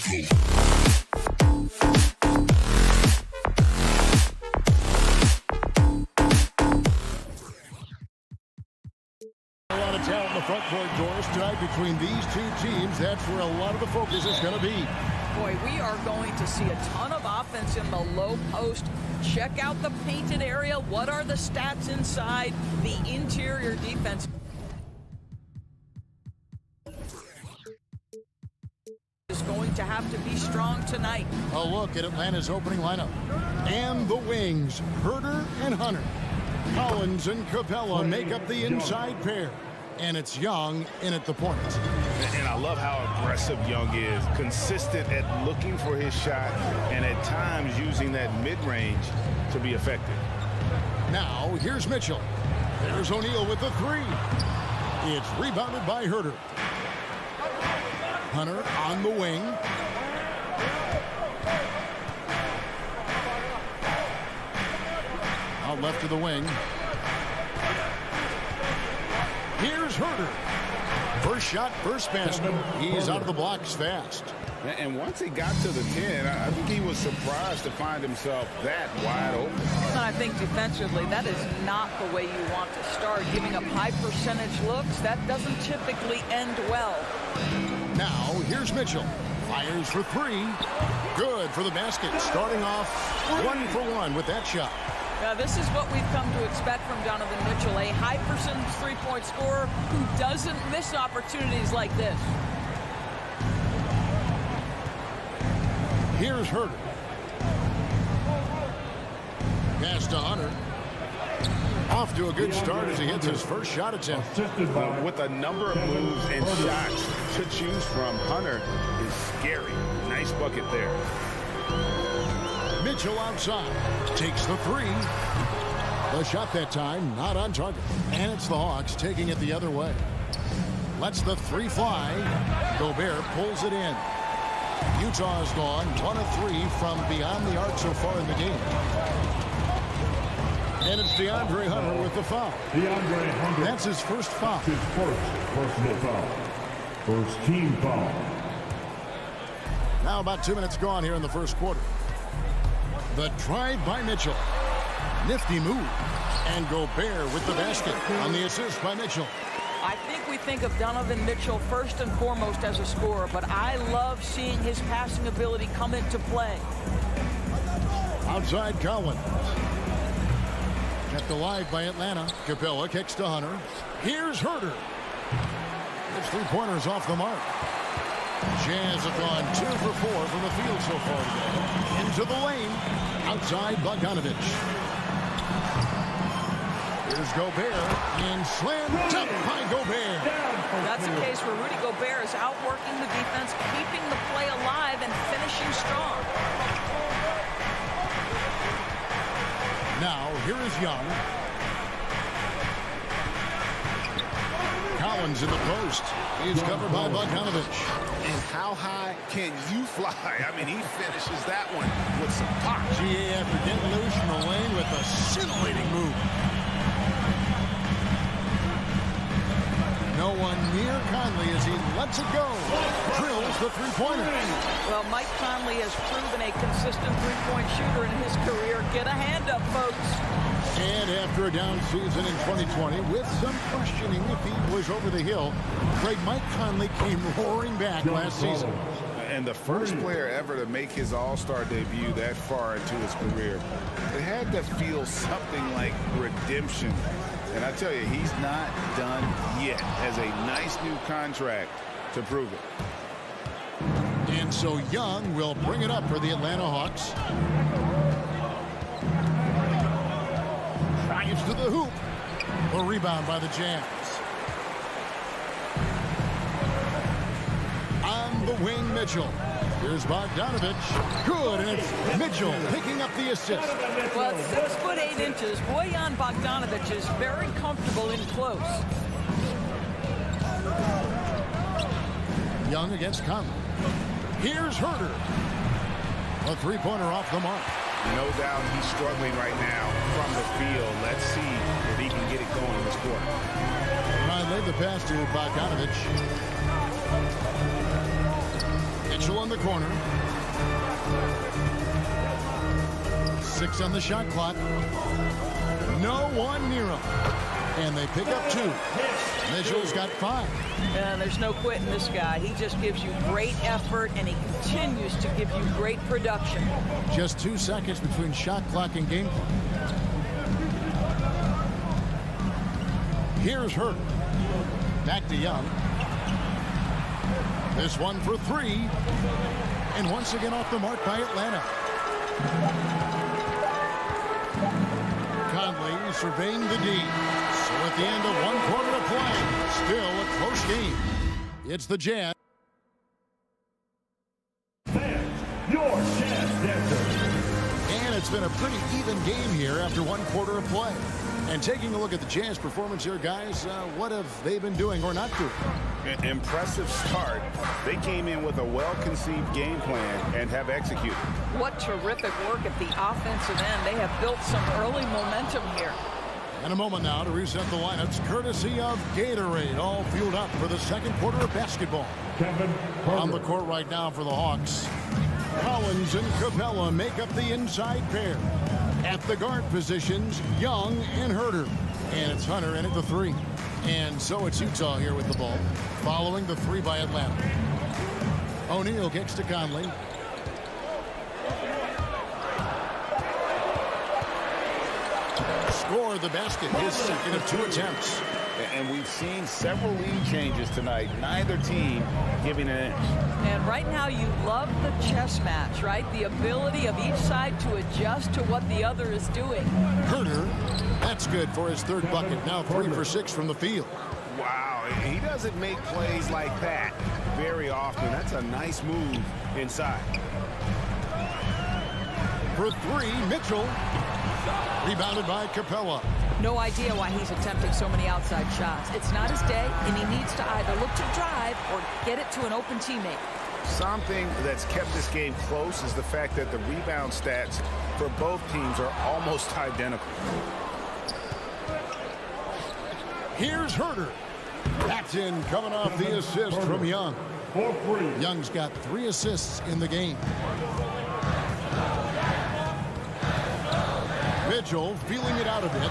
A lot of talent in the front court, Doris. Tonight between these two teams, that's where a lot of the focus is going to be. Boy, we are going to see a ton of offense in the low post. Check out the painted area. What are the stats inside the interior defense? Is going to have to be strong tonight. A look at Atlanta's opening lineup. And the wings, Herder and Hunter. Collins and Capella make up the inside pair. And it's Young in at the point. And I love how aggressive Young is. Consistent at looking for his shot and at times using that mid-range to be effective. Now, here's Mitchell. There's O'Neal with the three. It's rebounded by Herder. Hunter on the wing. Out left to the wing. Here's Herder. First shot, first basket. He's out of the blocks fast. And once he got to the 10, I think he was surprised to find himself that wide open. And I think defensively, that is not the way you want to start. Giving up high percentage looks, that doesn't typically end well. Now, here's Mitchell. Fires for three. Good for the basket. Starting off 1-for-1 with that shot. Now, this is what we've come to expect from Donovan Mitchell, a high percentage three-point scorer who doesn't miss opportunities like this. Here's Herder. Pass to Hunter. Off to a good start as he hits his first shot attempt. With a number of moves and shots to choose from, Hunter is scary. Nice bucket there. Mitchell outside. Takes the three. The shot that time not on target. And it's the Hawks taking it the other way. Lets the three fly. Gobert pulls it in. Utah's gone 1 of 3 from beyond the arc so far in the game. And it's DeAndre Hunter with the foul. DeAndre Hunter. That's his first foul. His first personal foul. First team foul. Now about 2 minutes gone here in the first quarter. The drive by Mitchell. Nifty move. And Gobert with the basket on the assist by Mitchell. I think we think of Donovan Mitchell first and foremost as a scorer, but I love seeing his passing ability come into play. Outside Collins. Kept alive by Atlanta. Capella kicks to Hunter. Here's Herder. His three-pointers off the mark. Jazz have gone 2 for 4 from the field so far today. Into the lane. Outside Bogdanovich. Here's Gobert. And slammed up by Gobert. That's a case where Rudy Gobert is outworking the defense, keeping the play alive, and finishing strong. Now, here is Young. Collins in the post. He's covered by Bogdanovich. And how high can you fly? I mean, he finishes that one with some pop. GA after getting loose from the lane with a scintillating move. No one near Conley as he lets it go. Drills the three-pointer. Well, Mike Conley has proven a consistent three-point shooter in his career. Get a hand up, folks. And after a down season in 2020, with some questioning if he was over the hill, Mike Conley came roaring back last season. And the first player ever to make his all-star debut that far into his career. It had to feel something like redemption. And I tell you, he's not done yet. Has a nice new contract to prove it. And so Young will bring it up for the Atlanta Hawks. Drives to the hoop. A rebound by the Jazz. On the wing, Mitchell. Here's Bogdanovich. Good, and it's Mitchell picking up the assist. Well, 6 foot 8 inches. Bojan Bogdanovich is very comfortable in close. Young against Conley. Here's Herder. A three-pointer off the mark. No doubt he's struggling right now from the field. Let's see if he can get it going this quarter. Ryan laid the pass to Bogdanovich. Mitchell in the corner. 6 on the shot clock. No one near him. And they pick up 2. Mitchell's got 5. There's no quitting this guy. He just gives you great effort, and he continues to give you great production. Just 2 seconds between shot clock and game clock. Here's Hurt. Back to Young. This one for 3. And once again off the mark by Atlanta. Conley surveying the D. So at the end of 1 quarter of play, still a close game. It's the Jazz. Fans, your Jazz Dancers. And it's been a pretty even game here after 1 quarter of play. And taking a look at the Jazz performance here, guys, what have they been doing or not doing? An impressive start. They came in with a well-conceived game plan and have executed. What terrific work at the offensive end. They have built some early momentum here. And a moment now to reset the lineups, courtesy of Gatorade, all fueled up for the second quarter of basketball. Kevin On the Huerter. court right now for the Hawks. Collins and Capella make up the inside pair. At the guard positions, Young and Herter. And it's Hunter in at the 3. And so it's Utah here with the ball, following the 3 by Atlanta. O'Neal kicks to Conley. Scored the basket, his second of 2 attempts. And we've seen several lead changes tonight. Neither team giving an inch. And right now you love the chess match, right? The ability of each side to adjust to what the other is doing. Herter, that's good for his 3rd bucket. Now 3 for 6 from the field. Wow, he doesn't make plays like that very often. That's a nice move inside. For 3, Mitchell. Rebounded by Capella. No idea why he's attempting so many outside shots. It's not his day, and he needs to either look to drive or get it to an open teammate. Something that's kept this game close is the fact that the rebound stats for both teams are almost identical. Here's Herter. That's in, coming off the assist from Young. For free. Young's got 3 assists in the game. Mitchell feeling it out a bit.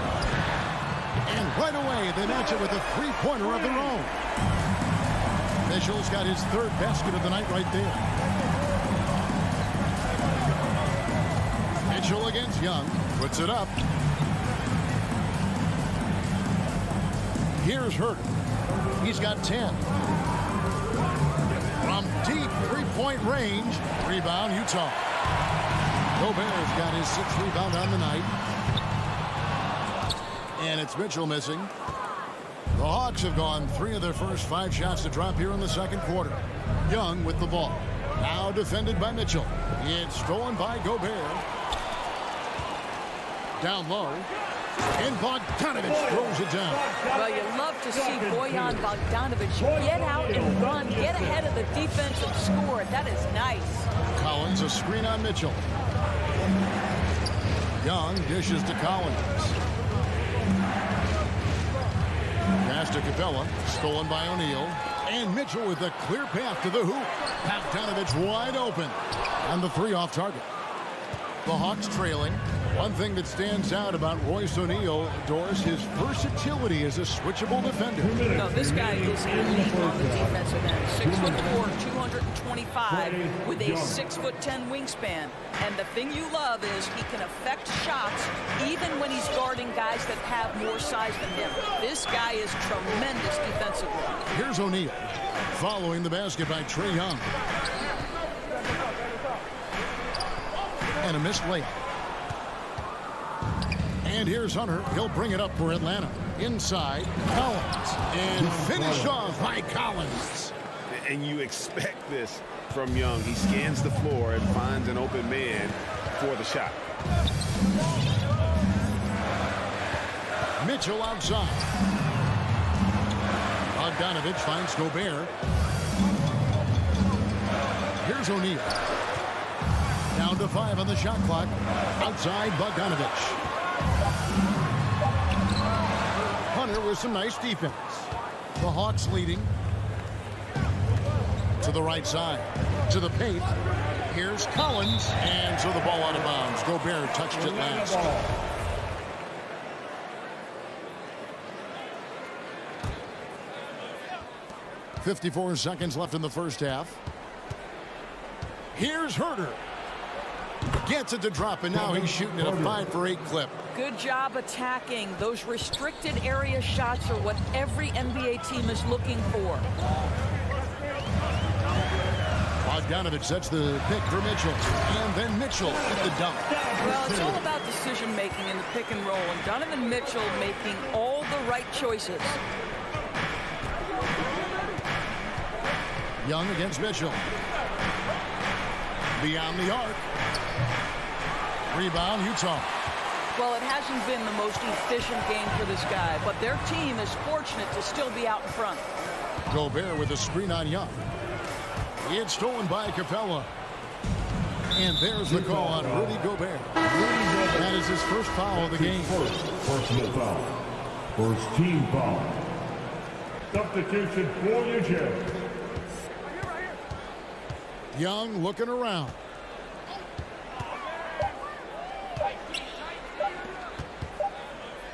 And right away, they match it with a 3-pointer of their own. Mitchell's got his 3rd basket of the night right there. Mitchell against Young. Puts it up. Here's Herter. He's got 10. From deep 3-point range. Rebound, Utah. Gobert's got his 6th rebound on the night. And it's Mitchell missing. The Hawks have gone 3 of their first 5 shots to drop here in the second quarter. Young with the ball. Now defended by Mitchell. It's stolen by Gobert. Down low. And Bogdanovich throws it down. Well, you love to see Bojan Bogdanovich get out and run, get ahead of the defensive score. That is nice. Collins, a screen on Mitchell. Young dishes to Collins. Pass to Capella, stolen by O'Neal. And Mitchell with a clear path to the hoop. Bogdanovich wide open. And the 3 off target. The Hawks trailing. One thing that stands out about Royce O'Neal, Doris, his versatility as a switchable defender. No, this guy is elite on the defensive end. 6'4", 225, with a 6'10" wingspan. And the thing you love is he can affect shots even when he's guarding guys that have more size than him. This guy is tremendous defensively. Here's O'Neal, following the basket by Trae Young. And a missed layup. And here's Hunter. He'll bring it up for Atlanta. Inside, Collins. And finished off by Collins. And you expect this from Young. He scans the floor and finds an open man for the shot. Mitchell outside. Bogdanovich finds Gobert. Here's O'Neal. Down to 5 on the shot clock. Outside Bogdanovich. Hunter with some nice defense. The Hawks leading. To the right side. To the paint. Here's Collins. And so the ball out of bounds. Gobert touched it last. 54 seconds left in the first half. Here's Herter. Gets it to drop, and now he's shooting at a 5 for 8 clip. Good job attacking. Those restricted area shots are what every NBA team is looking for. Bogdanovich sets the pick for Mitchell. And then Mitchell at the dunk. Well, it's all about decision making in the pick and roll, and Donovan Mitchell making all the right choices. Young against Mitchell. Beyond the arc. Rebound, Utah. Well, it hasn't been the most efficient game for this guy, but their team is fortunate to still be out in front. Gobert with a screen on Young. It's stolen by Capella. And there's the call on Rudy Gobert. That is his first foul of the game. Personal foul. First team foul. Substitution for Eugene. Young looking around.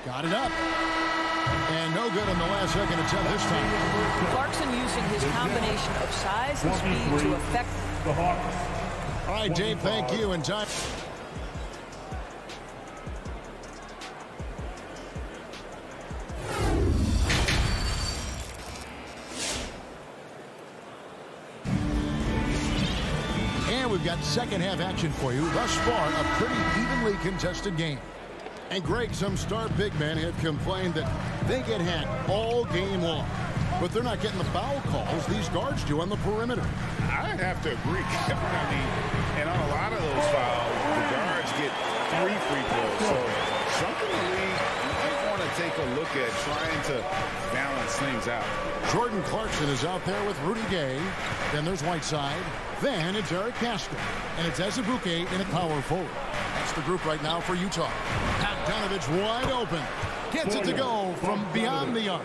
Got it up. And no good on the last second attempt this time. Clarkson using his combination of size and speed to affect the Hawks. All right, Dave, thank you. And time. And we've got second half action for you. Thus far, a pretty evenly contested game. And Greg, some star big men have complained that they get hacked all game long. But they're not getting the foul calls these guards do on the perimeter. I'd have to agree, Kevin. I mean, and on a lot of those fouls, the guards get 3 free throws. So something the league might want to take a look at trying to balance things out. Jordan Clarkson is out there with Rudy Gay. Then there's Whiteside. Then it's Eric Castle. And it's Azubuike in a power forward. That's the group right now for Utah. Bogdanovich wide open. Gets it to go from beyond the arc.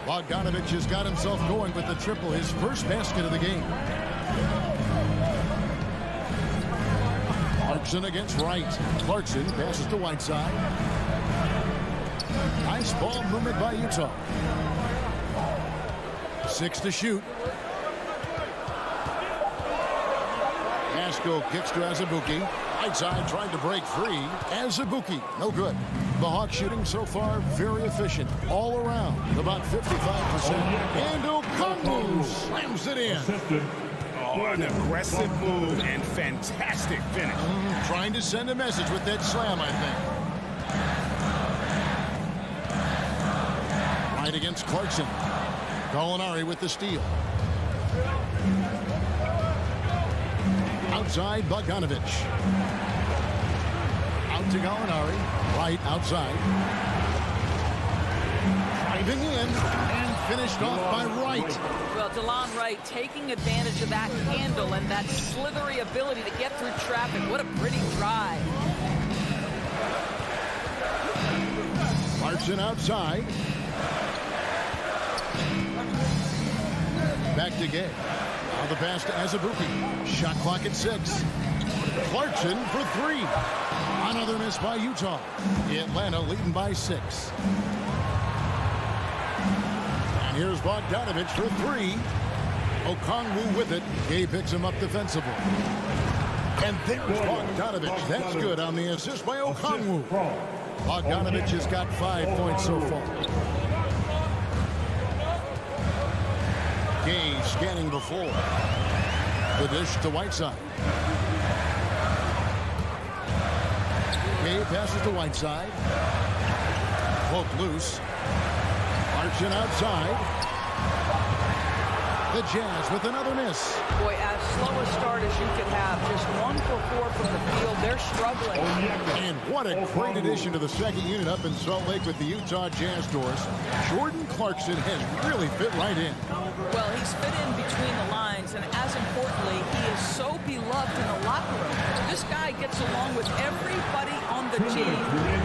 Bogdanovich has got himself going with the triple, his first basket of the game. Clarkson against Wright. Clarkson passes to Whiteside. Nice ball movement by Utah. 6 to shoot. Pasco kicks to Azubuike. Whiteside trying to break free. Azubuike, no good. The Hawks shooting so far very efficient all around, about 55%. And Okongwu slams it in. Oh, an aggressive move and fantastic finish. Trying to send a message with that slam, I think. Right against Clarkson. Gallinari with the steal. Outside, Bogdanovich. Out to Gallinari. Right outside. Driving in and finished off by Wright. Well, DeLon Wright taking advantage of that handle and that slithery ability to get through traffic. What a pretty drive. Clarkson outside. Back to Gay. Now the pass to Azubuike. Shot clock at 6. Clarkson for 3. Another miss by Utah. Atlanta leading by 6. And here's Bogdanovich for 3. Okongwu with it. Gay picks him up defensively. And there's Bogdanovich. That's good on the assist by Okongwu. Bogdanovich has got 5 points so far. Gay scanning the floor. The dish to Whiteside. Gay passes to Whiteside. Cloak loose. Clarkson outside. The Jazz with another miss. Boy, as slow a start as you could have. Just 1 for 4 from the field. They're struggling. And what a great addition to the second unit up in Salt Lake with the Utah Jazz doors. Jordan Clarkson has really fit right in. Well, he's fit in between the lines, and as importantly, he is so beloved in the locker room. This guy gets along with everybody on the team,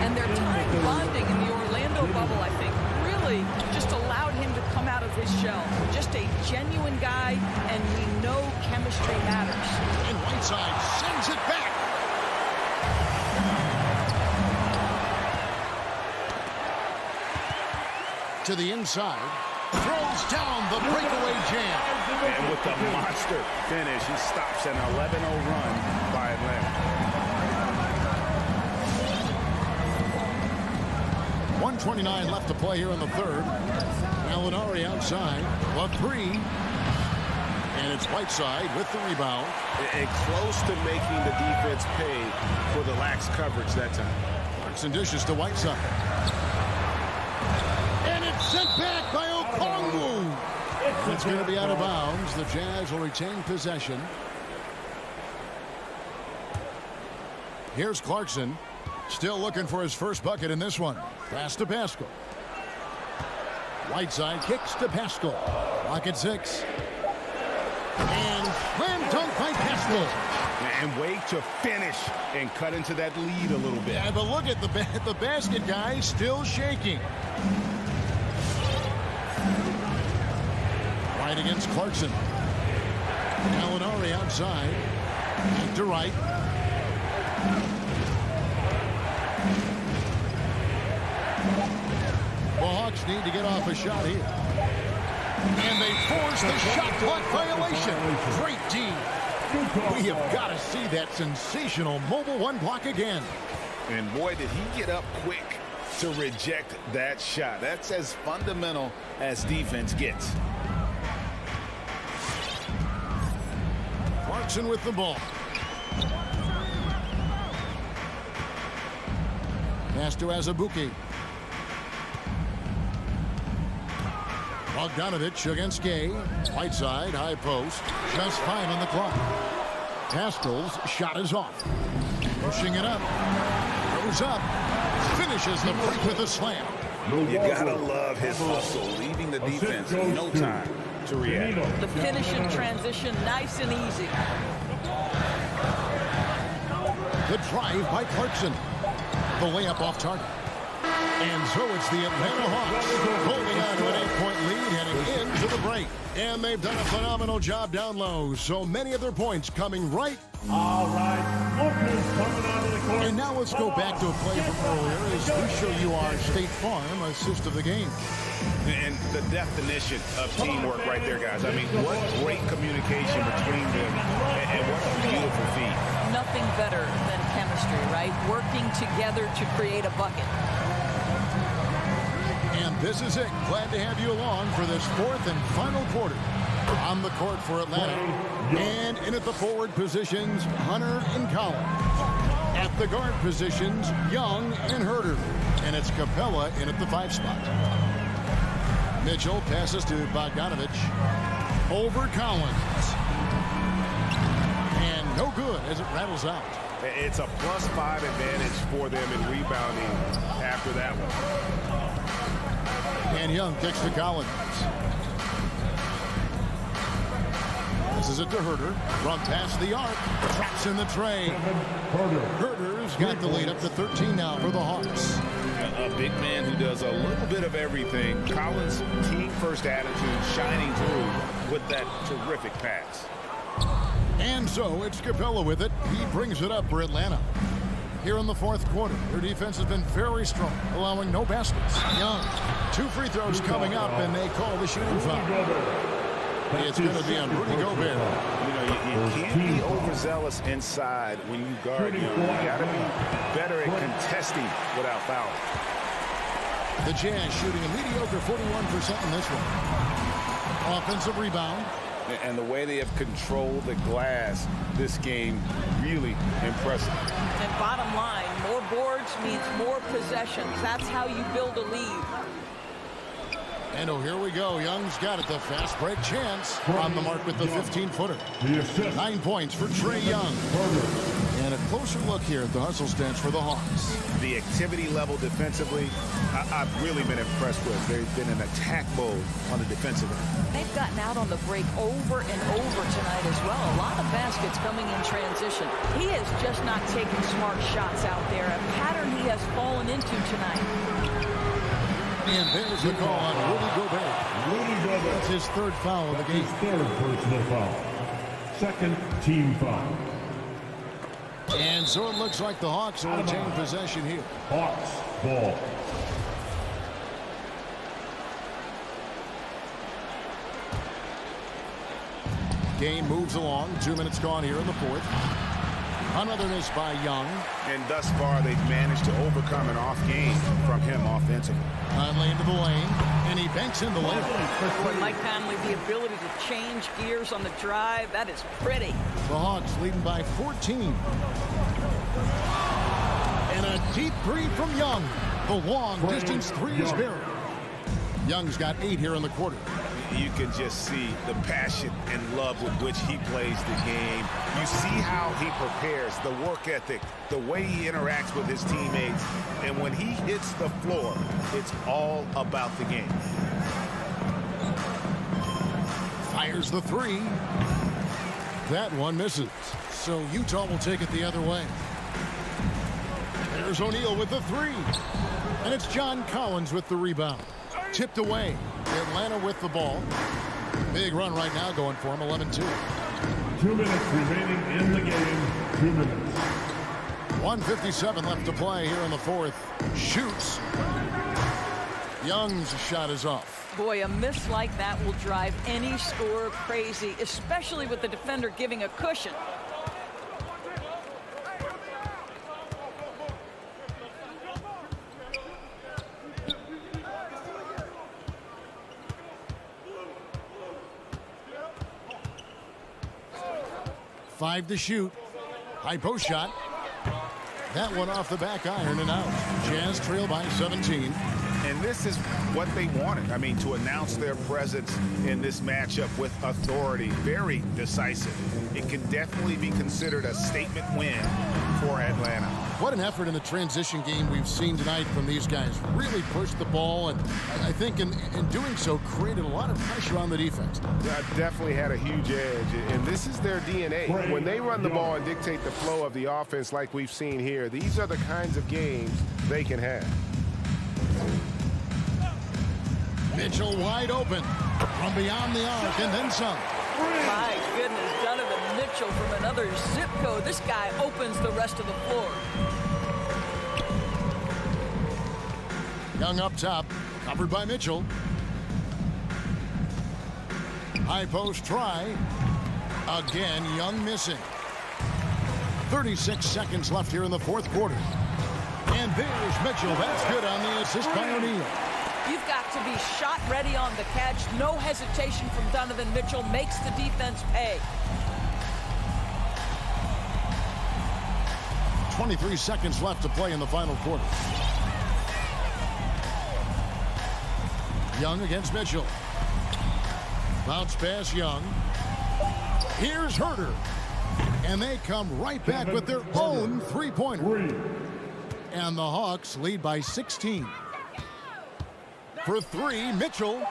and their time bonding in the Orlando bubble, I think, really just allowed him to come out of his shell. Just a genuine guy, and we know chemistry matters. And Whiteside sends it back. To the inside. Throws down the breakaway jam. And with the monster finish, he stops an 11-0 run by Atlanta. 1:29 left to play here in the third. Alinari outside. A three. And it's Whiteside with the rebound. And close to making the defense pay for the lax coverage that time. Clarkson dishes to Whiteside. And it's sent back by Okongwu. It's going to be out of bounds. The Jazz will retain possession. Here's Clarkson. Still looking for his first bucket in this one. Pass to Pascal. Whiteside kicks to Pascal. Rocket 6. And slam dunk by Pascal. And wait to finish and cut into that lead a little bit. Yeah, but look at the basket guy still shaking. Right against Clarkson. Alinari outside. Back to right. The Hawks need to get off a shot here. And they force the shot clock violation. Great D. We have got to see that sensational mobile one block again. And boy, did he get up quick to reject that shot. That's as fundamental as defense gets. Clarkson with the ball. Pass to Azubuike. Bogdanovich against Gay. Whiteside, high post. Just 5 on the clock. Pascal's shot is off. Pushing it up. Goes up. Finishes the break with a slam. You gotta love his hustle, leaving the defense no time to react. The finish in transition, nice and easy. The drive by Clarkson. The layup off target. And so it's the Atlanta Hawks holding on to an 8-point lead heading into the break. And they've done a phenomenal job down low. So many of their points coming right. All right, Lucas coming out of the court. And now let's go back to a play from earlier as we show you our State Farm assist of the game. And the definition of teamwork right there, guys. I mean, what great communication between them, and what a beautiful feat. Nothing better than chemistry, right? Working together to create a bucket. And this is it. Glad to have you along for this fourth and final quarter. On the court for Atlanta. And in at the forward positions, Hunter and Collins. At the guard positions, Young and Herter. And it's Capella in at the 5 spot. Mitchell passes to Bogdanovich. Over Collins. And no good as it rattles out. It's a +5 advantage for them in rebounding after that one. And Young kicks to Collins. This is it to Herter. Run past the arc. Traps in the tray. Herter's got the lead up to 13 now for the Hawks. A big man who does a little bit of everything. Collins' team-first attitude shining through with that terrific pass. And so it's Capella with it. He brings it up for Atlanta. Here in the fourth quarter, their defense has been very strong, allowing no baskets. Young, 2 free throws coming up, and they call the shooting foul. It's going to be on Rudy Gobert. You know, you can't be overzealous inside when you guard Young. You got to be better at contesting without fouling. The Jazz shooting a mediocre 41% in this one. Offensive rebound. And the way they have controlled the glass this game, really impressive. And bottom line, more boards means more possessions. That's how you build a lead. And oh, here we go. Young's got it. The fast break chance on the mark with the 15-footer. 9 points for Trae Young. And a closer look here at the hustle stance for the Hawks. The activity level defensively, I've really been impressed with. They've been in attack mode on the defensive end. They've gotten out on the break over and over tonight as well. A lot of baskets coming in transition. He is just not taking smart shots out there, a pattern he has fallen into tonight. And there's the call on Rudy Gobert. That's his third foul of the game. His third personal foul. Second team foul. And so it looks like the Hawks will retain possession here. Hawks ball. Game moves along. 2 minutes gone here in the fourth. Another miss by Young. And thus far, they've managed to overcome an off game from him offensively. Conley into the lane, and he banks in the lane. Boy, Mike Conley, the ability to change gears on the drive, that is pretty. The Hawks leading by 14. And a deep three from Young. The long distance three is buried. Young's got 8 here in the quarter. You can just see the passion and love with which he plays the game. You see how he prepares, the work ethic, the way he interacts with his teammates. And when he hits the floor, it's all about the game. Fires the three. That one misses. So Utah will take it the other way. There's O'Neal with the three. And it's John Collins with the rebound. Tipped away. Atlanta with the ball. Big run right now going for him, 11-2. 2 minutes remaining in the game. 2 minutes. 1:57 left to play here in the fourth. Shoots. Young's shot is off. Boy, a miss like that will drive any scorer crazy, especially with the defender giving a cushion. Five to shoot. High post shot. That one off the back iron and out. Jazz trail by 17. And this is what they wanted. I mean, to announce their presence in this matchup with authority. Very decisive. It can definitely be considered a statement win for Atlanta. What an effort in the transition game we've seen tonight from these guys. Really pushed the ball, and I think in doing so created a lot of pressure on the defense. Yeah, definitely had a huge edge, and this is their DNA. When they run the ball and dictate the flow of the offense like we've seen here, these are the kinds of games they can have. Mitchell wide open from beyond the arc and then some. My goodness, Donovan Mitchell from another zip code. This guy opens the rest of the floor. Young up top, covered by Mitchell. High post try. Again, Young missing. 36 seconds left here in the fourth quarter. And there's Mitchell. That's good on the assist by O'Neal. You've got to be shot ready on the catch. No hesitation from Donovan Mitchell. Makes the defense pay. 23 seconds left to play in the final quarter. Young against Mitchell. Bounce pass Young. Here's Herter. And they come right back with their own three-pointer. And the Hawks lead by 16. For three, Mitchell.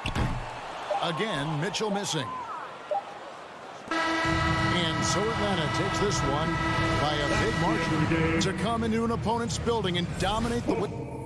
Again, Mitchell missing. And so Atlanta takes this one by a big margin to come into an opponent's building and dominate the...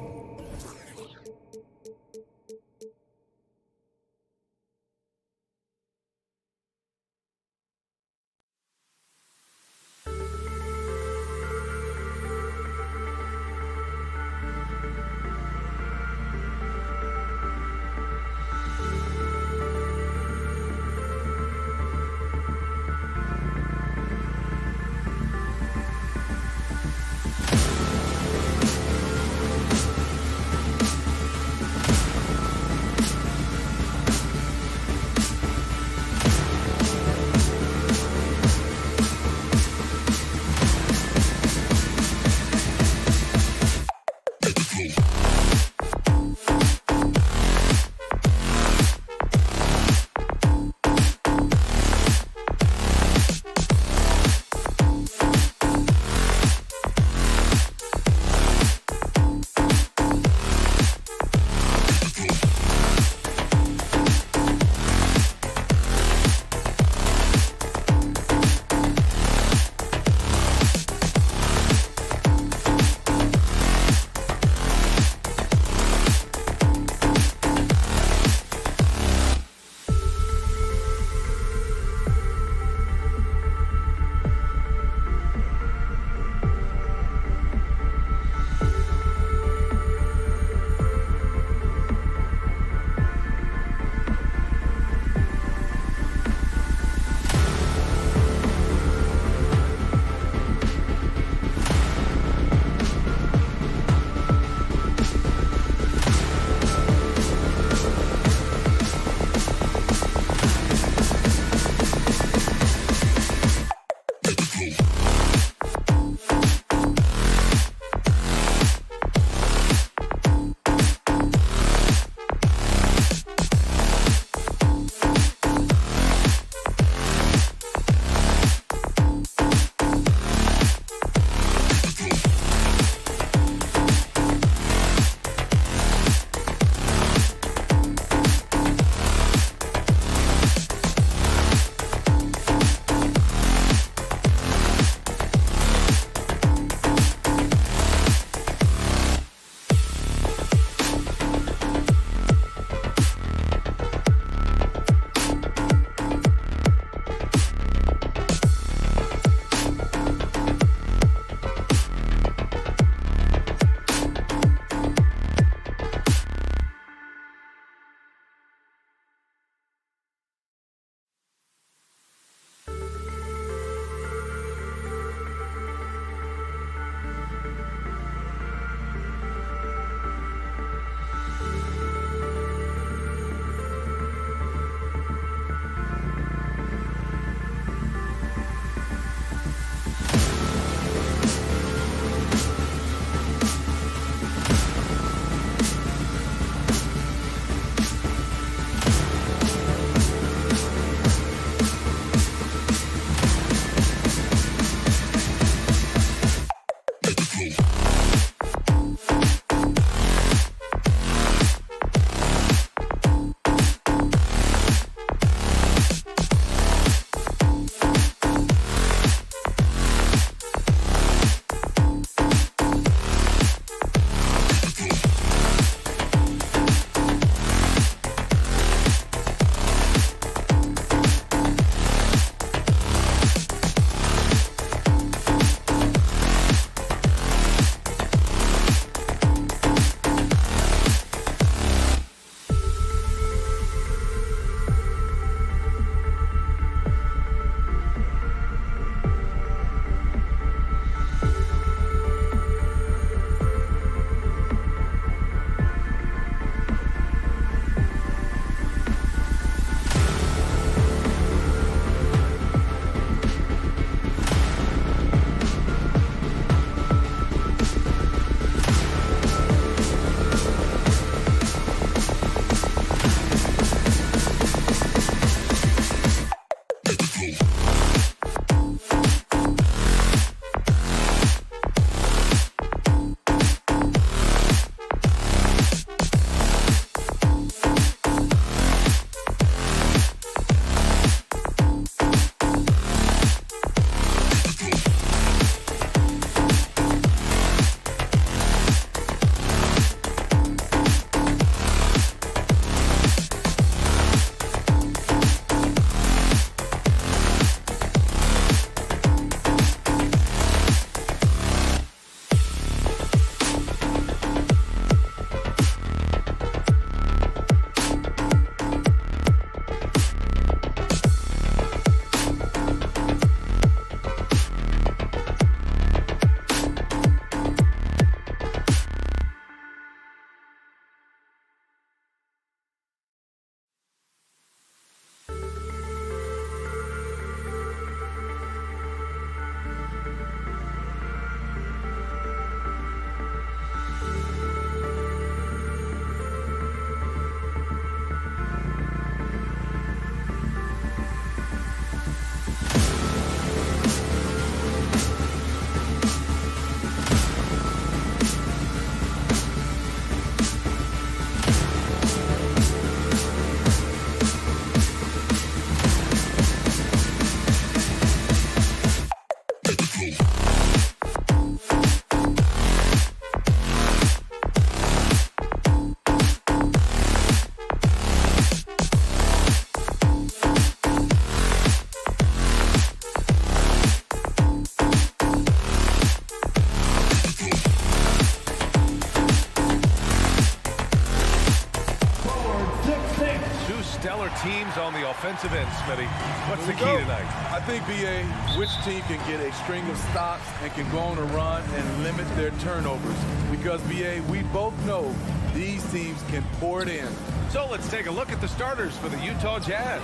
on the offensive end, Smitty. What's the key tonight? I think, B.A., which team can get a string of stops and can go on a run and limit their turnovers. Because, B.A., we both know these teams can pour it in. So let's take a look at the starters for the Utah Jazz.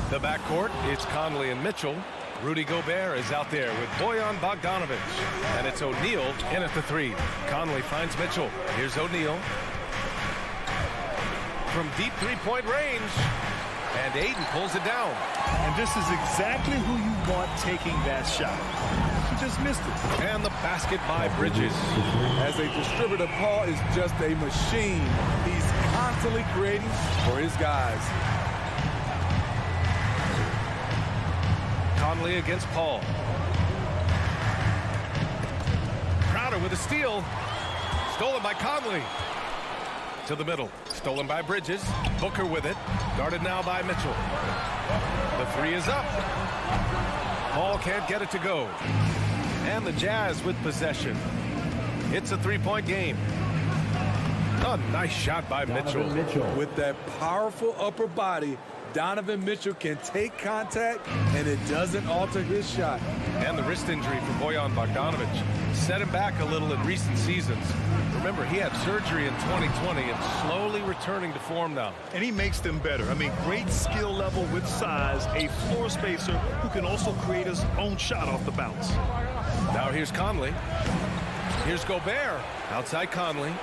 The backcourt, it's Conley and Mitchell. Rudy Gobert is out there with Bojan Bogdanovic. And it's O'Neal in at the 3. Conley finds Mitchell. Here's O'Neal. From deep three-point range. And Aiden pulls it down. And this is exactly who you want taking that shot. He just missed it. And the basket by Bridges. As a distributor, Paul is just a machine. He's constantly creating for his guys. Conley against Paul. Crowder with a steal. Stolen by Conley. To the middle. Stolen by Bridges. Booker with it. Guarded now by Mitchell. The 3 is up. Paul can't get it to go. And the Jazz with possession. It's a 3-point game. A nice shot by Mitchell. With that powerful upper body, Donovan Mitchell can take contact, and it doesn't alter his shot. And the wrist injury for Bojan Bogdanovic set him back a little in recent seasons. Remember, he had surgery in 2020 and slowly returning to form now. And he makes them better. I mean, great skill level with size, a floor spacer who can also create his own shot off the bounce. Now here's Conley. Here's Gobert. Outside Conley.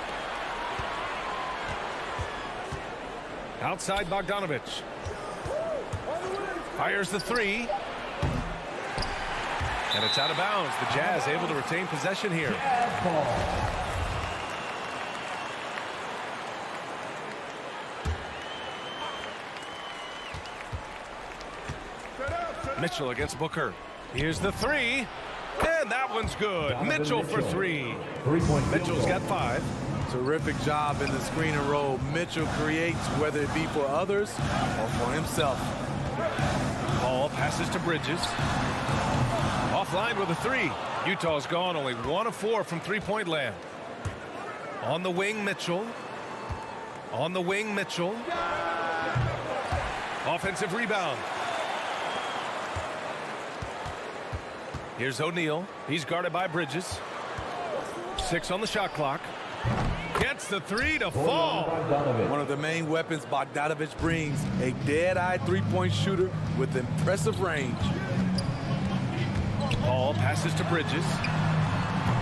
Outside Bogdanovic. Fires the 3. And it's out of bounds. The Jazz able to retain possession here. Mitchell against Booker. Here's the 3. And that one's good. Mitchell for 3. Mitchell's got 5. Terrific job in the screen and roll. Mitchell creates, whether it be for others or for himself. Paul passes to Bridges. Offline with a 3. Utah's gone only 1 of 4 from three-point land. On the wing, Mitchell. On the wing, Mitchell. Offensive rebound. Here's O'Neal. He's guarded by Bridges. 6 on the shot clock. Gets the 3 to fall. One of the main weapons Bogdanovic brings, a dead-eye three-point shooter with impressive range. Paul passes to Bridges.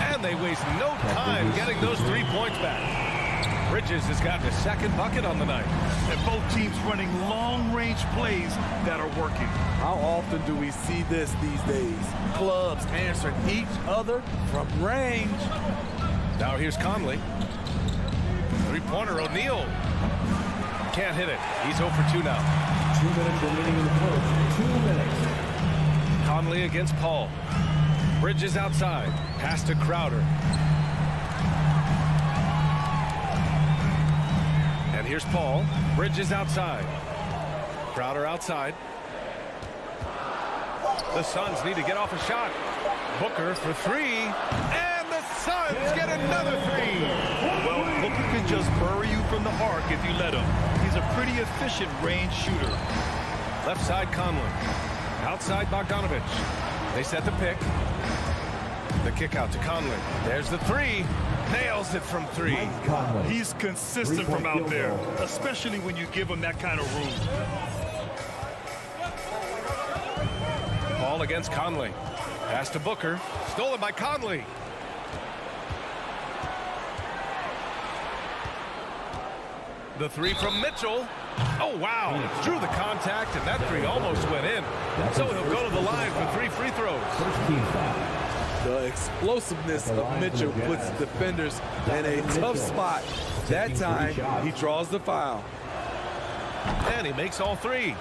And they waste no time getting those 3 points back. Bridges has gotten a second bucket on the night. And both teams running long-range plays that are working. How often do we see this these days? Clubs answering each other from range. Now here's Conley. Three-pointer, O'Neal. Can't hit it. He's 0 for 2 now. 2 minutes remaining in the first. 2 minutes. Conley against Paul. Bridges outside. Pass to Crowder. And here's Paul. Bridges outside. Crowder outside. The Suns need to get off a shot. Booker for 3. And the Suns get another 3. Well, Booker can just bury you from the arc if you let him. He's a pretty efficient range shooter. Left side Conley. Outside Bogdanovic. They set the pick. The kick out to Conley. There's the 3. Nails it from 3. He's consistent from out there, especially when you give him that kind of room. Paul against Conley. Pass to Booker. Stolen by Conley. The 3 from Mitchell. Oh, wow. Drew the contact, and that 3 almost went in. So he'll go to the line for 3 free throws. The explosiveness of Mitchell puts defenders in a tough spot. That time, he draws the foul. And he makes all 3.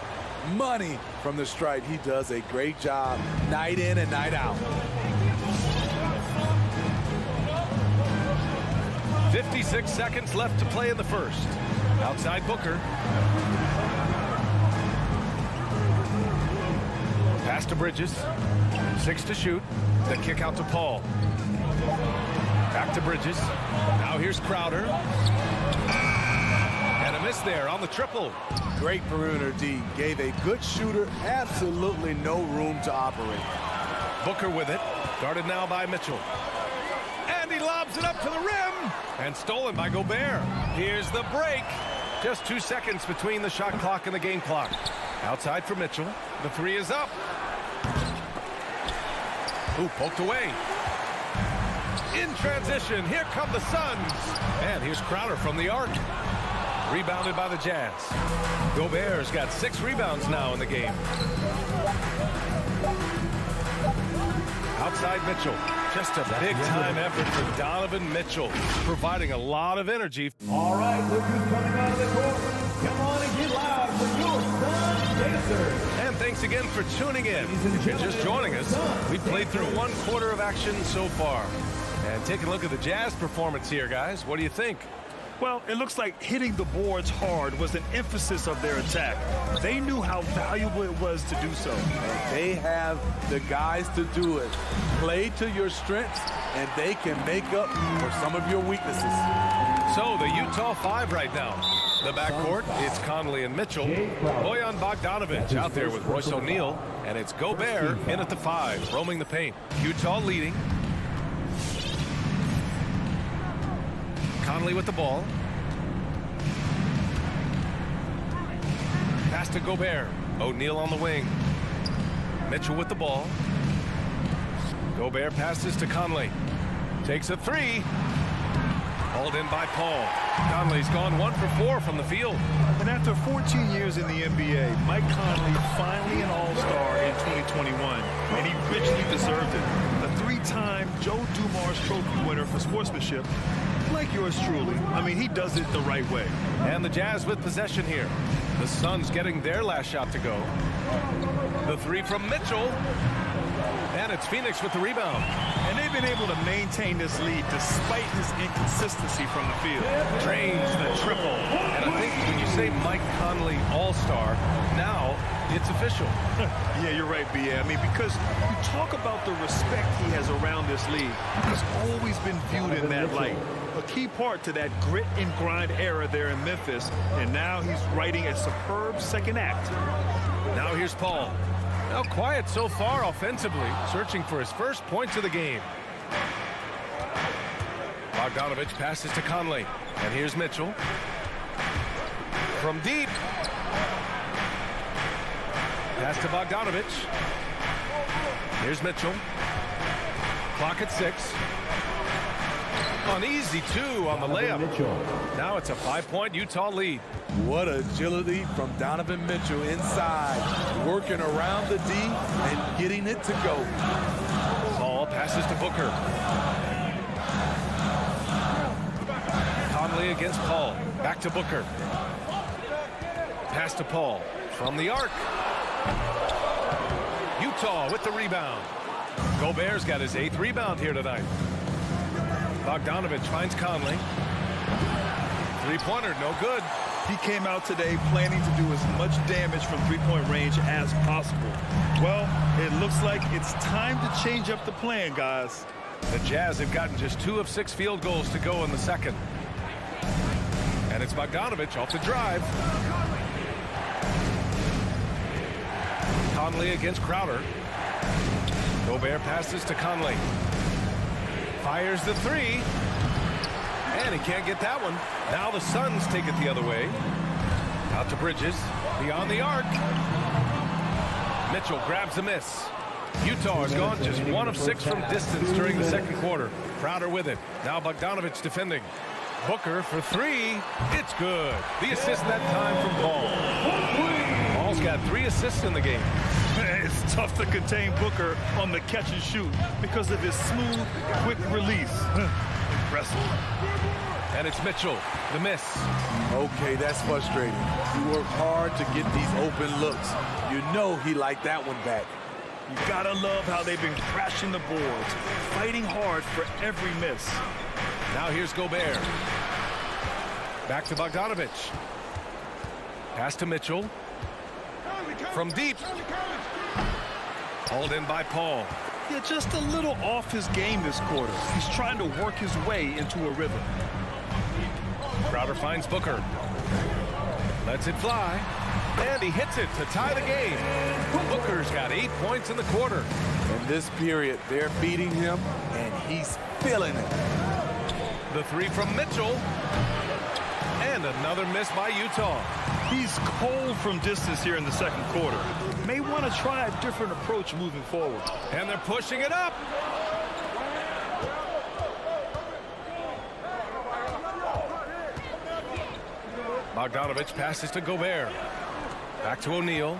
Money from the stripe. He does a great job night in and night out. 56 seconds left to play in the first. Outside Booker. Pass to Bridges. 6 to shoot. The kick out to Paul. Back to Bridges. Now here's Crowder. And a miss there on the triple. Great perimeter D. Gave a good shooter absolutely no room to operate. Booker with it. Guarded now by Mitchell. And he lobs it up to the rim. And stolen by Gobert. Here's the break. Just 2 seconds between the shot clock and the game clock. Outside for Mitchell. The three is up. Ooh, poked away. In transition, here come the Suns. And here's Crowder from the arc. Rebounded by the Jazz. Gobert's got 6 rebounds now in the game. Outside Mitchell. Just a big-time effort for Donovan Mitchell, providing a lot of energy. All right, look who's coming out of the court. Come on and get loud for your Suns Pacers. And thanks again for tuning in. If you're just joining us, we've played through 1 quarter of action so far. And take a look at the Jazz performance here, guys. What do you think? Well, it looks like hitting the boards hard was an emphasis of their attack. They knew how valuable it was to do so. They have the guys to do it. Play to your strengths, and they can make up for some of your weaknesses. So the Utah 5 right now. The backcourt, it's Conley and Mitchell. Bojan Bogdanovic out there with Royce O'Neal. And it's Gobert in at the 5, roaming the paint. Utah leading. Conley with the ball. Pass to Gobert. O'Neal on the wing. Mitchell with the ball. Gobert passes to Conley. Takes a 3. Hauled in by Paul. Conley's gone 1 for 4 from the field. And after 14 years in the NBA, Mike Conley finally an All-Star in 2021, and he richly deserved it. A 3-time Joe Dumars Trophy winner for sportsmanship, like yours truly. I mean, he does it the right way. And the Jazz with possession here. The Suns getting their last shot to go. The 3 from Mitchell. And it's Phoenix with the rebound. And they've been able to maintain this lead despite his inconsistency from the field. Drains the triple. And I think when you say Mike Conley All-Star, now it's official. Yeah, you're right, B.A. I mean, because you talk about the respect he has around this league. He's always been viewed in that light. A key part to that grit and grind era there in Memphis. And now he's writing a superb second act. Now here's Paul. Now quiet so far offensively, searching for his first points of the game. Bogdanovic passes to Conley. And here's Mitchell. From deep. Pass to Bogdanovic. Here's Mitchell. Clock at 6. An easy 2 on the layup. Now it's a 5-point Utah lead. What agility from Donovan Mitchell inside, working around the D and getting it to go. Paul passes to Booker. Conley against Paul. Back to Booker. Pass to Paul from the arc. Utah with the rebound. Gobert's got his 8th rebound here tonight. Bogdanovic finds Conley. 3-pointer, no good. He came out today planning to do as much damage from 3-point range as possible. Well, it looks like it's time to change up the plan, guys. The Jazz have gotten just 2 of 6 field goals to go in the second. And it's Bogdanovic off the drive. Conley against Crowder. Gobert passes to Conley. Fires the 3. And he can't get that one. Now the Suns take it the other way. Out to Bridges. Beyond the arc. Mitchell grabs a miss. Utah has gone just 1 of 6 from distance during the second quarter. Crowder with it. Now Bogdanovic defending. Booker for 3. It's good. The assist that time from Paul. Paul's got 3 assists in the game. It's tough to contain Booker on the catch and shoot because of his smooth, quick release. Impressive. And it's Mitchell, the miss. Okay, that's frustrating. You work hard to get these open looks. You know he liked that one back. You gotta love how they've been crashing the boards, fighting hard for every miss. Now here's Gobert. Back to Bogdanovic. Pass to Mitchell. From deep. Hauled in by Paul. Yeah, just a little off his game this quarter. He's trying to work his way into a rhythm. Crowder finds Booker. Lets it fly. And he hits it to tie the game. Booker's got 8 points in the quarter. In this period, they're beating him, and he's feeling it. The three from Mitchell. And another miss by Utah. He's cold from distance here in the second quarter. May want to try a different approach moving forward. And they're pushing it up. Bogdanovich passes to Gobert. Back to O'Neal.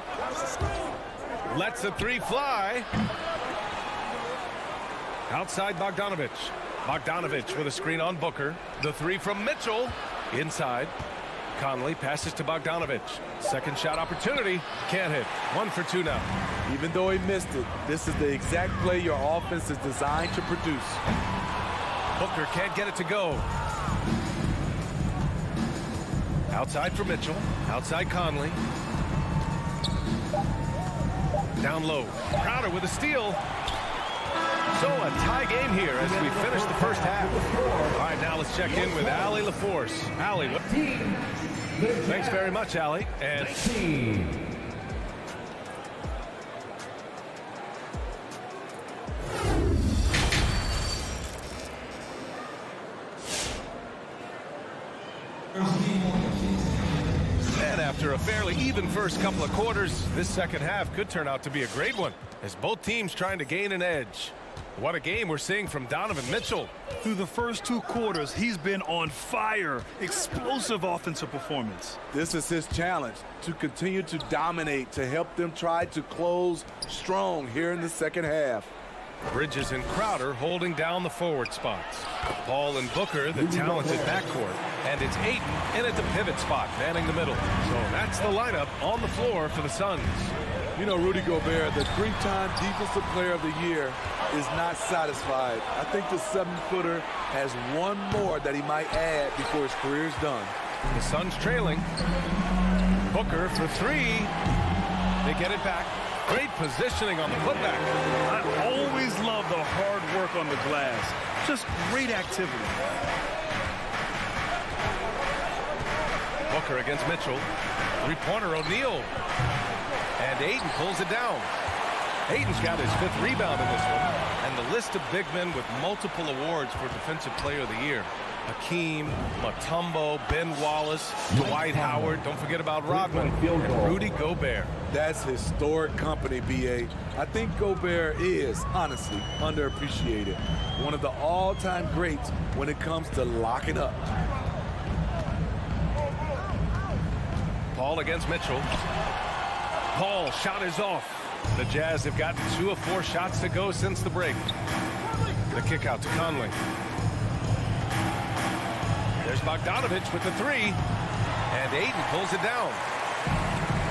Lets the three fly. Outside Bogdanovich. Bogdanovich with a screen on Booker. The three from Mitchell. Inside. Conley passes to Bogdanovich. Second shot opportunity. Can't hit. 1 for 2 now. Even though he missed it, this is the exact play your offense is designed to produce. Booker can't get it to go. Outside for Mitchell. Outside Conley. Down low. Crowder with a steal. So a tie game here as we finish the first half. All right, now let's check in with Allie LaForce. Allie, thanks very much, Allie. And after a fairly even first couple of quarters, this second half could turn out to be a great one as both teams trying to gain an edge. What a game we're seeing from Donovan Mitchell. Through the first 2 quarters, he's been on fire. Explosive offensive performance. This is his challenge, to continue to dominate, to help them try to close strong here in the second half. Bridges and Crowder holding down the forward spots. Paul and Booker, the talented backcourt. And it's Ayton in at the pivot spot, manning the middle. So that's the lineup on the floor for the Suns. You know, Rudy Gobert, the 3-time Defensive Player of the Year, is not satisfied. I think the 7-footer has one more that he might add before his career is done. The Suns trailing. Booker for 3. They get it back. Great positioning on the putback. I always love the hard work on the glass. Just great activity. Booker against Mitchell. 3-pointer O'Neal. And Ayton pulls it down. Ayton's got his 5th rebound in this one. And the list of big men with multiple awards for Defensive Player of the Year. Hakeem, Mutombo, Ben Wallace, Dwight Howard. Don't forget about Rodman and Rudy Gobert. That's historic company, B.A. I think Gobert is, honestly, underappreciated. One of the all-time greats when it comes to locking up. Paul against Mitchell. Paul, shot is off. The Jazz have gotten 2 of 4 shots to go since the break. The kick out to Conley. There's Bogdanovich with the 3. And Ayton pulls it down.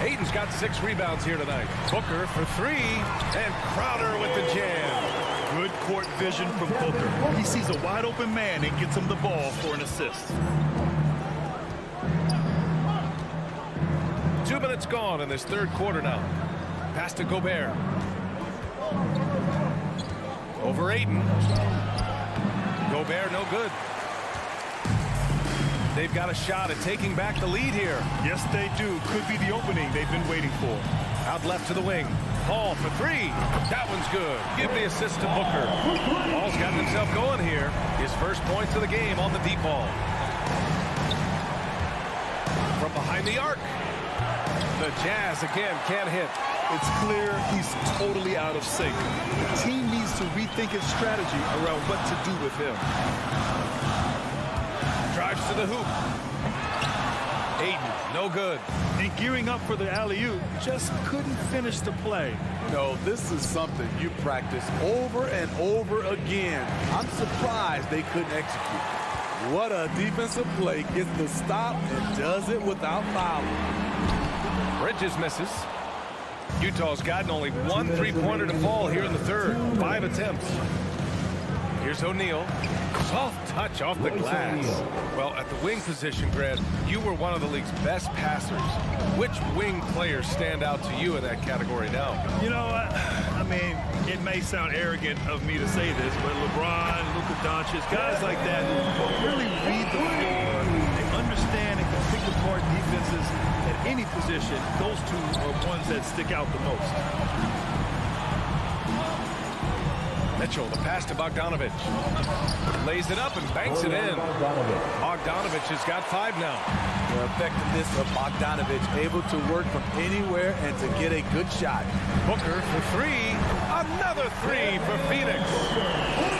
Ayton's got 6 rebounds here tonight. Booker for 3. And Crowder with the jam. Good court vision from Booker. He sees a wide open man and gets him the ball for an assist. 2 minutes gone in this third quarter now. Pass to Gobert. Over Ayton. Gobert no good. They've got a shot at taking back the lead here. Yes, they do. Could be the opening they've been waiting for. Out left to the wing. Paul for 3. That one's good. Give the assist to Booker. Paul's gotten himself going here. His first points of the game on the deep ball. From behind the arc. The Jazz again can't hit. It's clear he's totally out of sync. The team needs to rethink its strategy around what to do with him. Drives to the hoop. Ayton, no good. And gearing up for the alley-oop, just couldn't finish the play. No, this is something you practice over and over again. I'm surprised they couldn't execute. What a defensive play. Gets the stop and does it without fouling. Bridges misses. Utah's gotten only 1 3-pointer to fall here in the third. 5 attempts. Here's O'Neal. Soft touch off the glass. Well, at the wing position, Grant, you were one of the league's best passers. Which wing players stand out to you in that category now? You know what? I mean, it may sound arrogant of me to say this, but LeBron, Luka Doncic, guys like that who really read the floor. They understand and can pick the guard defenses at any position, those two are ones that stick out the most. Mitchell, the pass to Bogdanovich. Lays it up and banks it in. Bogdanovich has got 5 now. The effectiveness of Bogdanovich, able to work from anywhere and to get a good shot. Booker for 3. Another 3 for Phoenix.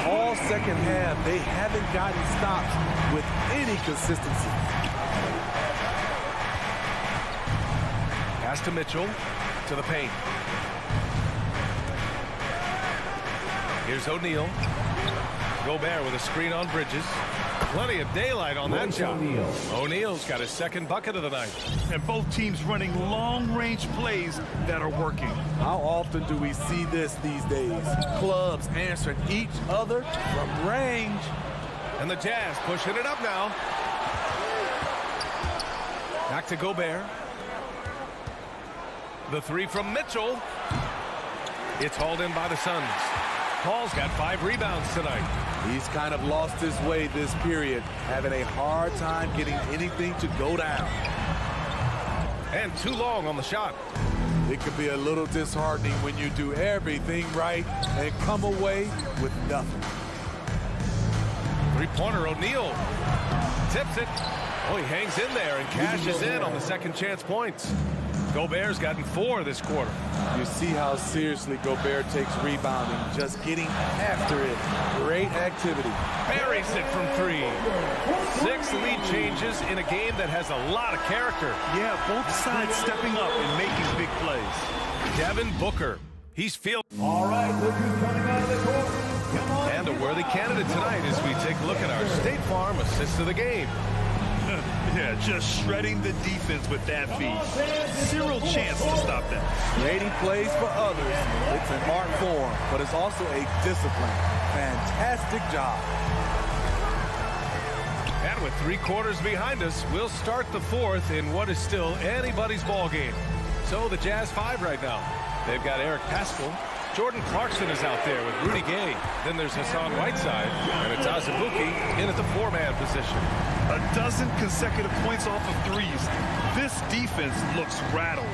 All second half, they haven't gotten stops with any consistency. Pass to Mitchell, to the paint. Here's O'Neal. Gobert with a screen on Bridges. Plenty of daylight on that shot. O'Neal's got his second bucket of the night. And both teams running long-range plays that are working. How often do we see this these days? Clubs answering each other from range. And the Jazz pushing it up now. Back to Gobert. The 3 from Mitchell. It's hauled in by the Suns. Paul's got 5 rebounds tonight. He's kind of lost his way this period, having a hard time getting anything to go down. And too long on the shot. It could be a little disheartening when you do everything right and come away with nothing. 3-pointer O'Neal. Tips it. Oh, he hangs in there and cashes in on the second chance points. Gobert's gotten 4 this quarter. You see how seriously Gobert takes rebounding, just getting after it. Great activity. Buries it from 3. 6 lead changes in a game that has a lot of character. Yeah, both sides stepping up and making big plays. Devin Booker. He's feeling. All right, look who's coming out of the court. Come on. And a worthy candidate tonight as we take a look at our State Farm assist of the game. Yeah, just shredding the defense with that feed. Zero chance to stop that. Creating plays for others. It's an art form, but it's also a discipline. Fantastic job. And with 3 quarters behind us, we'll start the 4th in what is still anybody's ball game. So the Jazz 5 right now. They've got Eric Paschall. Jordan Clarkson is out there with Rudy Gay. Then there's Hassan Whiteside. And it's Azubuike in at the 4-man position. A dozen consecutive points off of threes. This defense looks rattled.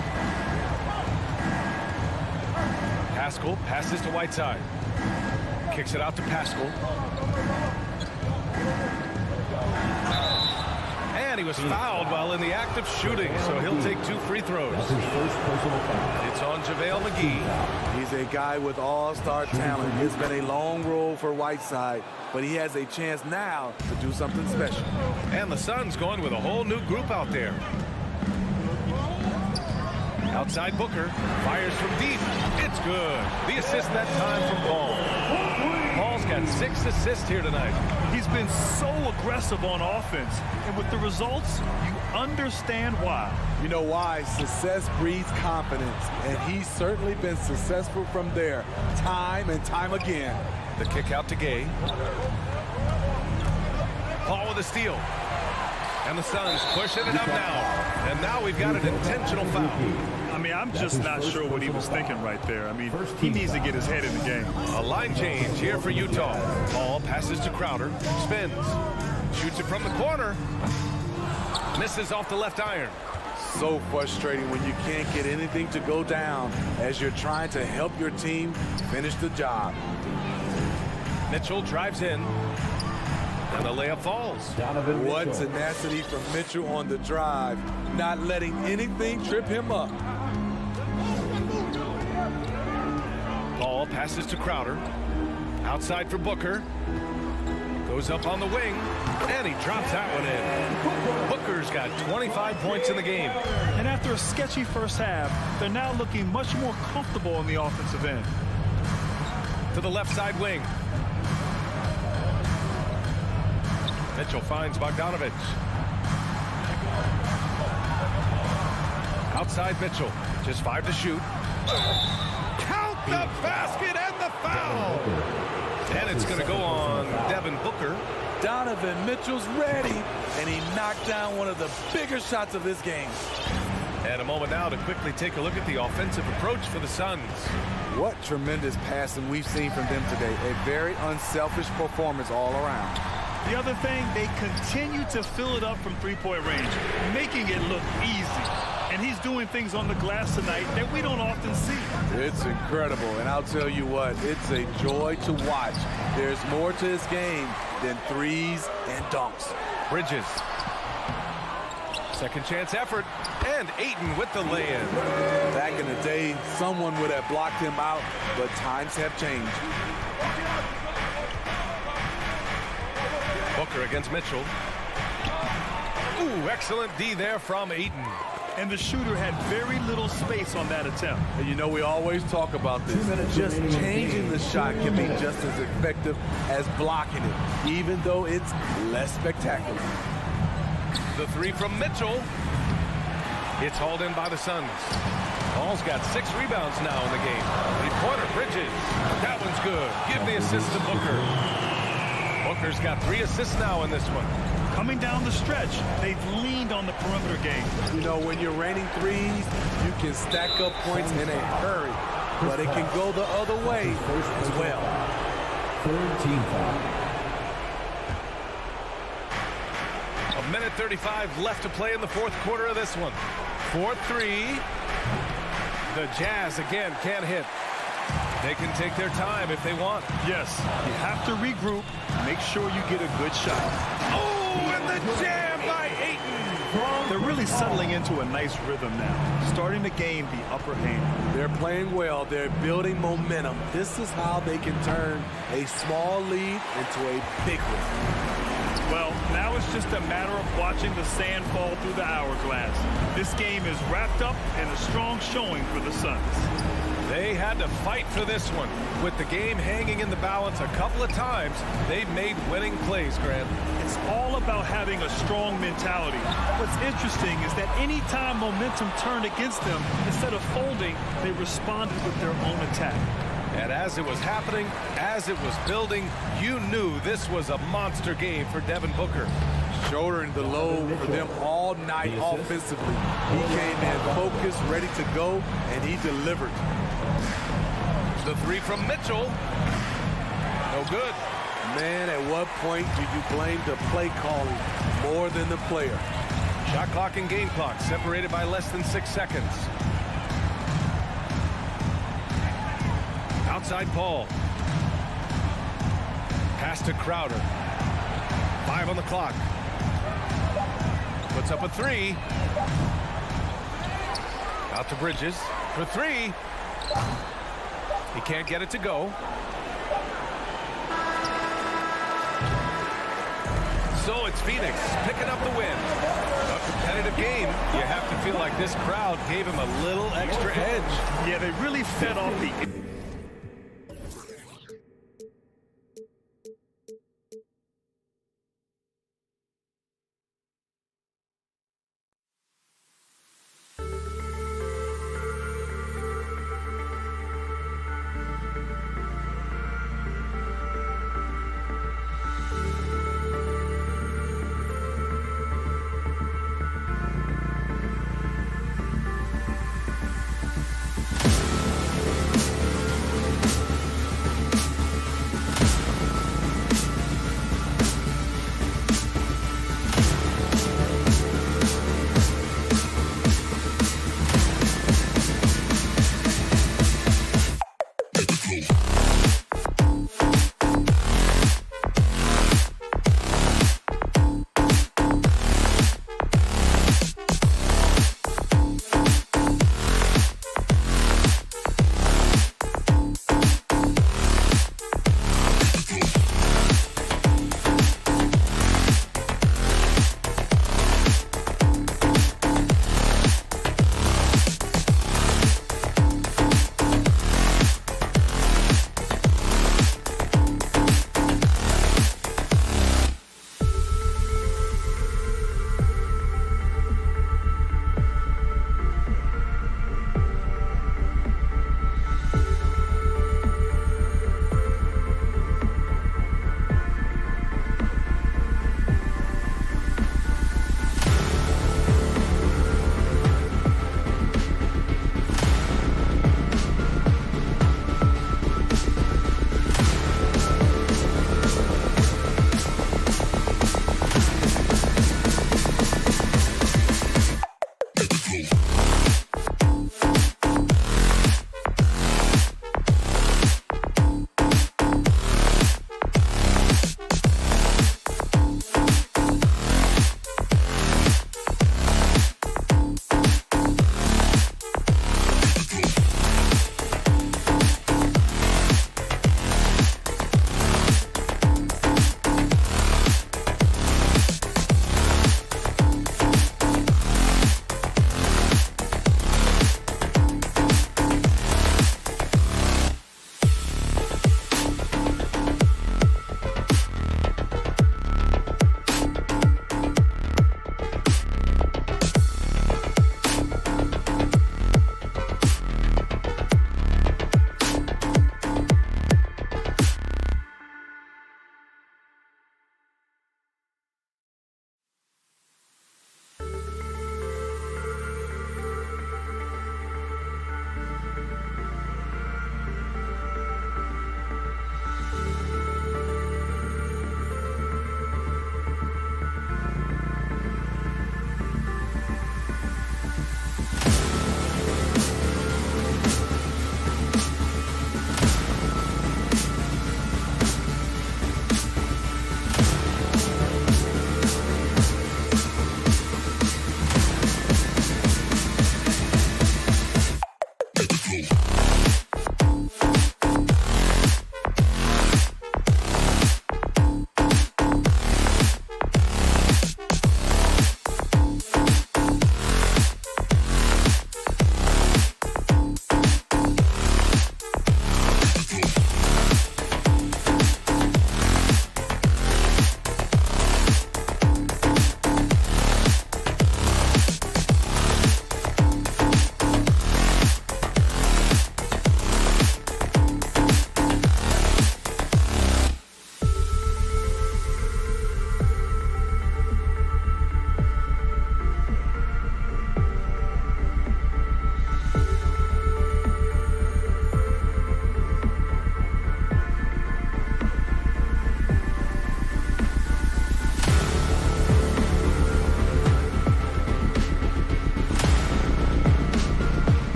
Paschall passes to Whiteside. Kicks it out to Paschall. And he was fouled while in the act of shooting, so he'll take 2 free throws. It's on JaVale McGee. He's a guy with all-star talent. It's been a long road for Whiteside, but he has a chance now to do something special. And the Suns going with a whole new group out there. Outside Booker, fires from deep. It's good. The assist that time from Paul. Paul's got 6 assists here tonight. He's been so aggressive on offense, and with the results, you understand why. You know why? Success breeds confidence, and he's certainly been successful from there, time and time again. The kick out to Gay. Paul with a steal. And the Suns pushing it up now. And now we've got an intentional foul. I mean, I'm just not sure what he was thinking right there. I mean, he needs to get his head in the game. A line change here for Utah. Paul passes to Crowder. Spins. Shoots it from the corner. Misses off the left iron. So frustrating when you can't get anything to go down as you're trying to help your team finish the job. Mitchell drives in. And the layup falls. What tenacity from Mitchell on the drive, not letting anything trip him up. Paul passes to Crowder. Outside for Booker. Goes up on the wing. And he drops that one in. Booker's got 25 points in the game. And after a sketchy first half, they're now looking much more comfortable on the offensive end. To the left side wing. Mitchell finds Bogdanovich. Outside Mitchell. Just 5 to shoot. Count the basket and the foul. And it's going to go on Devin Booker. Donovan Mitchell's ready, and he knocked down one of the bigger shots of this game. And a moment now to quickly take a look at the offensive approach for the Suns. What tremendous passing we've seen from them today. A very unselfish performance all around. The other thing, they continue to fill it up from three-point range, making it look easy. And he's doing things on the glass tonight that we don't often see. It's incredible, and I'll tell you what, it's a joy to watch. There's more to this game than threes and dunks. Bridges. Second chance effort, and Ayton with the lay-in. Back in the day, someone would have blocked him out, but times have changed. Booker against Mitchell. Ooh, excellent D there from Ayton. And the shooter had very little space on that attempt. And you know, we always talk about this. Just changing the shot can be just as effective as blocking it, even though it's less spectacular. The three from Mitchell. It's hauled in by the Suns. Paul's got 6 rebounds now in the game. Three-pointer, Bridges. That one's good. Give the assist to Booker. Booker's got 3 assists now in this one. Coming down the stretch, they've leaned on the perimeter game. You know, when you're raining threes, you can stack up points in a hurry, but it can go the other way as well. Third team foul. A minute 35 left to play in the fourth quarter of this one. 4-3. The Jazz again can't hit. They can take their time if they want. Yes, you have to regroup, make sure you get a good shot. Oh, and the jam by Ayton. They're really settling into a nice rhythm now, starting to gain the upper hand. They're playing well. They're building momentum. This is how they can turn a small lead into a big one. Well, now it's just a matter of watching the sand fall through the hourglass. This game is wrapped up in a strong showing for the Suns. They had to fight for this one. With the game hanging in the balance a couple of times, they've made winning plays, Grant. It's all about having a strong mentality. What's interesting is that any time momentum turned against them, instead of folding, they responded with their own attack. And as it was happening, as it was building, you knew this was a monster game for Devin Booker. Shouldering the load for them all night offensively. He came in focused, ready to go, and he delivered. The three from Mitchell. No good. Man, at what point do you blame the play calling more than the player? Shot clock and game clock separated by less than 6 seconds. Outside Paul. Pass to Crowder. 5 on the clock. Puts up a 3. Out to Bridges for 3. He can't get it to go. So it's Phoenix picking up the win. A competitive game. You have to feel like this crowd gave him a little extra edge. Yeah, they really fed off the...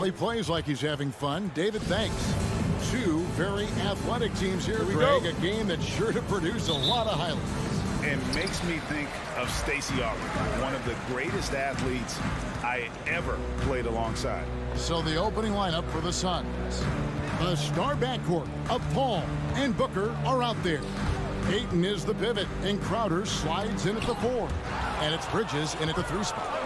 Well, he plays like he's having fun. David, thanks. Two very athletic teams here, Greg. A game that's sure to produce a lot of highlights. And makes me think of Stacey Augmon, one of the greatest athletes I ever played alongside. So the opening lineup for the Suns. The star backcourt of Paul and Booker are out there. Ayton is the pivot, and Crowder slides in at the 4. And it's Bridges in at the 3 spot.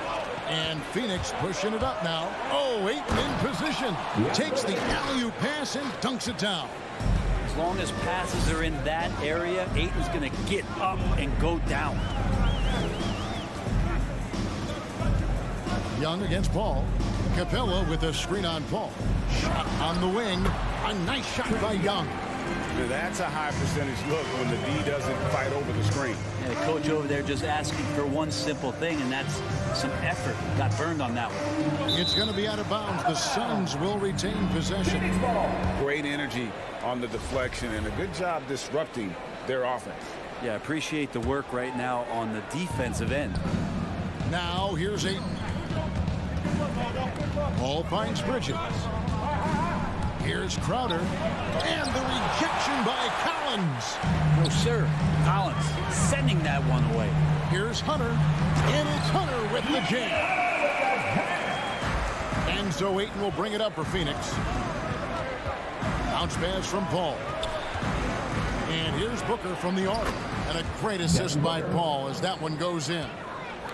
And Phoenix pushing it up now. Oh, Ayton in position. Takes the alley-oop pass and dunks it down. As long as passes are in that area, Ayton's going to get up and go down. Young against Paul. Capella with a screen on Paul. Shot on the wing. A nice shot by Young. That's a high percentage look when the D doesn't fight over the screen. And the coach over there just asking for one simple thing, and that's some effort. Got burned on that one. It's going to be out of bounds. The Suns will retain possession. Great energy on the deflection and a good job disrupting their offense. Yeah, appreciate the work right now on the defensive end. Now here's Ayton. Paul finds Bridges. Here's Crowder. And the rejection by Collins. No, sir. Collins sending that one away. Here's Hunter. And it's Hunter with the jam. And so Ayton will bring it up for Phoenix. Bounce pass from Paul. And here's Booker from the arc. And a great assist by Paul as that one goes in.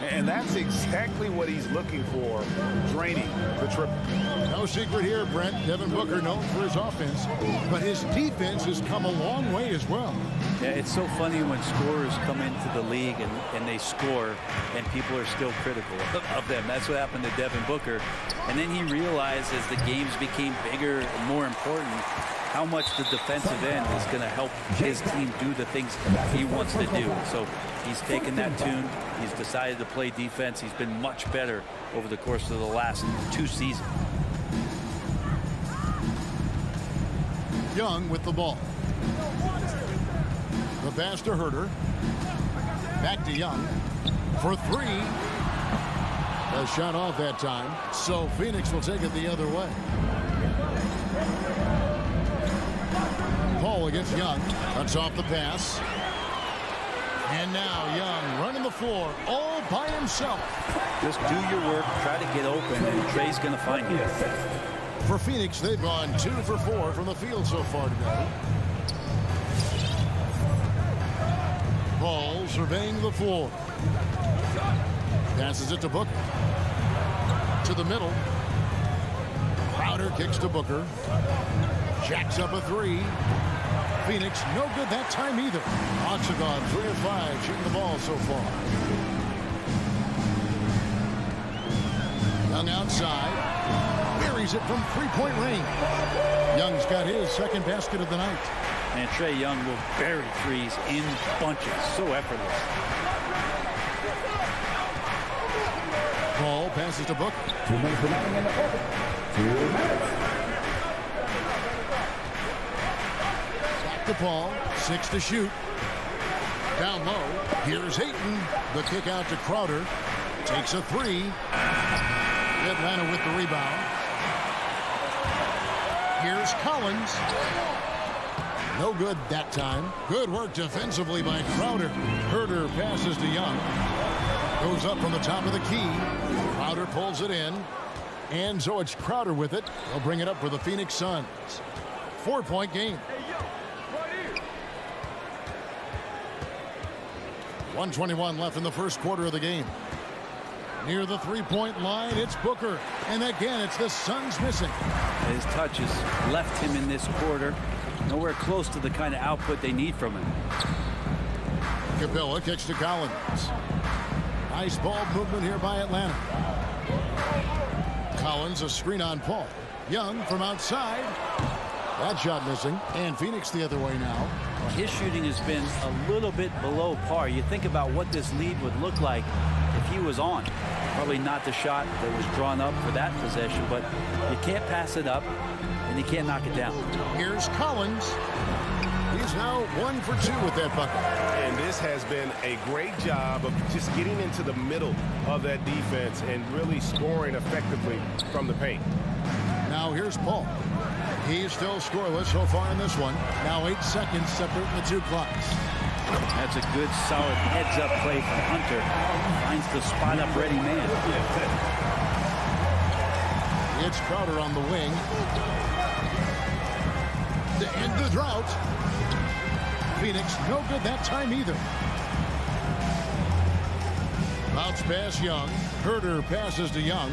And that's exactly what he's looking for, draining the triple. No secret here, Brent. Devin Booker known for his offense, but his defense has come a long way as well. Yeah, it's so funny when scorers come into the league and they score and people are still critical of them. That's what happened to Devin Booker. And then he realized as the games became bigger and more important, how much the defensive end is going to help his team do the things he wants to do. So he's taken that tune. He's decided to play defense. He's been much better over the course of the last 2 seasons. Young with the ball. The pass to Herter. Back to Young for 3. A shot off that time. So Phoenix will take it the other way. Paul against Young. Cuts off the pass. And now Young running the floor all by himself. Just do your work, try to get open, and Trey's going to find you. For Phoenix, they've gone 2 for 4 from the field so far today. Paul surveying the floor. Passes it to Booker. To the middle. Crowder kicks to Booker. Jacks up a 3. Phoenix, no good that time either. Hawks have gone 3 of 5 shooting the ball so far. Young outside. Buries it from 3-point range. Young's got his second basket of the night. And Trae Young will bury threes in bunches. So effortless. Paul passes to Booker. 2 minutes remaining in the quarter. 2 minutes. Back to Paul. 6 to shoot. Down low. Here's Ayton. The kick out to Crowder. Takes a 3. Atlanta with the rebound. Here's Collins. No good that time. Good work defensively by Crowder. Herter passes to Young. Goes up from the top of the key. Crowder pulls it in. And so it's Crowder with it. They'll bring it up for the Phoenix Suns. 4-point game. 1:21 left in the first quarter of the game. Near the 3-point line, it's Booker. And again, it's the Suns missing. His touches left him in this quarter. Nowhere close to the kind of output they need from him. Capella kicks to Collins. Nice ball movement here by Atlanta. Collins, a screen on Paul. Young from outside. That shot missing. And Phoenix the other way now. Well, his shooting has been a little bit below par. You think about what this lead would look like if he was on. Probably not the shot that was drawn up for that possession, but you can't pass it up and you can't knock it down. Here's Collins. He's now 1 for 2 with that bucket. And this has been a great job of just getting into the middle of that defense and really scoring effectively from the paint. Now here's Paul. He's still scoreless so far in this one. Now 8 seconds separating the two clocks. That's a good, solid heads-up play from Hunter. Finds the spot-up ready man. It's Crowder on the wing. To end the drought. Phoenix no good that time either. Bounce pass Young. Herder passes to Young.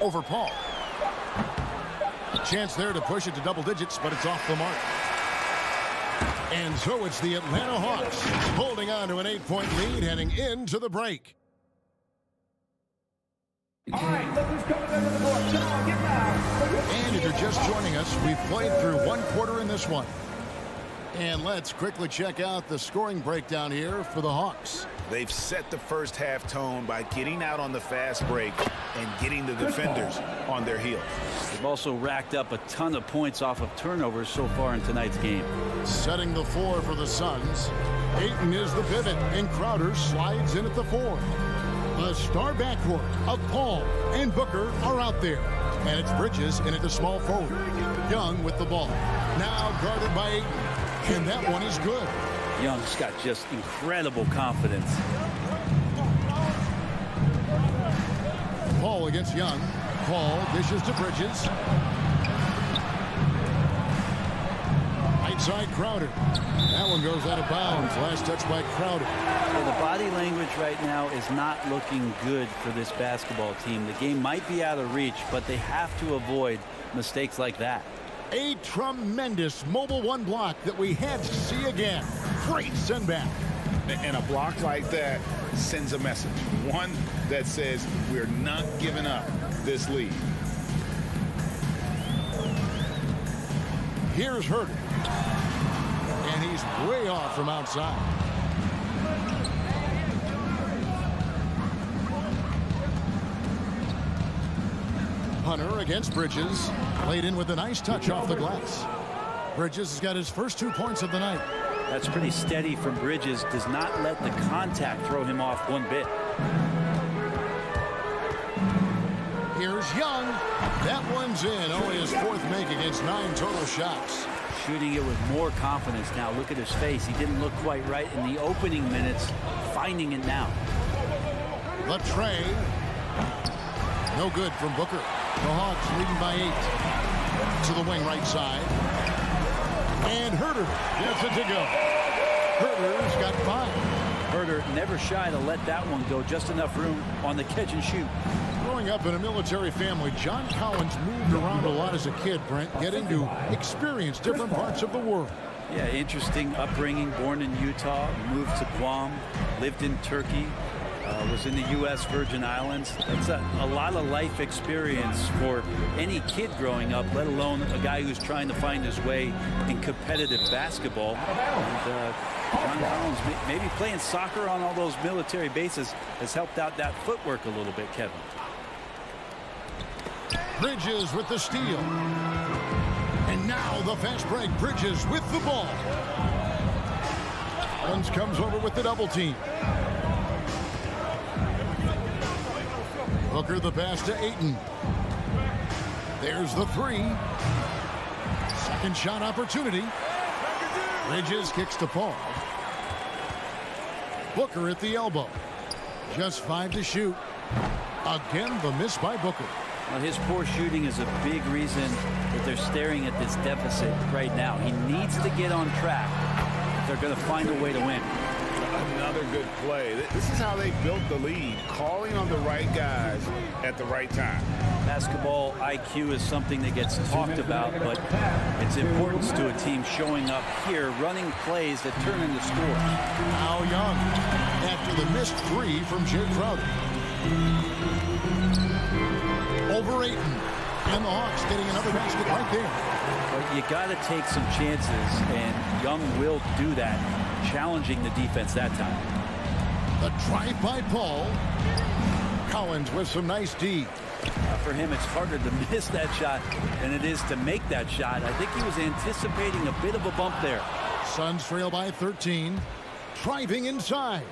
Over Paul. Chance there to push it to double digits, but it's off the mark. And so it's the Atlanta Hawks holding on to an 8-point lead heading into the break. All right, look who's coming into the court. Come on, get loud. And if you're just joining us, we've played through one quarter in this one. And let's quickly check out the scoring breakdown here for the Hawks. They've set the first half tone by getting out on the fast break and getting the defenders on their heels. They've also racked up a ton of points off of turnovers so far in tonight's game. Setting the floor for the Suns. Ayton is the pivot, and Crowder slides in at the 4. The star backcourt of Paul and Booker are out there. And it's Bridges in at the small forward. Young with the ball. Now guarded by Ayton. And that one is good. Young's got just incredible confidence. Paul against Young. Paul dishes to Bridges. Right side Crowder. That one goes out of bounds. Last touch by Crowder. Yeah, the body language right now is not looking good for this basketball team. The game might be out of reach, but they have to avoid mistakes like that. A tremendous mobile one block that we had to see again. Great send back. And a block like that sends a message. One that says we're not giving up this lead. Here's Herder. And he's way off from outside. Hunter against Bridges. Played in with a nice touch off the glass. Bridges has got his first 2 points of the night. That's pretty steady from Bridges. Does not let the contact throw him off one bit. Here's Young. That one's in. Only his 4th make against 9 total shots. Shooting it with more confidence now. Look at his face. He didn't look quite right in the opening minutes. Finding it now. The tray. No good from Booker. The Hawks leading by 8. To the wing right side. And Herder gets it to go. Herder's got 5. Herder never shy to let that one go. Just enough room on the catch and shoot. Growing up in a military family, John Collins moved around a lot as a kid, Brent, getting to experience different parts of the world. Yeah, interesting upbringing. Born in Utah, moved to Guam, lived in Turkey, was in the U.S. Virgin Islands. That's a lot of life experience for any kid growing up, let alone a guy who's trying to find his way in competitive basketball. And John Collins, maybe playing soccer on all those military bases has helped out that footwork a little bit, Kevin. Bridges with the steal. And now the fast break. Bridges with the ball. Collins comes over with the double team. Booker the pass to Ayton. There's the 3. Second shot opportunity. Bridges kicks to Paul. Booker at the elbow. Just 5 to shoot. Again, the miss by Booker. Well, his poor shooting is a big reason that they're staring at this deficit right now. He needs to get on track if they're going to find a way to win. Another good play. This is how they built the lead, calling on the right guys at the right time. Basketball IQ is something that gets talked about, but its importance to a team showing up here, running plays that turn into scores. Now Young, after the missed 3 from Jay Crowder. Over Ayton. And the Hawks getting another basket right there. But you got to take some chances, and Young will do that, challenging the defense that time. The drive by Paul. Collins with some nice D. For him, it's harder to miss that shot than it is to make that shot. I think he was anticipating a bit of a bump there. Suns trail by 13. Driving inside.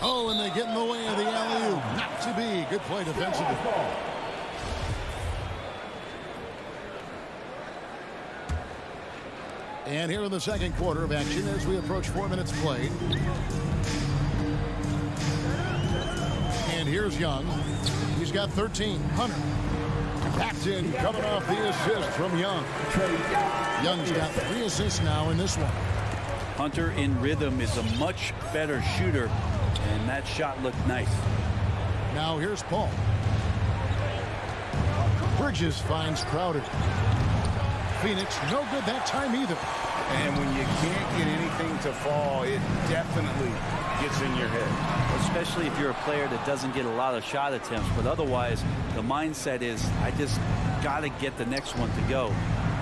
Oh, and they get in the way of the alley-oop. Not to be. Good play defensively. And here in the second quarter of action as we approach 4 minutes played. And here's Young. He's got 13. Hunter. Backed in, coming off the assist from Young. Young's got 3 assists now in this one. Hunter in rhythm is a much better shooter, and that shot looked nice. Now here's Paul. Bridges finds Crowder. Phoenix, no good that time either. And when you can't get anything to fall, it definitely gets in your head. Especially if you're a player that doesn't get a lot of shot attempts. But otherwise, the mindset is, I just got to get the next one to go.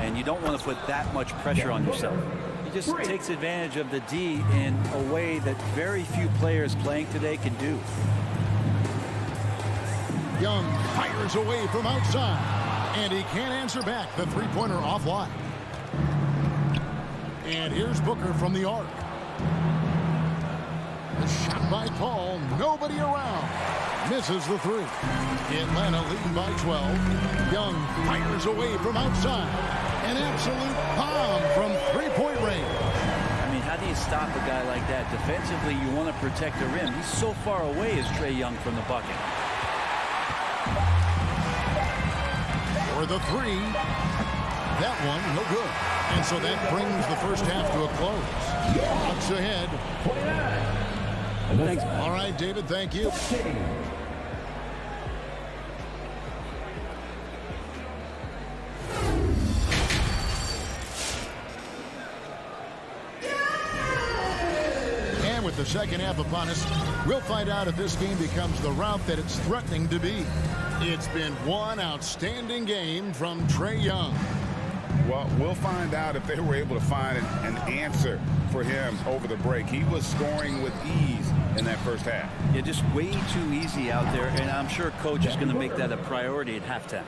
And you don't want to put that much pressure on yourself. He just takes advantage of the D in a way that very few players playing today can do. Young fires away from outside. And he can't answer back. The three-pointer offline. And here's Booker from the arc. The shot by Paul. Nobody around. Misses the three. Atlanta leading by 12. Young fires away from outside. An absolute bomb from three-point range. I mean, how do you stop a guy like that? Defensively, you want to protect the rim. He's so far away as Trae Young from the bucket. For the three. That one, no good. And so that brings the first half to a close. Bucks ahead. Thanks. All right, David, thank you. And with the second half upon us, we'll find out if this game becomes the route that it's threatening to be. It's been one outstanding game from Trae Young. Well, we'll find out if they were able to find an answer for him over the break. He was scoring with ease in that first half. Yeah, just way too easy out there, and I'm sure coach is going to make that a priority at halftime.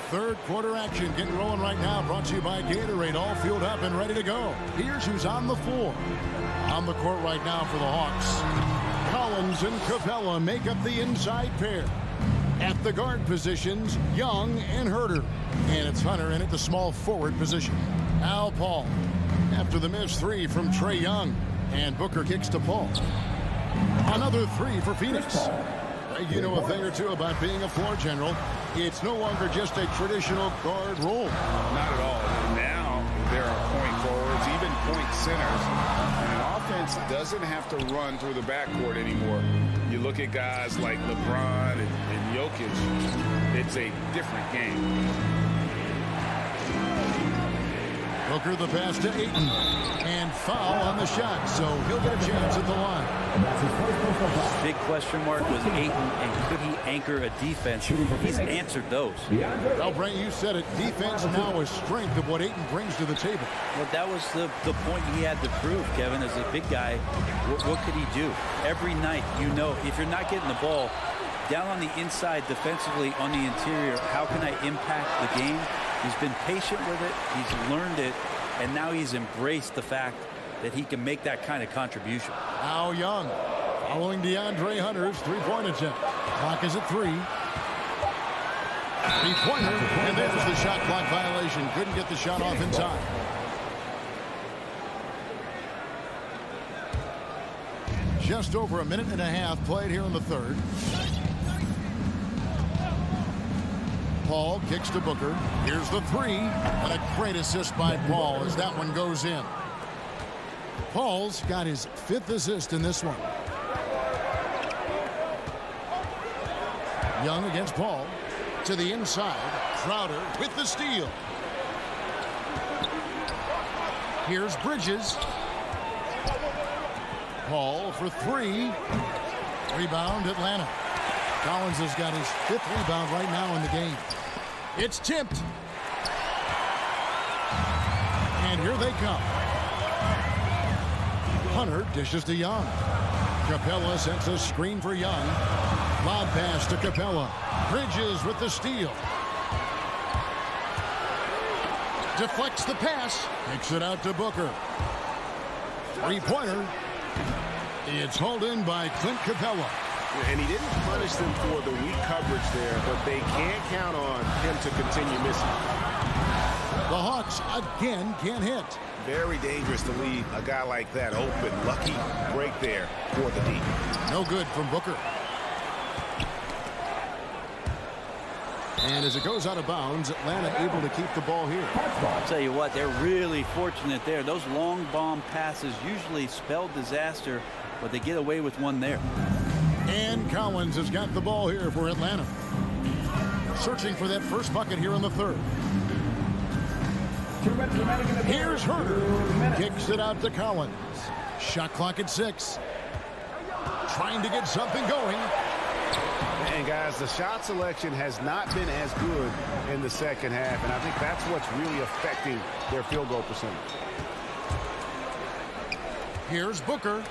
Third quarter action getting rolling right now, brought to you by Gatorade, all fueled up and ready to go. Here's who's on the floor. On the court right now for the Hawks. Collins and Capella make up the inside pair. At the guard positions, Young and Herter. And it's Hunter in at the small forward position. Al Paul. After the missed three from Trae Young. And Booker kicks to Paul. Another three for Phoenix. You know a thing or two about being a floor general. It's no longer just a traditional guard role. Not at all. Now there are point forwards, even point centers. And an offense doesn't have to run through the backcourt anymore. You look at guys like LeBron and Jokic, it's a different game. Booker the pass to Ayton. And foul on the shot, so he'll get a chance at the line. Big question mark was Ayton, and could he anchor a defense? He's answered those. Well, Brent, you said it. Defense now is strength of what Ayton brings to the table. Well, that was the point he had to prove, Kevin, as a big guy. What could he do? Every night, you know, if you're not getting the ball down on the inside defensively on the interior, how can I impact the game? He's been patient with it. He's learned it. And now he's embraced the fact that he can make that kind of contribution. Now Young following DeAndre Hunter's three-point attempt. Clock is at 3. Three-pointer, and there's the shot clock violation. Couldn't get the shot off in time. Just over a minute and a half played here in the third. Paul kicks to Booker. Here's the three. And a great assist by Paul as that one goes in. Paul's got his 5th assist in this one. Young against Paul. To the inside. Crowder with the steal. Here's Bridges. Paul for 3. Rebound Atlanta. Collins has got his 5th rebound right now in the game. It's tipped. And here they come. Hunter dishes to Young. Capella sends a screen for Young. Lob pass to Capella. Bridges with the steal. Deflects the pass. Kicks it out to Booker. Three-pointer. It's hauled in by Clint Capella. And he didn't punish them for the weak coverage there, but they can't count on him to continue missing. The Hawks again can't hit. Very dangerous to leave a guy like that open. Lucky break there for the D. No good from Booker. And as it goes out of bounds, Atlanta able to keep the ball here. I'll tell you what, they're really fortunate there. Those long bomb passes usually spell disaster, but they get away with one there. And Collins has got the ball here for Atlanta. Searching for that first bucket here in the third. Here's Herter. Kicks it out to Collins. Shot clock at 6. Trying to get something going. And guys, the shot selection has not been as good in the second half, and I think that's what's really affecting their field goal percentage. Here's Booker,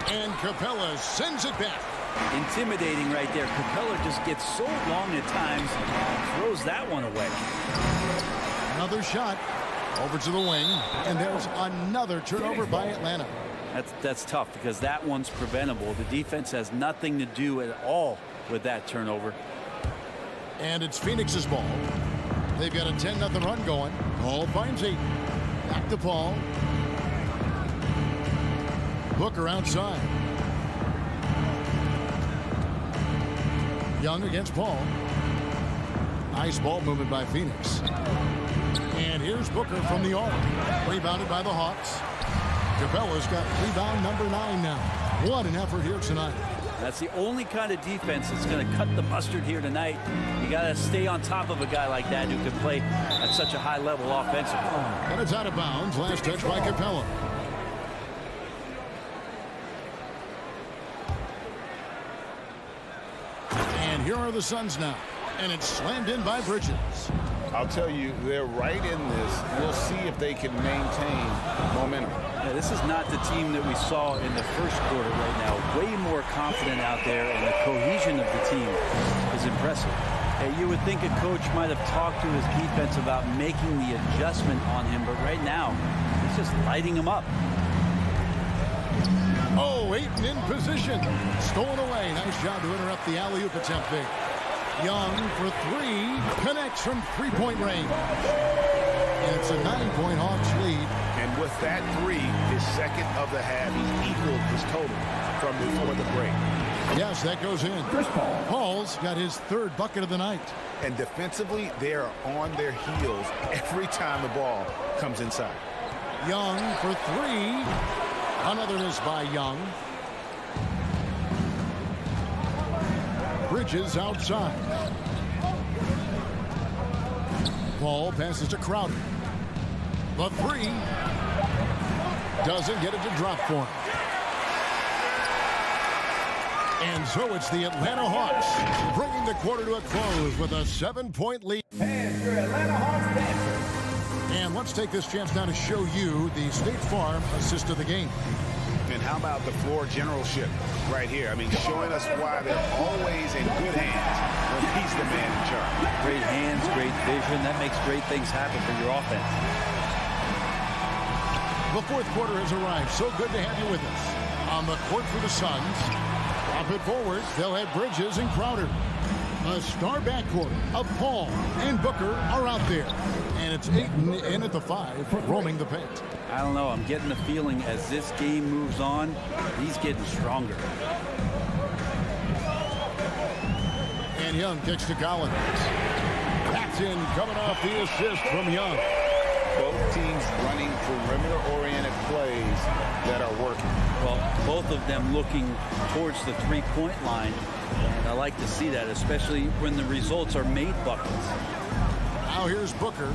and Capella sends it back. Intimidating right there. Capella just gets so long at times and throws that one away. Another shot over to the wing, and there's another turnover by Atlanta. That's tough because that one's preventable. The defense has nothing to do at all with that turnover. And it's Phoenix's ball. They've got a 10-0 run going. Paul finds Ayton. Back to Paul. Booker outside. Young against Paul. Nice ball movement by Phoenix. And here's Booker from the arc. Rebounded by the Hawks. Capella's got rebound number 9 now. What an effort here tonight. That's the only kind of defense that's going to cut the mustard here tonight. You got to stay on top of a guy like that who can play at such a high level offensively. And it's out of bounds. Last touch by Capella. And here are the Suns now. And it's slammed in by Bridges. I'll tell you, they're right in this. We'll see if they can maintain momentum. Yeah, this is not the team that we saw in the first quarter right now. Way more confident out there, and the cohesion of the team is impressive. Hey, you would think a coach might have talked to his defense about making the adjustment on him, but right now, he's just lighting him up. Oh, Ayton in position. Stolen away. Nice job to interrupt the alley-oop attempt there. Young for 3. Connects from three-point range. And it's a 9-point Hawks lead. And with that 3, his second of the half, he's equaled his total from before the break. Yes, that goes in. Paul's got his 3rd bucket of the night. And defensively, they are on their heels every time the ball comes inside. Young for 3. Another miss by Young. Bridges outside. Paul passes to Crowder. The 3 doesn't get it to drop for him. And so it's the Atlanta Hawks bringing the quarter to a close with a 7-point lead. And your Atlanta Hawks dancer. And let's take this chance now to show you the State Farm assist of the game. And how about the floor generalship right here? I mean, showing us why they're always in good hands when he's the man in charge. Great hands, great vision. That makes great things happen for your offense. The 4th quarter has arrived. So good to have you with us. On the court for the Suns. Drop it forward. They'll have Bridges and Crowder. A star backcourt of Paul and Booker are out there. And it's Ayton in at the 5, roaming the paint. I don't know. I'm getting the feeling as this game moves on, he's getting stronger. And Young kicks to Collins. That's in, coming off the assist from Young. Both teams running perimeter-oriented plays that are working. Well, both of them looking towards the three-point line. And I like to see that, especially when the results are made buckets. Now here's Booker.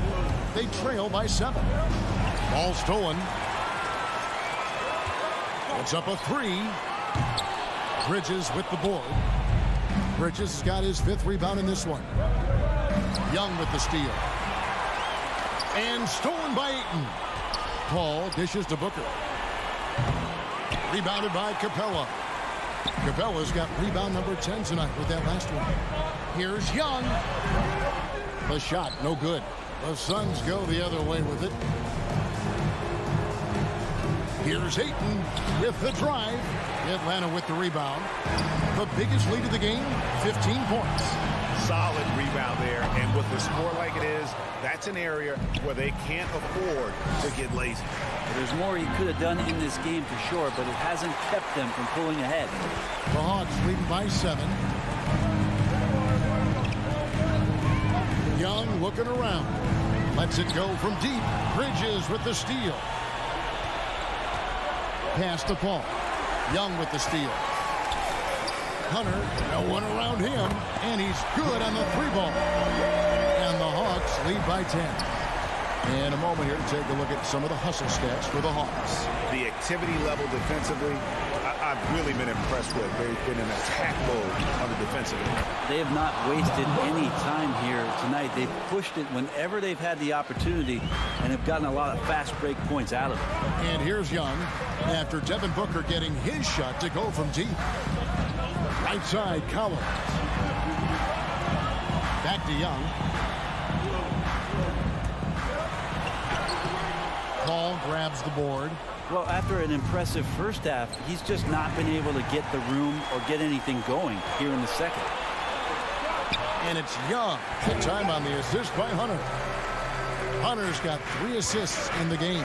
They trail by 7. Ball stolen. It's up a 3. Bridges with the board. Bridges has got his 5th rebound in this one. Young with the steal. And stolen by Ayton. Paul dishes to Booker. Rebounded by Capella. Capella's got rebound number 10 tonight with that last one. Here's Young. The shot, no good. The Suns go the other way with it. Here's Ayton with the drive. Atlanta with the rebound. The biggest lead of the game, 15 points. Solid rebound there, and with the score like it is, that's an area where they can't afford to get lazy. There's more he could have done in this game for sure, but it hasn't kept them from pulling ahead. The Hawks leading by 7. Young looking around. Lets it go from deep. Bridges with the steal. Pass to Paul. Young with the steal. Hunter, no one around him, and he's good on the 3-ball. And the Hawks lead by 10. In a moment here to take a look at some of the hustle stats for the Hawks. The activity level defensively, I've really been impressed with. They've been in attack mode on the defensive end. They have not wasted any time here tonight. They've pushed it whenever they've had the opportunity and have gotten a lot of fast break points out of it. And here's Young after Devin Booker getting his shot to go from deep. Right side, Collins. Back to Young. Paul grabs the board. Well, after an impressive first half, he's just not been able to get the room or get anything going here in the second. And it's Young. Good time on the assist by Hunter. Hunter's got 3 assists in the game.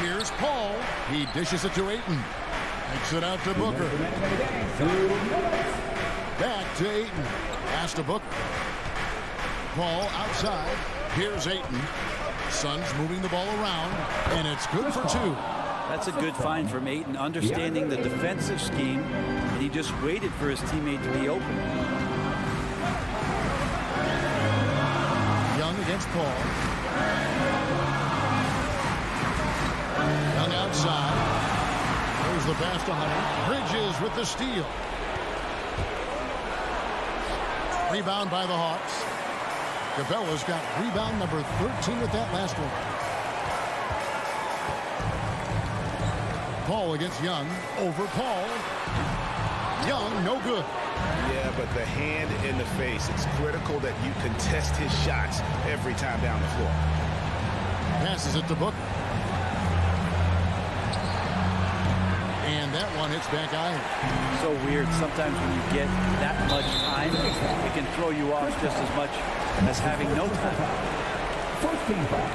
Here's Paul. He dishes it to Ayton. Takes it out to Booker. Back to Ayton. Pass to Booker. Paul outside. Here's Ayton. Suns moving the ball around, and it's good for 2. That's a good find from Ayton, understanding the defensive scheme, and he just waited for his teammate to be open. Young against Paul. Young outside. There's the pass to Hunter. Bridges with the steal. Rebound by the Hawks. Cabela's got rebound number 13 with that last one. Paul against Young. Over Paul. Young, no good. Yeah, but the hand in the face, it's critical that you contest his shots every time down the floor. Passes it to Booker. And that one hits back iron. So weird. Sometimes when you get that much time, it can throw you off just as much as having no time. First team foul.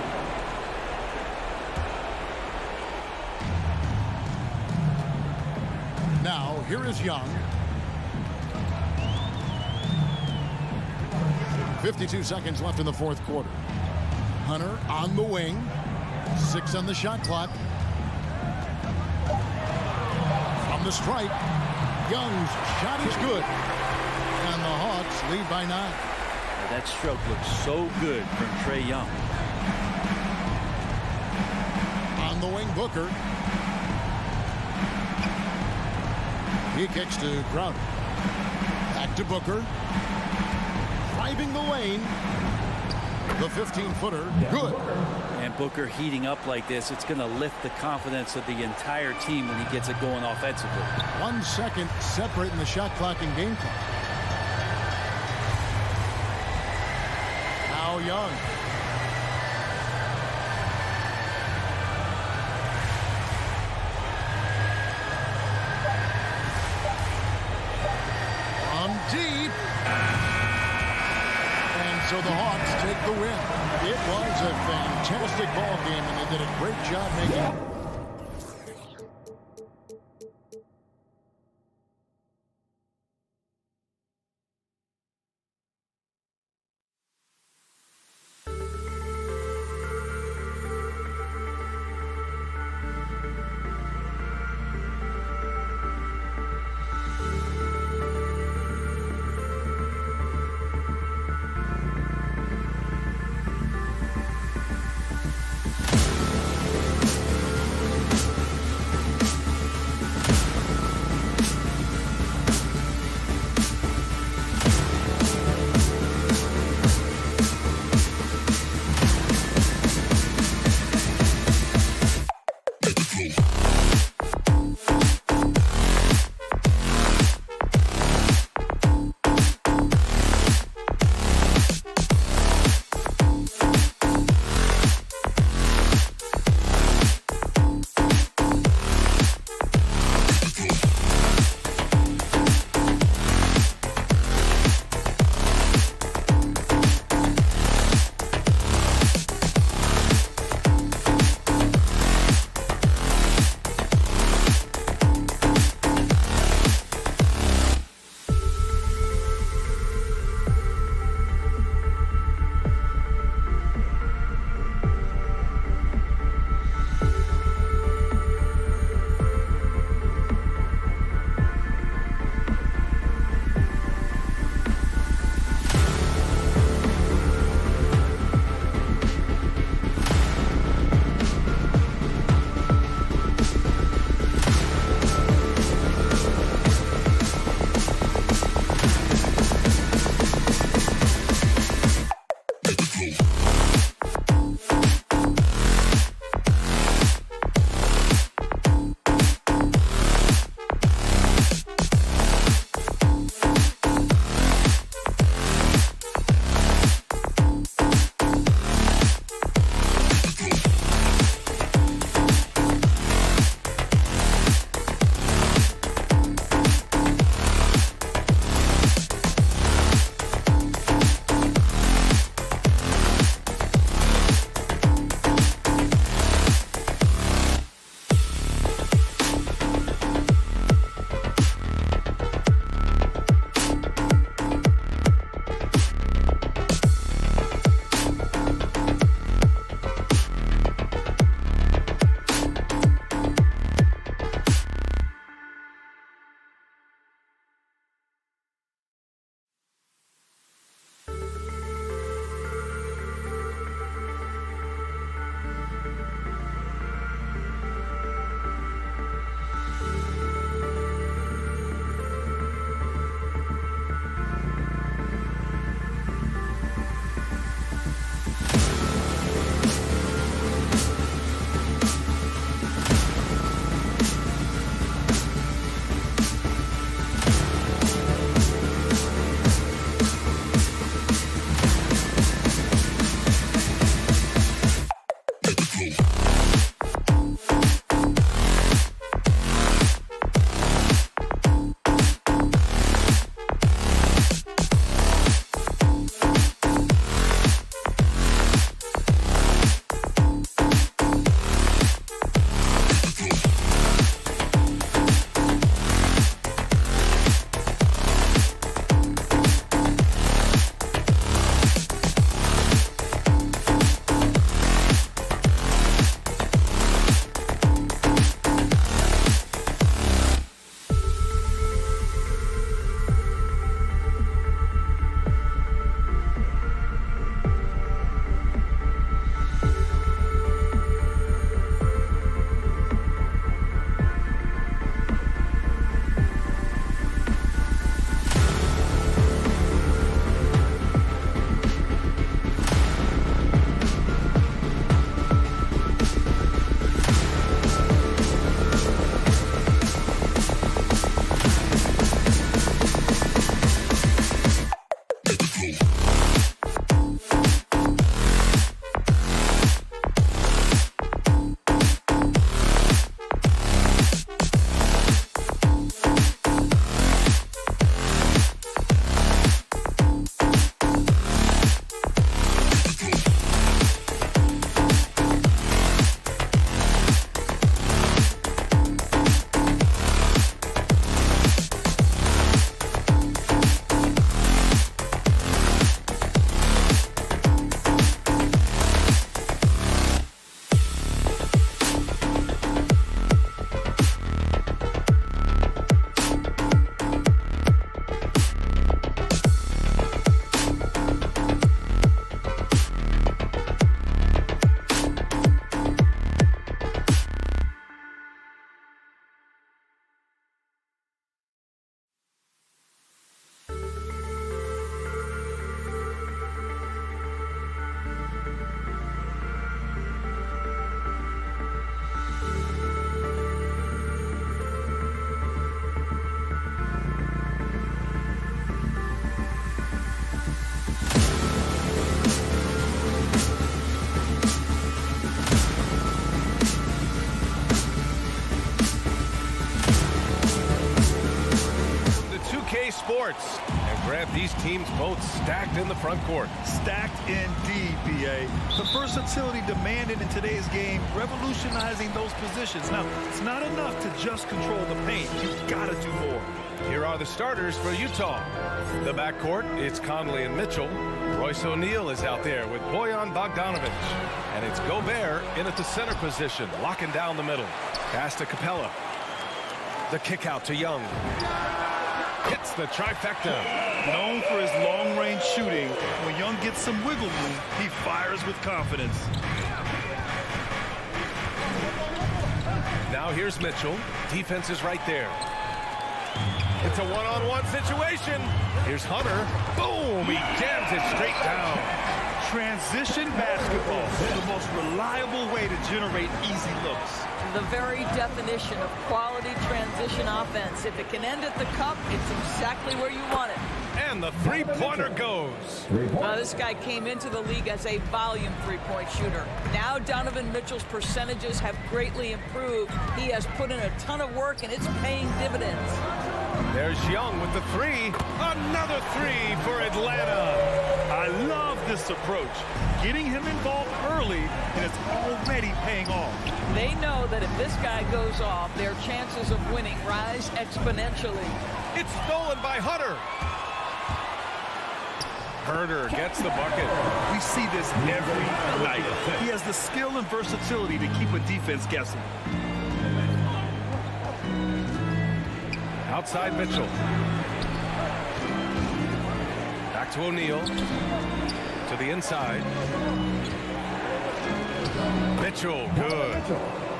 Now, here is Young. 52 seconds left in the fourth quarter. Hunter on the wing. 6 on the shot clock. From the strike, Young's shot is good. And the Hawks lead by 9. That stroke looks so good from Trae Young. On the wing, Booker. He kicks to Crowder. Back to Booker. Driving the lane. The 15-footer, good. And Booker heating up like this, it's going to lift the confidence of the entire team when he gets it going offensively. 1 second separating the shot clock and game clock. Now Young. From deep. And so the Hawks take the win. It was a fantastic ball game, and they did a great job making it. Sports, and grab these teams both stacked in the front court. Stacked indeed, BA. The versatility demanded in today's game, revolutionizing those positions. Now, it's not enough to just control the paint. You've got to do more. Here are the starters for Utah. The backcourt, it's Conley and Mitchell. Royce O'Neal is out there with Bojan Bogdanovic. And it's Gobert in at the center position, locking down the middle. Pass to Capella. The kick out to Young. Hits the trifecta. Known for his long-range shooting, when Young gets some wiggle room, he fires with confidence. Now here's Mitchell. Defense is right there. It's a one-on-one situation. Here's Hunter. Boom! He jams it straight down. Transition basketball, the most reliable way to generate easy looks. The very definition of quality transition offense. If it can end at the cup, it's exactly where you want it. And the three-pointer goes. This guy came into the league as a volume three-point shooter. Now Donovan Mitchell's percentages have greatly improved. He has put in a ton of work, and it's paying dividends. There's Young with the three. Another three for Atlanta. I love this approach. Getting him involved early, and it's already paying off. They know that if this guy goes off, their chances of winning rise exponentially. It's stolen by Hunter. Herder gets the bucket. We see this every night. He has the skill and versatility to keep a defense guessing. Outside Mitchell. Back to O'Neal. To the inside. Mitchell, good.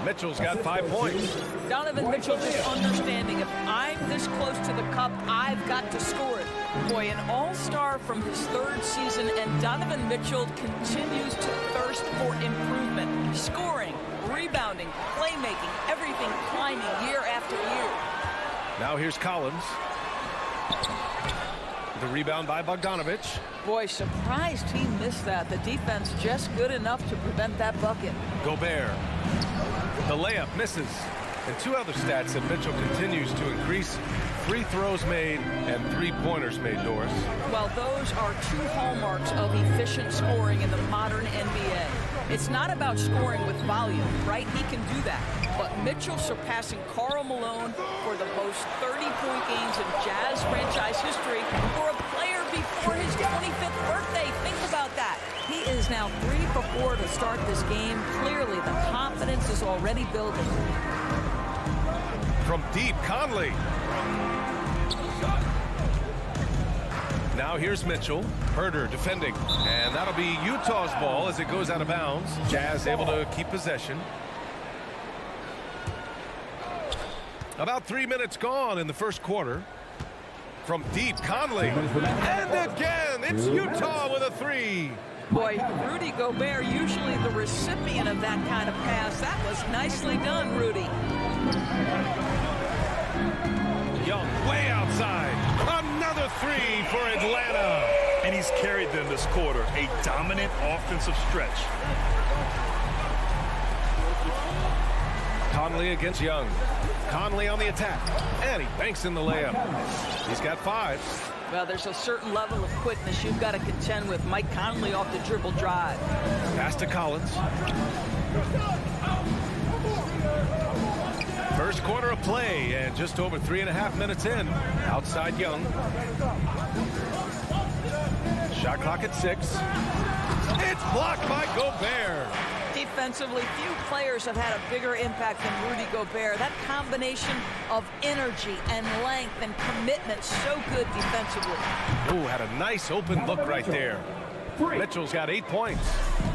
Mitchell's got 5 points. Donovan Mitchell just understanding if I'm this close to the cup, I've got to score it. Boy, an all-star from his third season, and Donovan Mitchell continues to thirst for improvement. Scoring, rebounding, playmaking, everything climbing year after year. Now here's Collins. The rebound by Bogdanovich. Boy, surprised he missed that. The defense just good enough to prevent that bucket. Gobert. The layup misses. And two other stats that Mitchell continues to increase: free throws made and three-pointers made, Doris. Well, those are two hallmarks of efficient scoring in the modern NBA. It's not about scoring with volume, right? He can do that. But Mitchell surpassing Karl Malone for the most 30-point games in Jazz franchise history for a player before his 25th birthday. Think about that. He is now 3 for 4 to start this game. Clearly, the confidence is already building. From deep, Conley. Now here's Mitchell. Herder defending. And that'll be Utah's ball as it goes out of bounds. Jazz able to keep possession. About 3 minutes gone in the first quarter. From deep, Conley. And again, it's Utah with a three. Boy, Rudy Gobert, usually the recipient of that kind of pass. That was nicely done, Rudy. Young way outside. Another three for Atlanta. And he's carried them this quarter. A dominant offensive stretch. Conley against Young. Conley on the attack. And he banks in the layup. He's got 5. Well, there's a certain level of quickness you've got to contend with. Mike Conley off the dribble drive. Pass to Collins. First quarter of play, and just over 3.5 minutes in. Outside Young. Shot clock at 6. It's blocked by Gobert. Defensively, few players have had a bigger impact than Rudy Gobert. That combination of energy and length and commitment, so good defensively. Ooh, had a nice open look right there. Mitchell's got 8 points.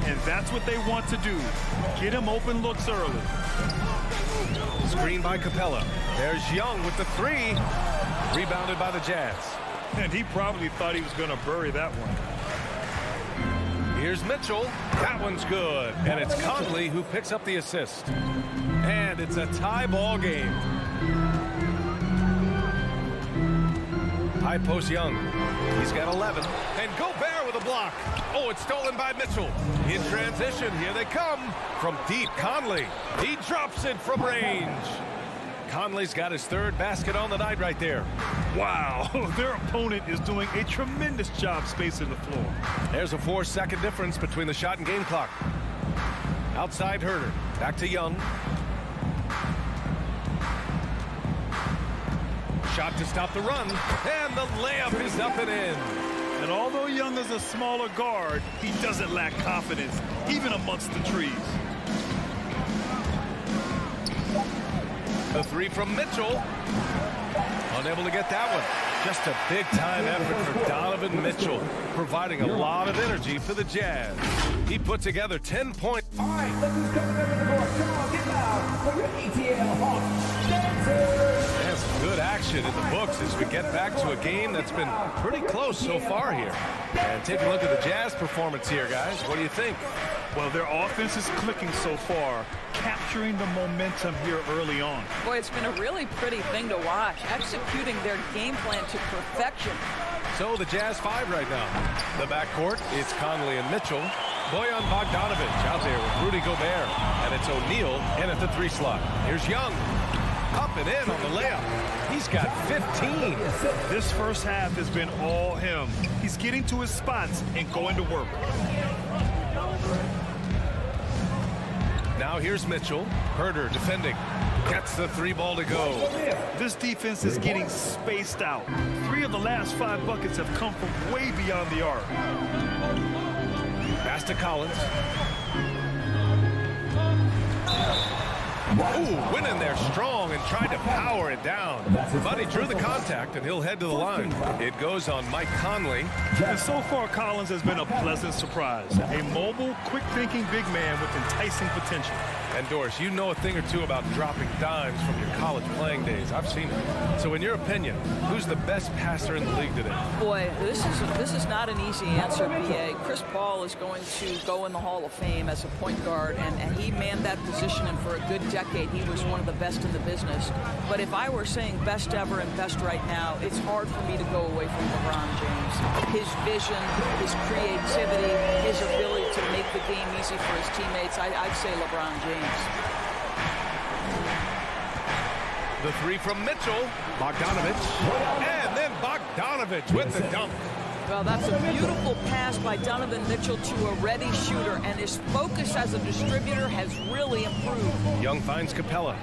And that's what they want to do. Get him open looks early. Screen by Capella. There's Young with the 3. Rebounded by the Jazz. And he probably thought he was going to bury that one. Here's Mitchell. That one's good. And it's Conley who picks up the assist. And it's a tie ball game. High post Young. He's got 11. And Gobert with a block. Oh, it's stolen by Mitchell. In transition, here they come. From deep, Conley. He drops it from range. Conley's got his 3rd basket on the night right there. Wow, their opponent is doing a tremendous job spacing the floor. There's a 4-second difference between the shot and game clock. Outside Herder. Back to Young. Shot to stop the run. And the layup is up and in. And although Young is a smaller guard, he doesn't lack confidence, even amongst the trees. The 3 from Mitchell. Unable to get that one. Just a big-time effort for Donovan Mitchell, providing a lot of energy for the Jazz. He put together 10 points. All right, look who's coming over the court. Come on, get loud for your ATL Hawks dancers. There's some good action in the books as we get back to a game that's been pretty close so far here. And take a look at the Jazz performance here, guys. What do you think? Well, their offense is clicking so far, capturing the momentum here early on. Boy, it's been a really pretty thing to watch, executing their game plan to perfection. So the Jazz 5 right now. The backcourt, it's Conley and Mitchell. Bojan Bogdanovich out there with Rudy Gobert. And it's O'Neal in at the 3 slot. Here's Young. Up and in on the layup. He's got 15. This first half has been all him. He's getting to his spots and going to work. Now here's Mitchell. Herder defending. Gets the 3 ball to go. This defense is getting spaced out. 3 of the last 5 buckets have come from way beyond the arc. Pass to Collins. Ooh, went in there strong and tried to power it down. But he drew the contact, and he'll head to the line. It goes on Mike Conley. And so far, Collins has been a pleasant surprise. A mobile, quick-thinking big man with enticing potential. And Doris, you know a thing or two about dropping dimes from your college playing days. I've seen it. So in your opinion, who's the best passer in the league today? Boy, this is not an easy answer, BA. Chris Paul is going to go in the Hall of Fame as a point guard, and he manned that position for a good decade. decade, he was one of the best in the business. But if I were saying best ever and best right now, it's hard for me to go away from LeBron James. His vision, his creativity, his ability to make the game easy for his teammates, I'd say LeBron James. The three from Mitchell, Bogdanovich, and then Bogdanovich with the dunk. Well, that's a beautiful pass by Donovan Mitchell to a ready shooter, and his focus as a distributor has really improved. Young finds Capella.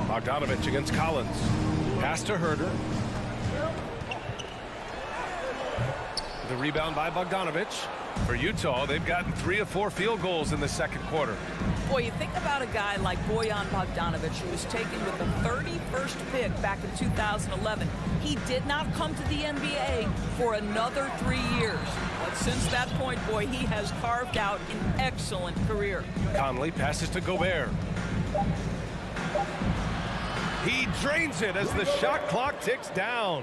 Bogdanovich against Collins. Pass to Herter. The rebound by Bogdanovich. For Utah, they've gotten 3 of 4 field goals in the second quarter. Boy, you think about a guy like Bojan Bogdanovic, who was taken with the 31st pick back in 2011. He did not come to the NBA for another 3 years. But since that point, boy, he has carved out an excellent career. Conley passes to Gobert. He drains it as the shot clock ticks down.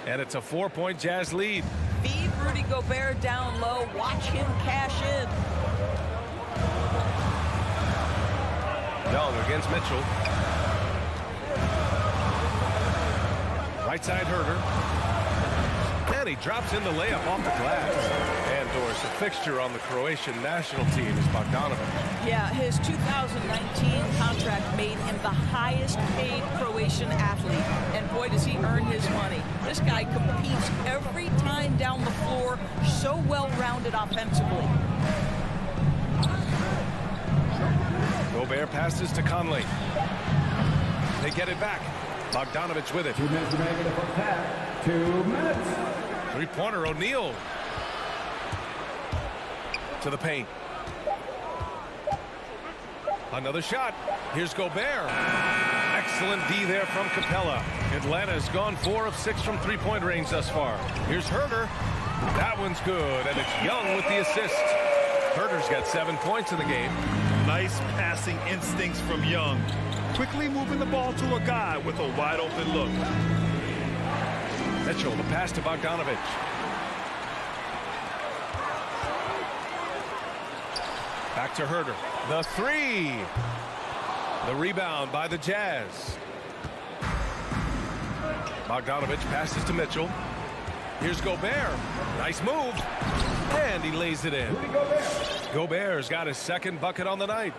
And it's a 4-point Jazz lead. Feed Rudy Gobert down low. Watch him cash in. Young against Mitchell. Right side Herter. And he drops in the layup off the glass. And Doris, a fixture on the Croatian national team is Bogdanovich. Yeah, his 2019 contract made him the highest paid Croatian athlete. And boy, does he earn his money. This guy competes every time down the floor, so well-rounded offensively. Gobert passes to Conley. They get it back. Bogdanovich with it. 2 minutes remaining in the first half. 2 minutes. Three-pointer, O'Neal. To the paint. Another shot. Here's Gobert. Excellent D there from Capella. Atlanta's gone 4 of 6 from three-point range thus far. Here's Herter. That one's good, and it's Young with the assist. Herter's got 7 points in the game. Nice passing instincts from Young. Quickly moving the ball to a guy with a wide-open look. Mitchell, the pass to Bogdanovich. Back to Herter. The three. The rebound by the Jazz. Bogdanovich passes to Mitchell. Here's Gobert. Nice move. And he lays it in. Gobert's got his second bucket on the night.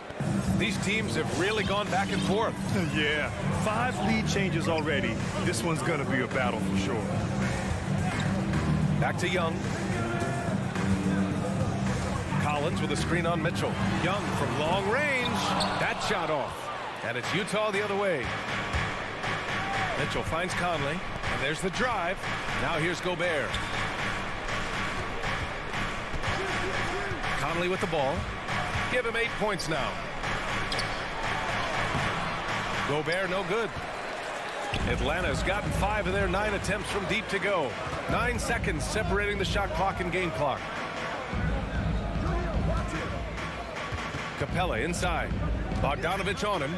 These teams have really gone back and forth. Yeah, 5 lead changes already. This one's going to be a battle for sure. Back to Young. Collins with a screen on Mitchell. Young from long range. That shot off. And it's Utah the other way. Mitchell finds Conley. And there's the drive. Now here's Gobert. Conley with the ball. Give him 8 points now. Gobert no good. Atlanta's gotten 5 of their 9 attempts from deep to go. 9 seconds separating the shot clock and game clock. Capella inside. Bogdanovich on him.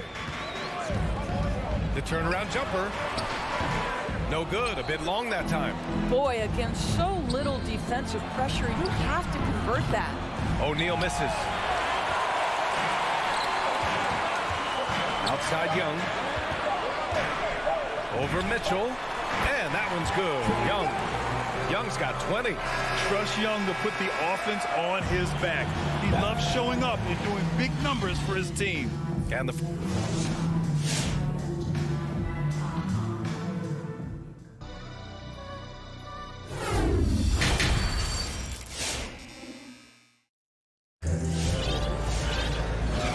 The turnaround jumper. No good. A bit long that time. Boy, against so little defensive pressure, you have to convert that. O'Neal misses. Outside Young. Over Mitchell. And that one's good. Young's got 20. Trust Young to put the offense on his back. He loves showing up and doing big numbers for his team. And the...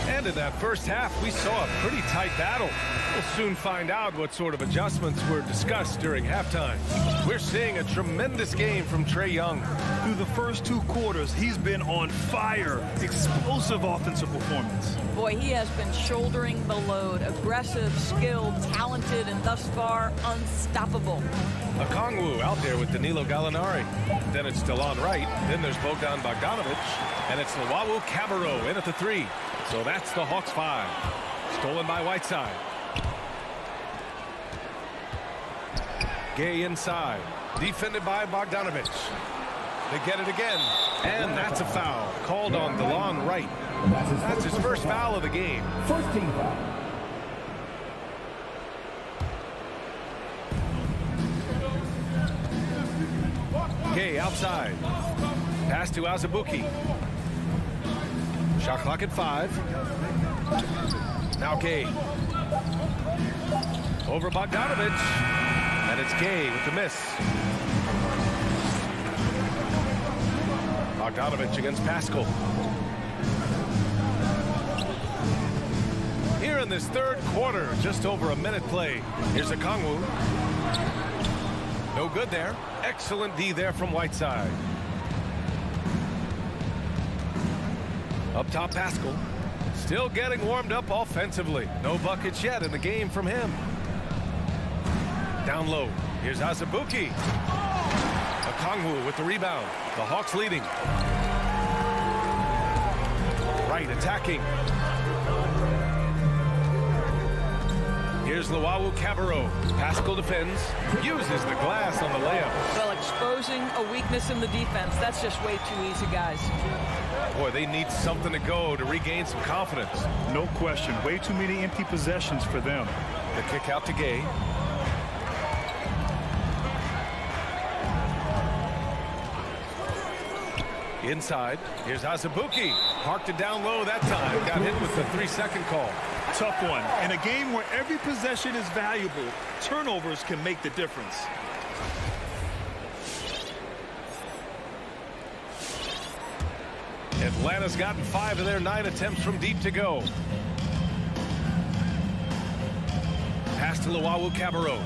And in that first half, we saw a pretty tight battle. We'll soon find out what sort of adjustments were discussed during halftime. We're seeing a tremendous game from Trae Young. Through the first 2 quarters, he's been on fire. Explosive offensive performance. Boy, he has been shouldering the load. Aggressive, skilled, talented, and thus far, unstoppable. Okongwu out there with Danilo Gallinari. Then it's Delon Wright. Then there's Bogdan Bogdanovich. And it's Luwawu Cabarrot in at the 3. So that's the Hawks 5. Stolen by Whiteside. Gay inside. Defended by Bogdanovich. They get it again. And that's a foul. Called on Delon DeLon Wright. That's his first foul of the game. First team foul. Gay outside. Pass to Azubuike. Shot clock at 5. Now Gay. Over Bogdanovich. And it's Gay with the miss. Bogdanovich against Pascal. Here in this third quarter, just over a minute play. Here's Okongwu. No good there. Excellent D there from Whiteside. Up top, Pascal. Still getting warmed up offensively. No buckets yet in the game from him. Down low. Here's Azubuike. Okongwu with the rebound. The Hawks leading. Wright attacking. Here's Luwawu-Cabarrot. Pascal defends. Uses the glass on the layup. Well, exposing a weakness in the defense, that's just way too easy, guys. Boy, they need something to go to regain some confidence. No question. Way too many empty possessions for them. The kick out to Gay. Inside. Here's Azubuike. Parked it down low that time. Got hit with the 3-second call. Tough one. In a game where every possession is valuable, turnovers can make the difference. Atlanta's gotten 5 of their 9 attempts from deep to go. Pass to Luwawu-Cabarrot.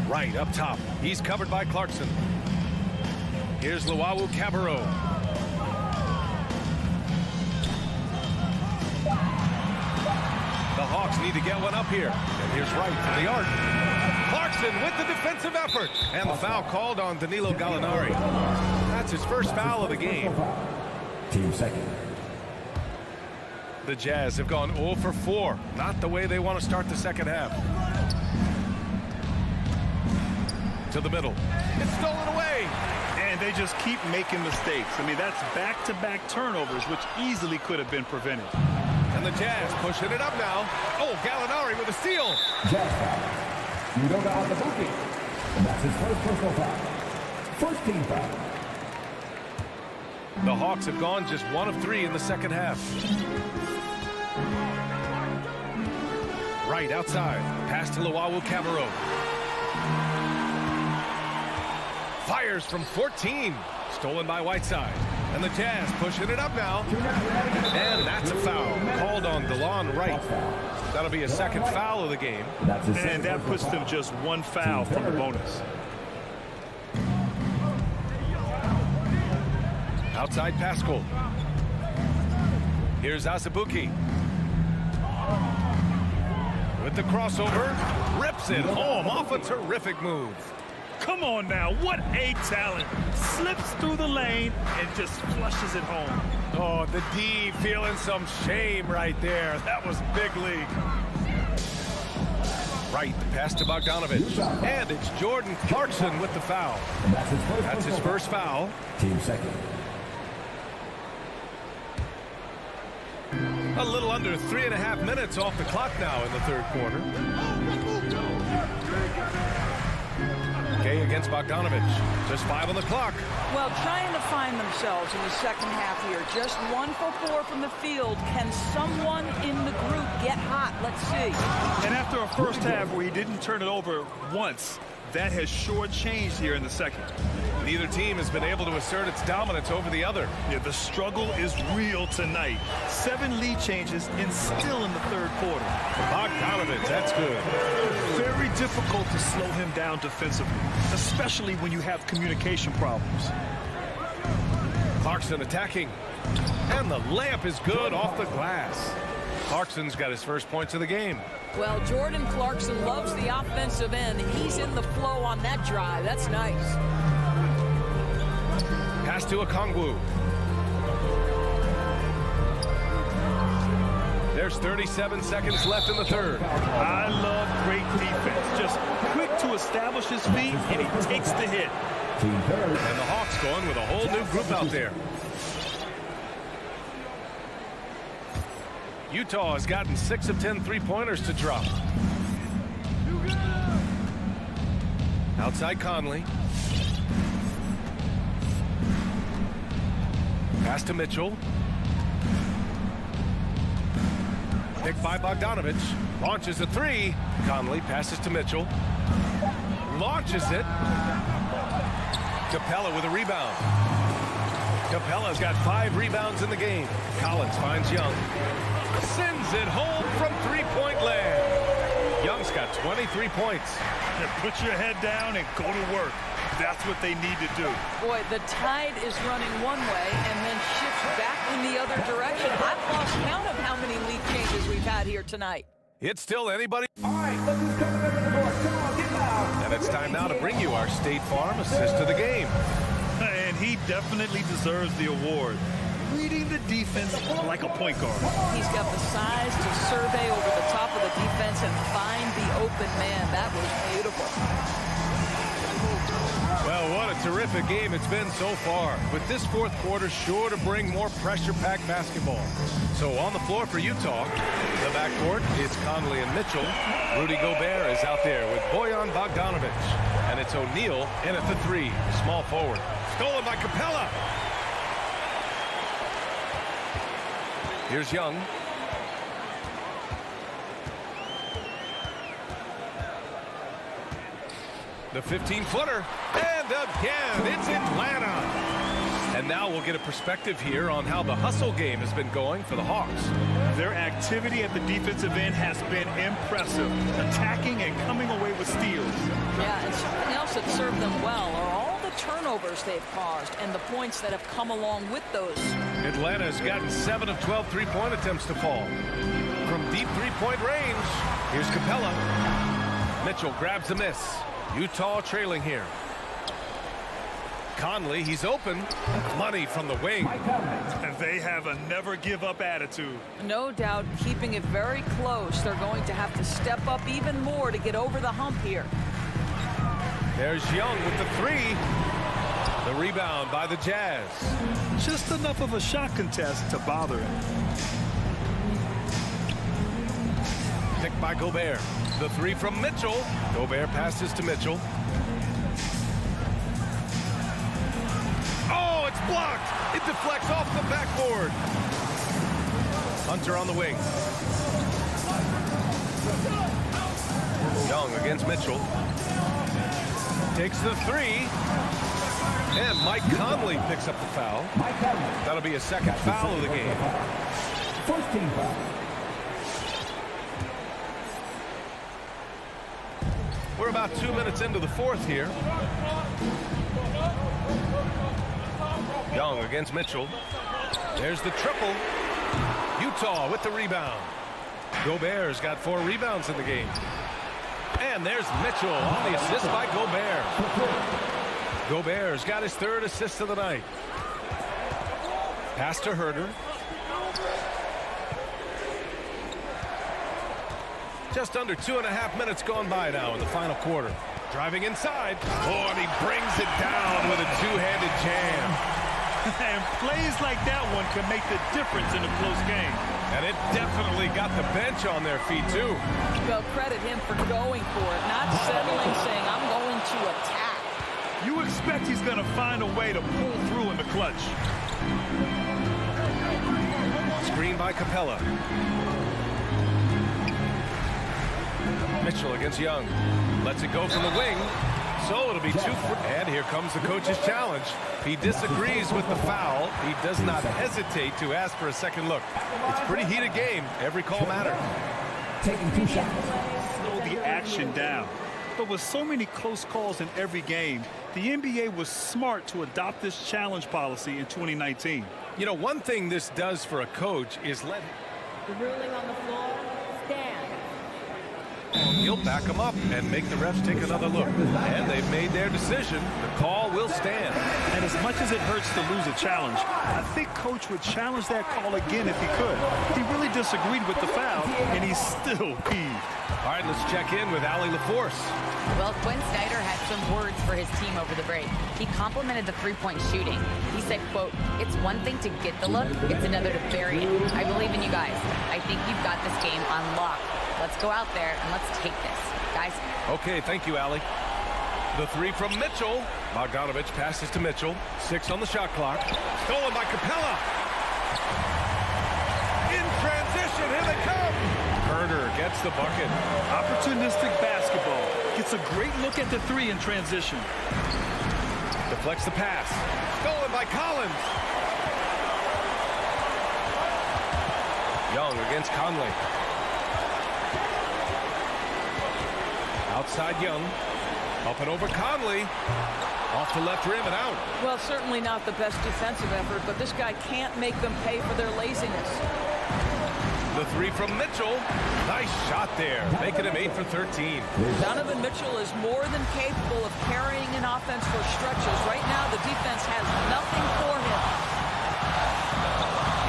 Right up top. He's covered by Clarkson. Here's Luwawu-Cabarrot. The Hawks need to get one up here. And here's Wright for the arc. Clarkson with the defensive effort. And the foul called on Danilo Gallinari. That's his first foul of the game. Team second. The Jazz have gone 0 for 4. Not the way they want to start the second half. To the middle. It's stolen away. And they just keep making mistakes. I mean, that's back-to-back turnovers, which easily could have been prevented. And the Jazz pushing it up now. Oh, Gallinari with a steal. Jazz foul. You don't got the booking. That's his first personal foul. First team foul. The Hawks have gone just 1 of 3 in the second half. Right outside. Pass to Luwawu-Cabarrot. Fires from 14. Stolen by Whiteside. And the Jazz pushing it up now. And that's a foul called on DeLon Wright. That'll be a second foul of the game. And that puts them just 1 foul from the bonus. Outside Pascal. Here's Azubuike. With the crossover. Rips it home off a terrific move. Come on now, what a talent. Slips through the lane and just flushes it home. Oh, the D feeling some shame right there. That was big league. Right, the pass to Bogdanovich. And it's Jordan Clarkson with the foul. That's his first foul. Team second. A little under 3.5 minutes off the clock now in the third quarter. Gay against Bogdanovich. Just 5 on the clock. Well, trying to find themselves in the second half here. Just 1 for 4 from the field. Can someone in the group get hot? Let's see. And after a first half where he didn't turn it over once, that has sure changed here in the second. Neither team has been able to assert its dominance over the other. Yeah, the struggle is real tonight. 7 lead changes and still in the third quarter. Bogdanovich, that's good. Very difficult to slow him down defensively, especially when you have communication problems. Clarkson attacking. And the layup is good off the glass. Clarkson's got his first points of the game. Well, Jordan Clarkson loves the offensive end. He's in the flow on that drive. That's nice. Pass to Okongwu. There's 37 seconds left in the third. I love great defense. Just quick to establish his feet, and he takes the hit. Team third. And the Hawks going with a whole new group out there. Utah has gotten 6 of 10 three-pointers to drop. Outside Conley. Pass to Mitchell. Picked by Bogdanovich. Launches a three. Conley passes to Mitchell. Launches it. Capella with a rebound. Capella's got 5 rebounds in the game. Collins finds Young. Sends it home from three-point land. Young's got 23 points. Put your head down and go to work. That's what they need to do. Boy, the tide is running one way and then shifts back in the other direction. I've lost count of how many lead changes we've had here tonight. It's still anybody. All right, look who's coming up in the door. Come on, get loud. And it's time now to bring you our State Farm assist of the game. And he definitely deserves the award. Reading the defense like a point guard. He's got the size to survey over the top of the defense and find the open man. That was beautiful. Well, what a terrific game it's been so far. With this fourth quarter sure to bring more pressure-packed basketball. So on the floor for Utah, the backcourt, it's Conley and Mitchell. Rudy Gobert is out there with Bojan Bogdanovich. And it's O'Neal in at the 3, small forward. Stolen by Capella. Here's Young. The 15-footer. And again, it's Atlanta. And now we'll get a perspective here on how the hustle game has been going for the Hawks. Their activity at the defensive end has been impressive. Attacking and coming away with steals. Yeah, and something else that served them well are all the turnovers they've caused and the points that have come along with those. Atlanta has gotten 7 of 12 three-point attempts to fall. From deep three-point range, here's Capella. Mitchell grabs the miss. Utah trailing here. Conley, he's open. Money from the wing. And they have a never-give-up attitude. No doubt keeping it very close. They're going to have to step up even more to get over the hump here. There's Young with the 3. The rebound by the Jazz. Just enough of a shot contest to bother him. Picked by Gobert. The 3 from Mitchell. Gobert passes to Mitchell. Oh, it's blocked. It deflects off the backboard. Hunter on the wing. Young against Mitchell. Takes the 3. And Mike Conley picks up the foul. That'll be a second foul of the game. First team foul. We're about 2 minutes into the fourth here. Young against Mitchell. There's the triple. Utah with the rebound. Gobert's got 4 rebounds in the game. And there's Mitchell on the assist by Gobert. Gobert's got his 3rd assist of the night. Pass to Herter. Just under 2.5 minutes gone by now in the final quarter. Driving inside. Oh, and he brings it down with a two-handed jam. And plays like that one can make the difference in a close game. And it definitely got the bench on their feet, too. Well, credit him for going for it, not settling, saying, I'm going to attack. You expect he's going to find a way to pull through in the clutch. Screen by Capella. Mitchell against Young. Lets it go from the wing. So it'll be 2 for... And here comes the coach's challenge. He disagrees with the foul. He does not hesitate to ask for a second look. It's a pretty heated game. Every call matters. Taking 2 shots. Slow the action down. But with so many close calls in every game, the NBA was smart to adopt this challenge policy in 2019. You know, one thing this does for a coach is let... The ruling on the floor, stand. He'll back them up and make the refs take another look. And they've made their decision. The call will stand. And as much as it hurts to lose a challenge, I think Coach would challenge that call again if he could. He really disagreed with the foul, and he's still peeved. All right, let's check in with Allie LaForce. Well, Quinn Snyder had some words for his team over the break. He complimented the three-point shooting. He said, quote, "It's one thing to get the look, it's another to bury it. I believe in you guys. I think you've got this game on lock. Let's go out there and let's take this, guys." Okay, thank you, Allie. The three from Mitchell. Bogdanovich passes to Mitchell. 6 on the shot clock. Stolen by Capella. In transition, here they come. Herder gets the bucket. Opportunistic basketball. Gets a great look at the three in transition. Deflects the pass. Stolen by Collins. Young against Conley. Outside Young. Up and over Conley. Off the left rim and out. Well, certainly not the best defensive effort, but this guy can't make them pay for their laziness. The three from Mitchell. Nice shot there, making him 8 for 13. Donovan Mitchell is more than capable of carrying an offense for stretches. Right now, the defense has nothing for him.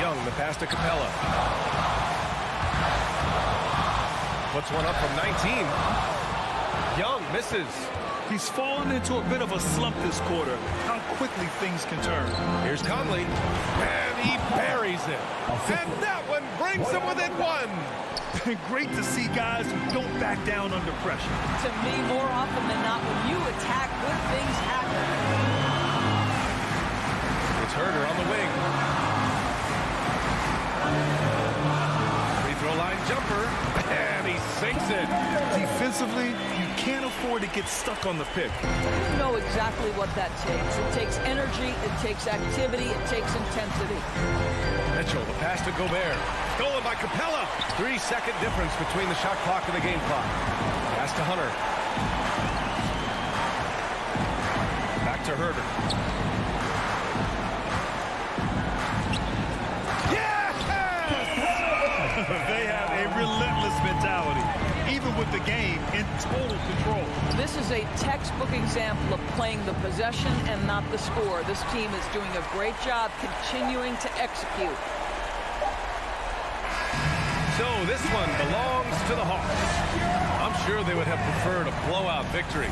Young, the pass to Capella. Puts one up from 19. Young misses. He's fallen into a bit of a slump this quarter. How quickly things can turn. Here's Conley. And he buries it. And that one brings him within one. Great to see guys who don't back down under pressure. To me, more often than not, when you attack, good things happen. It's Herder on the wing. Free throw line jumper. And he sinks it. Defensively, you can't afford to get stuck on the pick. You know exactly what that takes. It takes energy, it takes activity, it takes intensity. Mitchell, the pass to Gobert. Stolen by Capella. 3-second difference between the shot clock and the game clock. Pass to Hunter. Back to Herder. Yes! They have a relentless mentality, even with the game in total control. This is a textbook example of playing the possession and not the score. This team is doing a great job continuing to execute. So this one belongs to the Hawks. I'm sure they would have preferred a blowout victory.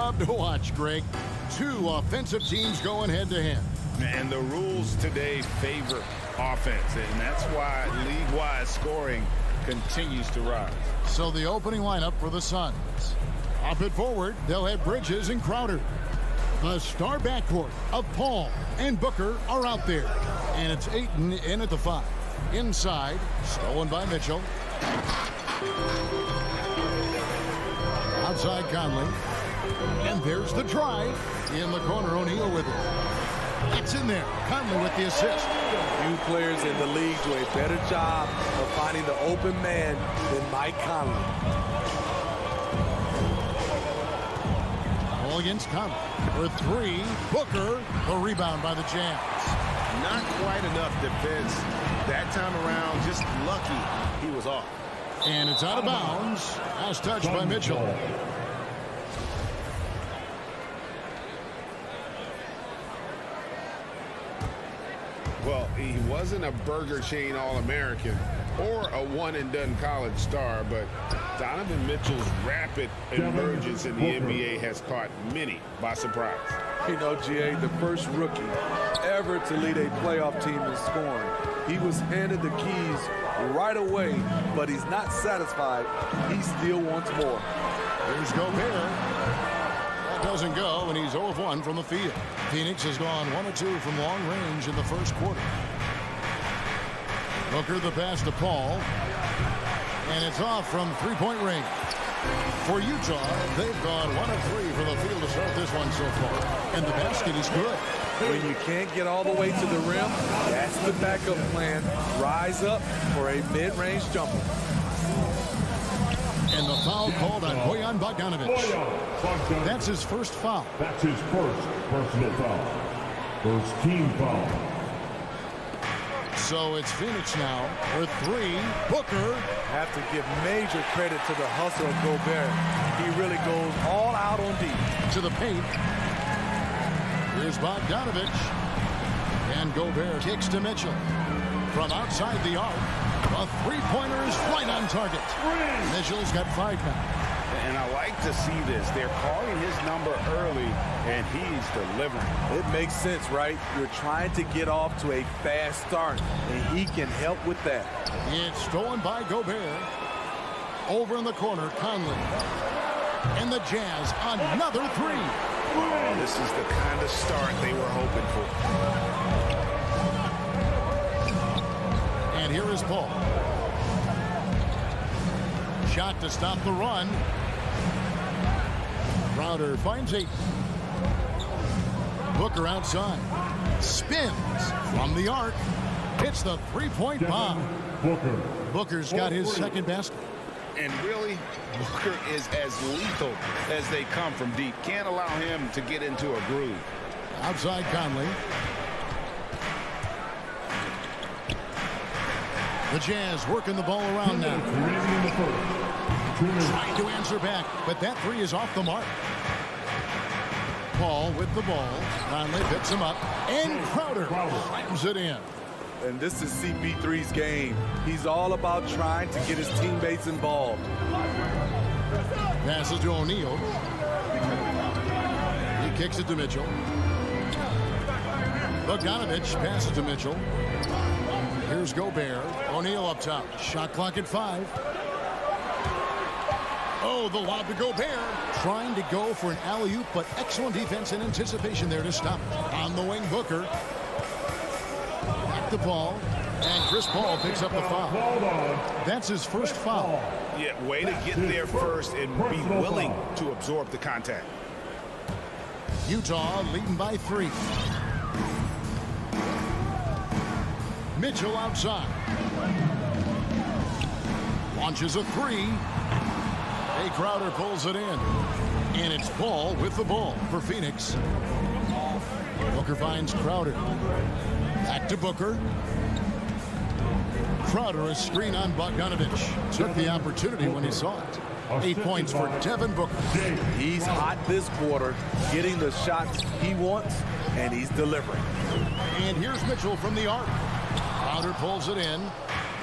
love to watch, Greg. Two offensive teams going head-to-head. And the rules today favor offense, and that's why league-wide scoring continues to rise. So the opening lineup for the Suns. Up and forward, they'll have Bridges and Crowder. The star backcourt of Paul and Booker are out there. And it's Ayton in at the 5. Inside, stolen by Mitchell. Outside Conley. And there's the drive. In the corner, O'Neal with it. It's in there. Conley with the assist. Few players in the league do a better job of finding the open man than Mike Conley. Ball against Conley. For 3, Booker. The rebound by the Jazz. Not quite enough defense that time around. Just lucky he was off. And it's out of bounds. Last touch by Mitchell. Well, he wasn't a Burger Chain All-American or a one-and-done college star, but Donovan Mitchell's rapid emergence in the NBA has caught many by surprise. You know, GA, the first rookie ever to lead a playoff team in scoring. He was handed the keys right away, but he's not satisfied. He still wants more. Here's Gobert. That doesn't go, and he's 0 of 1 from the field. Phoenix has gone 1 of 2 from long range in the first quarter. Booker the pass to Paul. And it's off from three-point range. For Utah, they've gone 1 of 3 from the field to start this one so far. And the basket is good. When you can't get all the way to the rim, that's the backup plan. Rise up for a mid-range jumper. And the foul called on Bojan Bogdanovic. That's his first foul. That's his first personal foul. First team foul. So it's Phoenix now with 3. Booker. Have to give major credit to the hustle of Gobert. He really goes all out on deep. To the paint. Here's Bogdanovic. And Gobert kicks to Mitchell. From outside the arc. A three-pointer is right on target. Mitchell's got 5 now. And I like to see this. They're calling his number early, and he's delivering. It makes sense, right? You're trying to get off to a fast start, and he can help with that. It's stolen by Gobert. Over in the corner, Conley. And the Jazz, another 3. This is the kind of start they were hoping for. And here is Paul. Shot to stop the run. Crowder finds 8. Booker outside. Spins from the arc. Hits the three-point bomb. Booker's got his second basket. And really, Booker is as lethal as they come from deep. Can't allow him to get into a groove. Outside Conley. The Jazz working the ball around now. Trying to answer back, but that 3 is off the mark. Paul with the ball. Conley picks him up, and Crowder slams it in. And this is CP3's game. He's all about trying to get his teammates involved. Passes to O'Neal. He kicks it to Mitchell. Bogdanovic passes to Mitchell. Here's Gobert. O'Neal up top. Shot clock at 5. Oh, the lob to Gobert. Trying to go for an alley-oop, but excellent defense and anticipation there to stop it. On the wing, Booker. Back to Paul. And Chris Paul picks up the foul. That's his first foul. Yeah, way to get there first and be willing to absorb the contact. Utah leading by 3. Mitchell outside. Launches a 3. A Crowder pulls it in. And it's Paul with the ball for Phoenix. Booker finds Crowder. Back to Booker. Crowder, a screen on Bogdanovic. Took the opportunity when he saw it. 8 points for Devin Booker. He's hot this quarter, getting the shots he wants, and he's delivering. And here's Mitchell from the arc. Crowder pulls it in.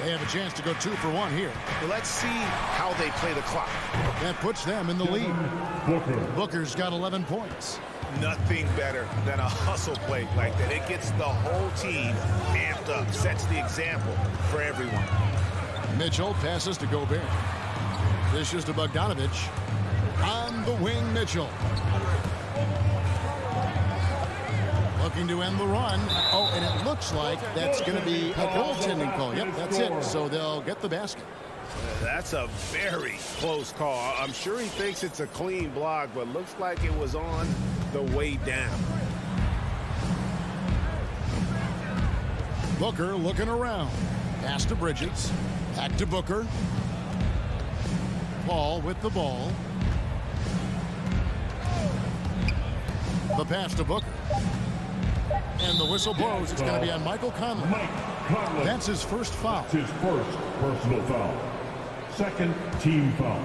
They have a chance to go 2 for 1 here. Let's see how they play the clock. That puts them in the lead. Booker's got 11 points. Nothing better than a hustle play like that. It gets the whole team amped up, sets the example for everyone. Mitchell passes to Gobert. Dishes to Bogdanovich. On the wing, Mitchell. Looking to end the run. Oh, and it looks like that's going to be a goaltending call. Yep, that's it. So they'll get the basket. That's a very close call. I'm sure he thinks it's a clean block, but looks like it was on the way down. Booker looking around. Pass to Bridges. Back to Booker. Paul with the ball. The pass to Booker. And the whistle blows. It's going to be on Michael Conley. That's his first foul. That's his first personal foul. Second team foul.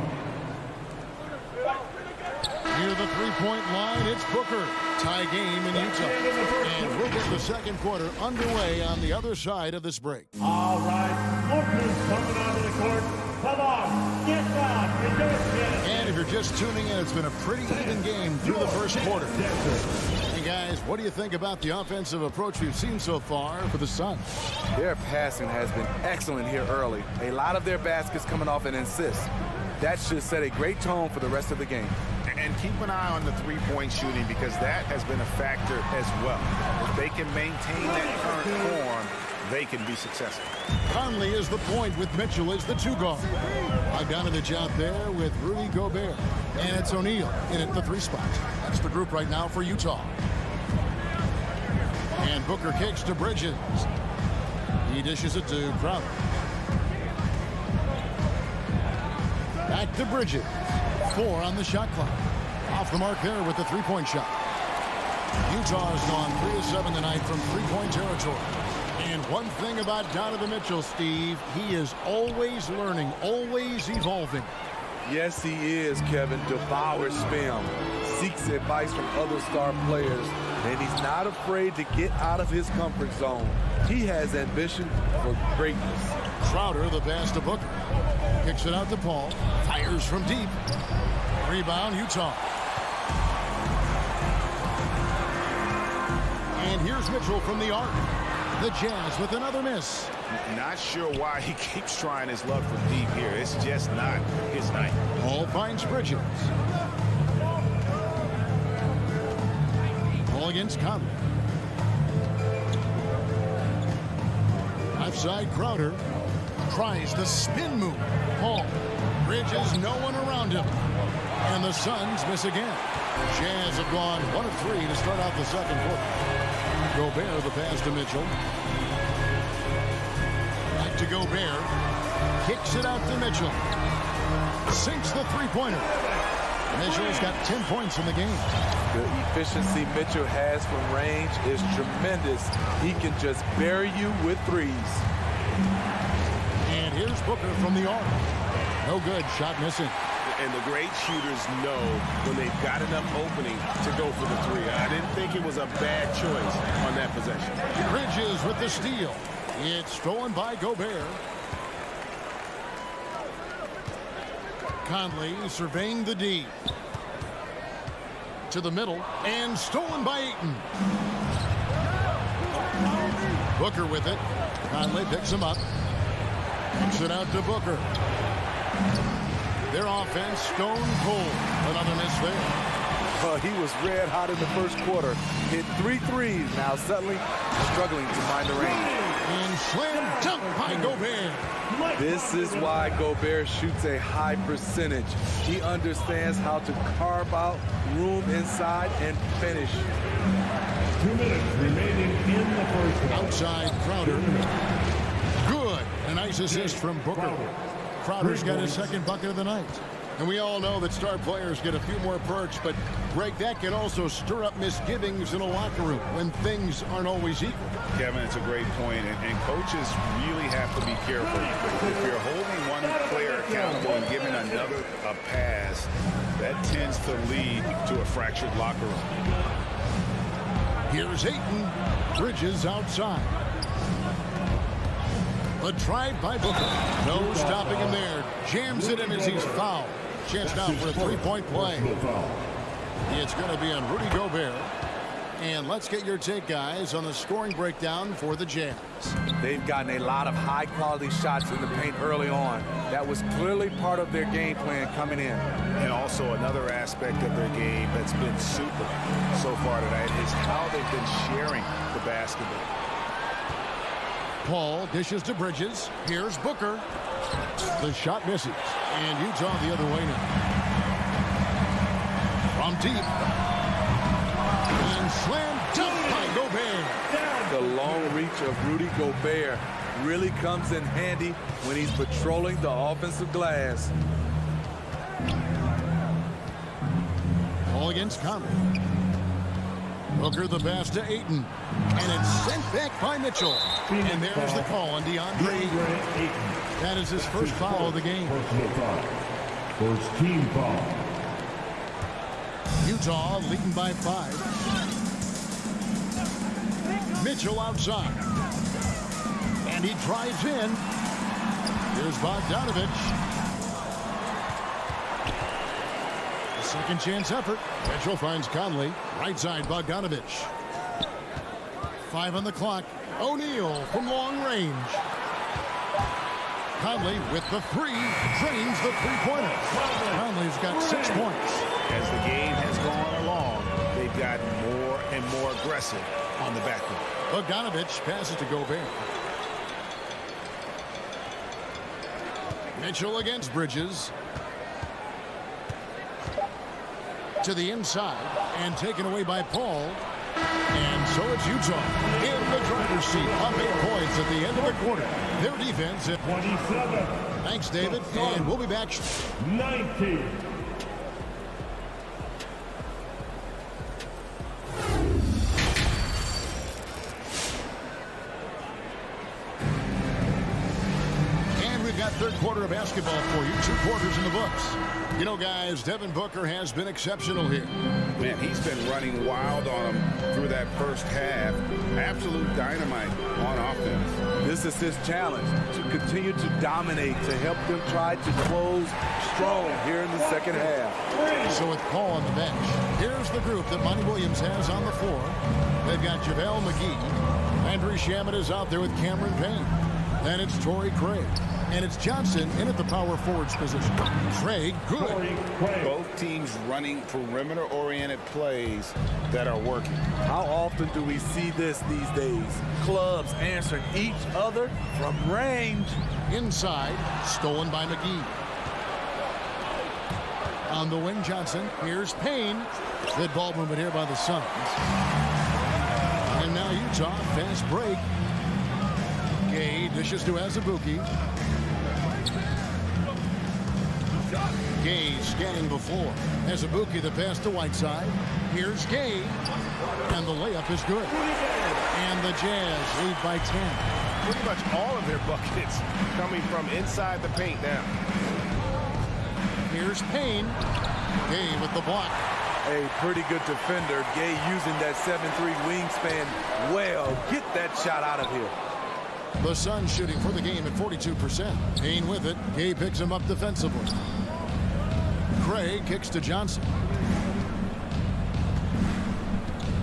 Near the three-point line, it's Booker. Tie game in Utah. And we'll get the second quarter underway on the other side of this break. All right, Booker's coming onto the court. Come on, get down. You don't get it. And if you're just tuning in, it's been a pretty even game through the first quarter. Hey guys, what do you think about the offensive approach we've seen so far for the Suns? Their passing has been excellent here early. A lot of their baskets coming off an assist. That should set a great tone for the rest of the game. And keep an eye on the three-point shooting because that has been a factor as well. If they can maintain that current form, they can be successful. Conley is the point with Mitchell as the two guard. Bogdanovich out there with Rudy Gobert. And it's O'Neal in at the 3 spot. That's the group right now for Utah. And Booker kicks to Bridges. He dishes it to Crowder. Back to Bridges. 4 on the shot clock. Off the mark there with the three-point shot. Utah has gone 3 of 7 tonight from three-point territory. And one thing about Donovan Mitchell, Steve, he is always learning, always evolving. Yes, he is, Kevin. Devours film, seeks advice from other star players, and he's not afraid to get out of his comfort zone. He has ambition for greatness. Crowder, the pass to Booker. Kicks it out to Paul. Fires from deep. Rebound, Utah. And here's Mitchell from the arc. The Jazz with another miss. Not sure why he keeps trying his luck from deep here. It's just not his night. Paul finds Bridges. Paul against Conley. Left side, Crowder. Tries the spin move. Paul. Bridges, no one around him. And the Suns miss again. Jazz have gone 1 of 3 to start out the second quarter. Gobert, the pass to Mitchell. Back to Gobert. Kicks it out to Mitchell. Sinks the three-pointer. Mitchell's got 10 points in the game. The efficiency Mitchell has from range is tremendous. He can just bury you with threes. And here's Booker from the arc. No good. Shot missing. And the great shooters know when they've got enough opening to go for the three. I didn't think it was a bad choice on that possession. Bridges with the steal. It's stolen by Gobert. Conley surveying the D. To the middle. And stolen by Ayton. Booker with it. Conley picks him up. Kicks it out to Booker. Their offense stone cold. Another miss there. He was red hot in the first quarter. Hit 3 threes. Now suddenly struggling to find the range. And slam dunk by Gobert. This is why Gobert shoots a high percentage. He understands how to carve out room inside and finish. 2 minutes remaining in the first half. Outside Crowder. Good. A nice assist from Booker. Crowder's got his second bucket of the night. And we all know that star players get a few more perks, but Greg, that can also stir up misgivings in a locker room when things aren't always equal. Kevin, it's a great point, and coaches really have to be careful. If you're holding one player accountable and giving another a pass, that tends to lead to a fractured locker room. Here's Ayton. Bridges outside. The drive by Booker. No stopping him there. Jams it in as he's fouled. Chance now for a three-point play. It's going to be on Rudy Gobert. And let's get your take, guys, on the scoring breakdown for the Jazz. They've gotten a lot of high-quality shots in the paint early on. That was clearly part of their game plan coming in. And also another aspect of their game that's been super so far tonight is how they've been sharing the basketball. Paul dishes to Bridges. Here's Booker. The shot misses. And Utah the other way now. From deep. And slam dunk by Gobert. The long reach of Rudy Gobert really comes in handy when he's patrolling the offensive glass. Ball against Conley. Booker the pass to Ayton. And it's sent back by Mitchell. And there's the call on DeAndre Ayton. That is his first foul of the game. First team foul. Utah leading by 5. Mitchell outside. And he drives in. Here's Bogdanovich. A second chance effort. Mitchell finds Conley. Right side, Bogdanovich. 5 on the clock. O'Neal from long range. Conley with the 3. Drains the three-pointer. Conley's got 6 points. As the game has gone along, they've gotten more and more aggressive on the backcourt. Bogdanovich passes to Gobert. Mitchell against Bridges. To the inside and taken away by Paul. And so it's Utah in the driver's seat on 8 points at the end of the quarter. Their defense. 27. Thanks, David. And we'll be back. 19. Third quarter of basketball for you. 2 quarters in the books. You know, guys, Devin Booker has been exceptional here. Man, he's been running wild on them through that first half. Absolute dynamite on offense. This is his challenge, to continue to dominate, to help them try to close strong here in the second half. So with Paul on the bench, here's the group that Monty Williams has on the floor. They've got JaVale McGee. Andrew Shamet is out there with Cameron Payne. Then it's Torrey Craig. And it's Johnson in at the power forwards position. Craig, good. Both teams running perimeter-oriented plays that are working. How often do we see this these days? Clubs answering each other from range. Inside, stolen by McGee. On the wing, Johnson. Here's Payne. Good ball movement here by the Suns. And now Utah, fast break. Gay dishes to Azubuike. Gay scanning the floor. Azubuike the pass to Whiteside. Here's Gay. And the layup is good. And the Jazz lead by 10. Pretty much all of their buckets coming from inside the paint now. Here's Payne. Gay with the block. A pretty good defender. Gay using that 7'3" wingspan well. Get that shot out of here. The Suns shooting for the game at 42%. Payne with it. Gay picks him up defensively. Craig kicks to Johnson.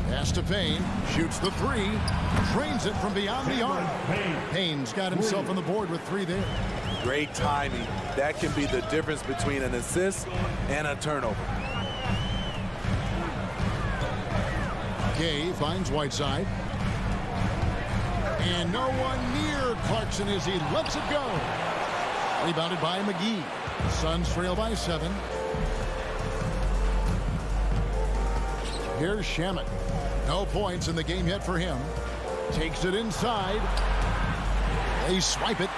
Pass to Payne. Shoots the 3. Trains it from beyond the arc. Payne's got himself on the board with 3 there. Great timing. That can be the difference between an assist and a turnover. Gay finds Whiteside. And no one near Clarkson as he lets it go. Rebounded by McGee. Suns trail by 7. Here's Shamet. No points in the game yet for him. Takes it inside. They swipe it.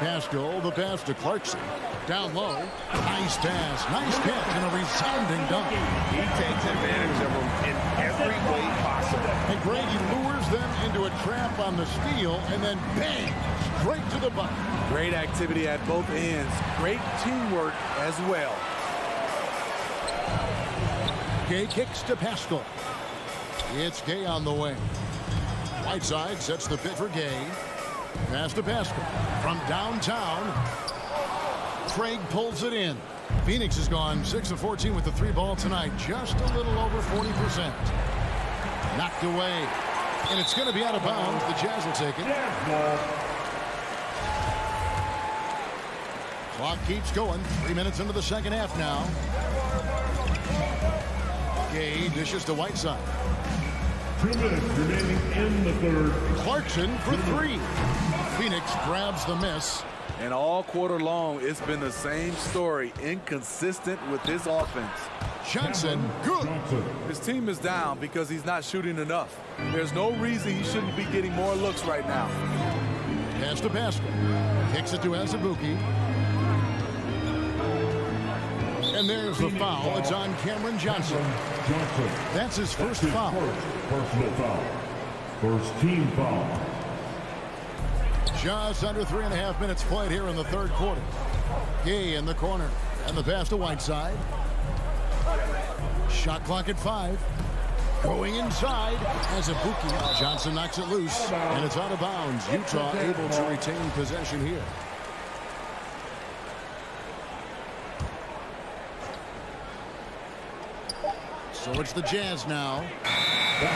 Pascal, the pass to Clarkson. Down low. Nice pass. Nice catch and a resounding dunk. He takes advantage of them in every way possible. And Greg, he lures them into a trap on the steal and then bang, straight to the bucket. Great activity at both ends. Great teamwork as well. Gay kicks to Pascal. It's Gay on the wing. Whiteside sets the pitch for Gay. Pass to Pascal. From downtown, Craig pulls it in. Phoenix has gone 6 of 14 with the 3-ball tonight. Just a little over 40%. Knocked away. And it's going to be out of bounds. The Jazz will take it. Clock keeps going. 3 minutes into the second half now. Gay dishes to Whiteside. 2 minutes remaining in the third. Clarkson for 3. Phoenix grabs the miss. And all quarter long, it's been the same story. Inconsistent with this offense. Johnson, good. His team is down because he's not shooting enough. There's no reason he shouldn't be getting more looks right now. Pass to Pascal. Kicks it to Azubuike. And there's the foul. It's on Cameron Johnson. That's his first foul. Personal foul. First team foul. Just under 3.5 minutes played here in the third quarter. Gay in the corner. And the pass to Whiteside. Shot clock at 5. Going inside. Azubuike. Johnson knocks it loose. And it's out of bounds. Utah able to retain possession here. So it's the Jazz now.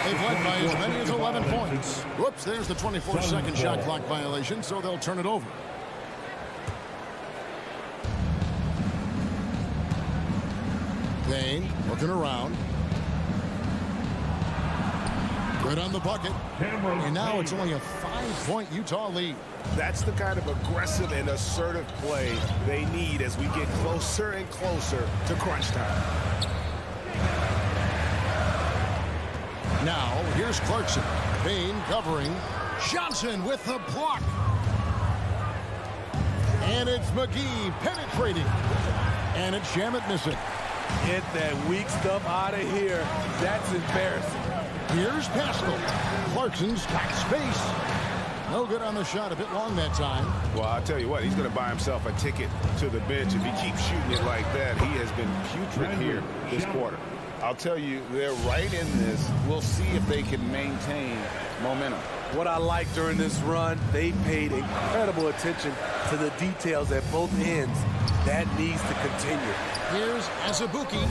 They've led by as many as 11 points. Whoops, there's the 24-second shot clock violation, so they'll turn it over. Payne looking around. Good on the bucket. And now it's only a 5-point Utah lead. That's the kind of aggressive and assertive play they need as we get closer and closer to crunch time. Now, here's Clarkson. Payne covering. Johnson with the block. And it's McGee penetrating. And it's Shamet missing. Get that weak stuff out of here. That's embarrassing. Here's Pascal. Clarkson's got space. No good on the shot. A bit long that time. Well, I'll tell you what, he's going to buy himself a ticket to the bench if he keeps shooting it like that. He has been putrid here this quarter. I'll tell you, they're right in this. We'll see if they can maintain momentum. What I like during this run, they paid incredible attention to the details at both ends. That needs to continue. Here's Azubuike.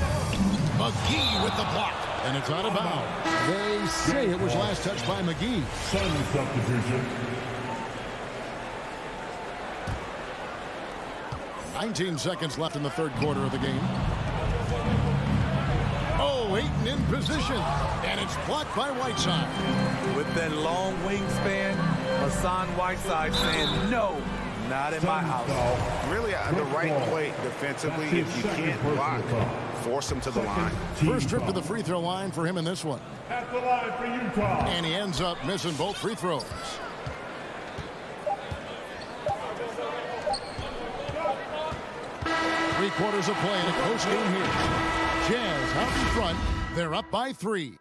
McGee with the block. And it's out of bounds. They say it was last touched by McGee. Sun substitution. 19 seconds left in the third quarter of the game. Oh, Ayton in position. And it's blocked by Whiteside. With that long wingspan, Hassan Whiteside saying, no, not in my house. Really on the right play defensively. If you can't block, force him to the line. First trip to the free throw line for him in this one. At the line for Utah. And he ends up missing both free throws. Three quarters of play in a close game here. Jazz out in front. They're up by 3.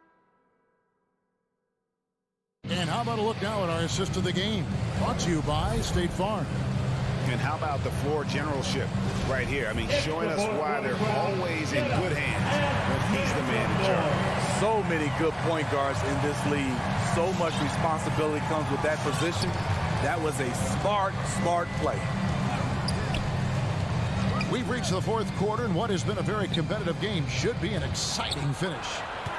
And how about a look now at our assist of the game? Brought to you by State Farm. And how about the floor generalship right here? I mean, showing us why they're always in good hands when he's the man in charge. So many good point guards in this league. So much responsibility comes with that position. That was a smart play. We've reached the fourth quarter, and what has been a very competitive game should be an exciting finish.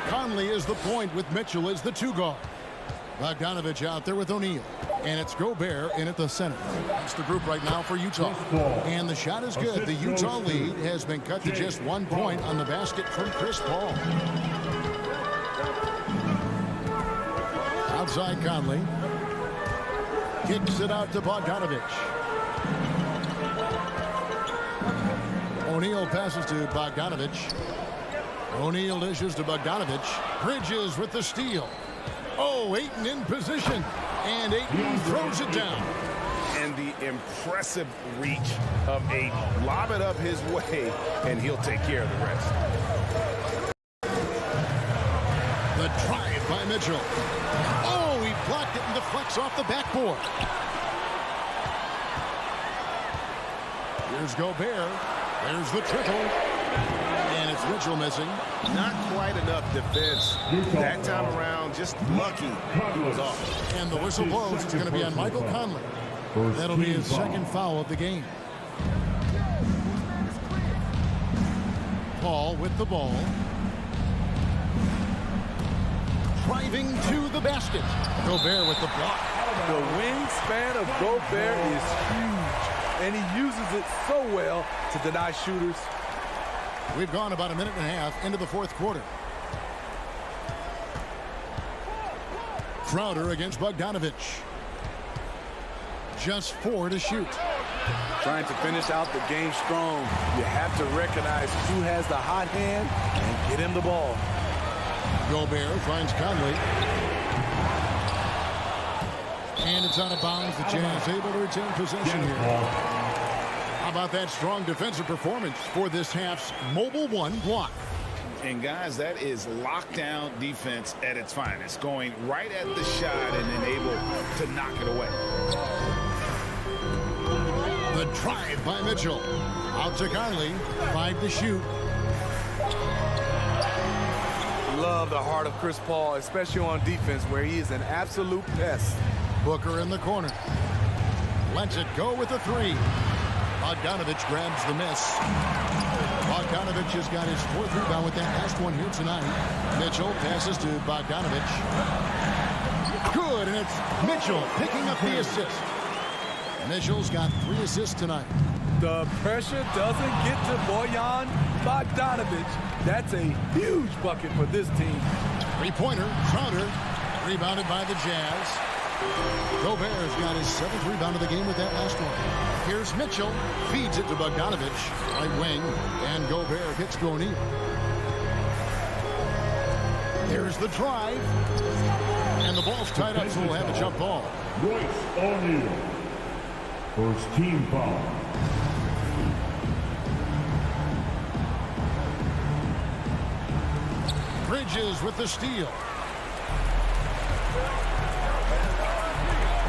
Conley is the point with Mitchell as the 2 guard. Bogdanovich out there with O'Neal. And it's Gobert in at the center. That's the group right now for Utah. And the shot is good. The Utah lead has been cut to just 1 point on the basket from Chris Paul. Outside Conley. Kicks it out to Bogdanovich. O'Neal passes to Bogdanovich. O'Neal dishes to Bogdanovich. Bridges with the steal. Oh, Ayton in position. And Ayton throws it down. And the impressive reach of Ayton. Lob it up his way, and he'll take care of the rest. The drive by Mitchell. Oh, he blocked it and deflects off the backboard. Here's Gobert. There's the triple. And it's Mitchell missing. Not quite enough defense. That time around, just lucky he was off. And the whistle blows. It's going to be on Michael Conley. That'll be his second foul of the game. Paul with the ball. Driving to the basket. Gobert with the block. The wingspan of Gobert is huge, and he uses it so well to deny shooters. We've gone about a minute and a half into the fourth quarter. Crowder against Bogdanovich. Just 4 to shoot. Trying to finish out the game strong, you have to recognize who has the hot hand and get him the ball. Gobert finds Conley. And it's out of bounds. The Jazz able to retain possession here. How about that strong defensive performance for this half's mobile one block? And guys, that is lockdown defense at its finest. Going right at the shot and then able to knock it away. The drive by Mitchell. Out to Conley. 5 to shoot. Love the heart of Chris Paul, especially on defense, where he is an absolute pest. Booker in the corner. Lets it go with a 3. Bogdanovich grabs the miss. Bogdanovich has got his 4th rebound with that last one here tonight. Mitchell passes to Bogdanovich. Good, and it's Mitchell picking up the assist. Mitchell's got 3 assists tonight. The pressure doesn't get to Bojan Bogdanovich. That's a huge bucket for this team. 3-pointer, Crowder, rebounded by the Jazz. Gobert's got his 7th rebound of the game with that last one. Here's Mitchell, feeds it to Bogdanovich, right wing, and Gobert gets to O'Neal. There's the drive, and the ball's tied up, so we'll have a jump ball. Royce O'Neal. First team foul. Bridges with the steal.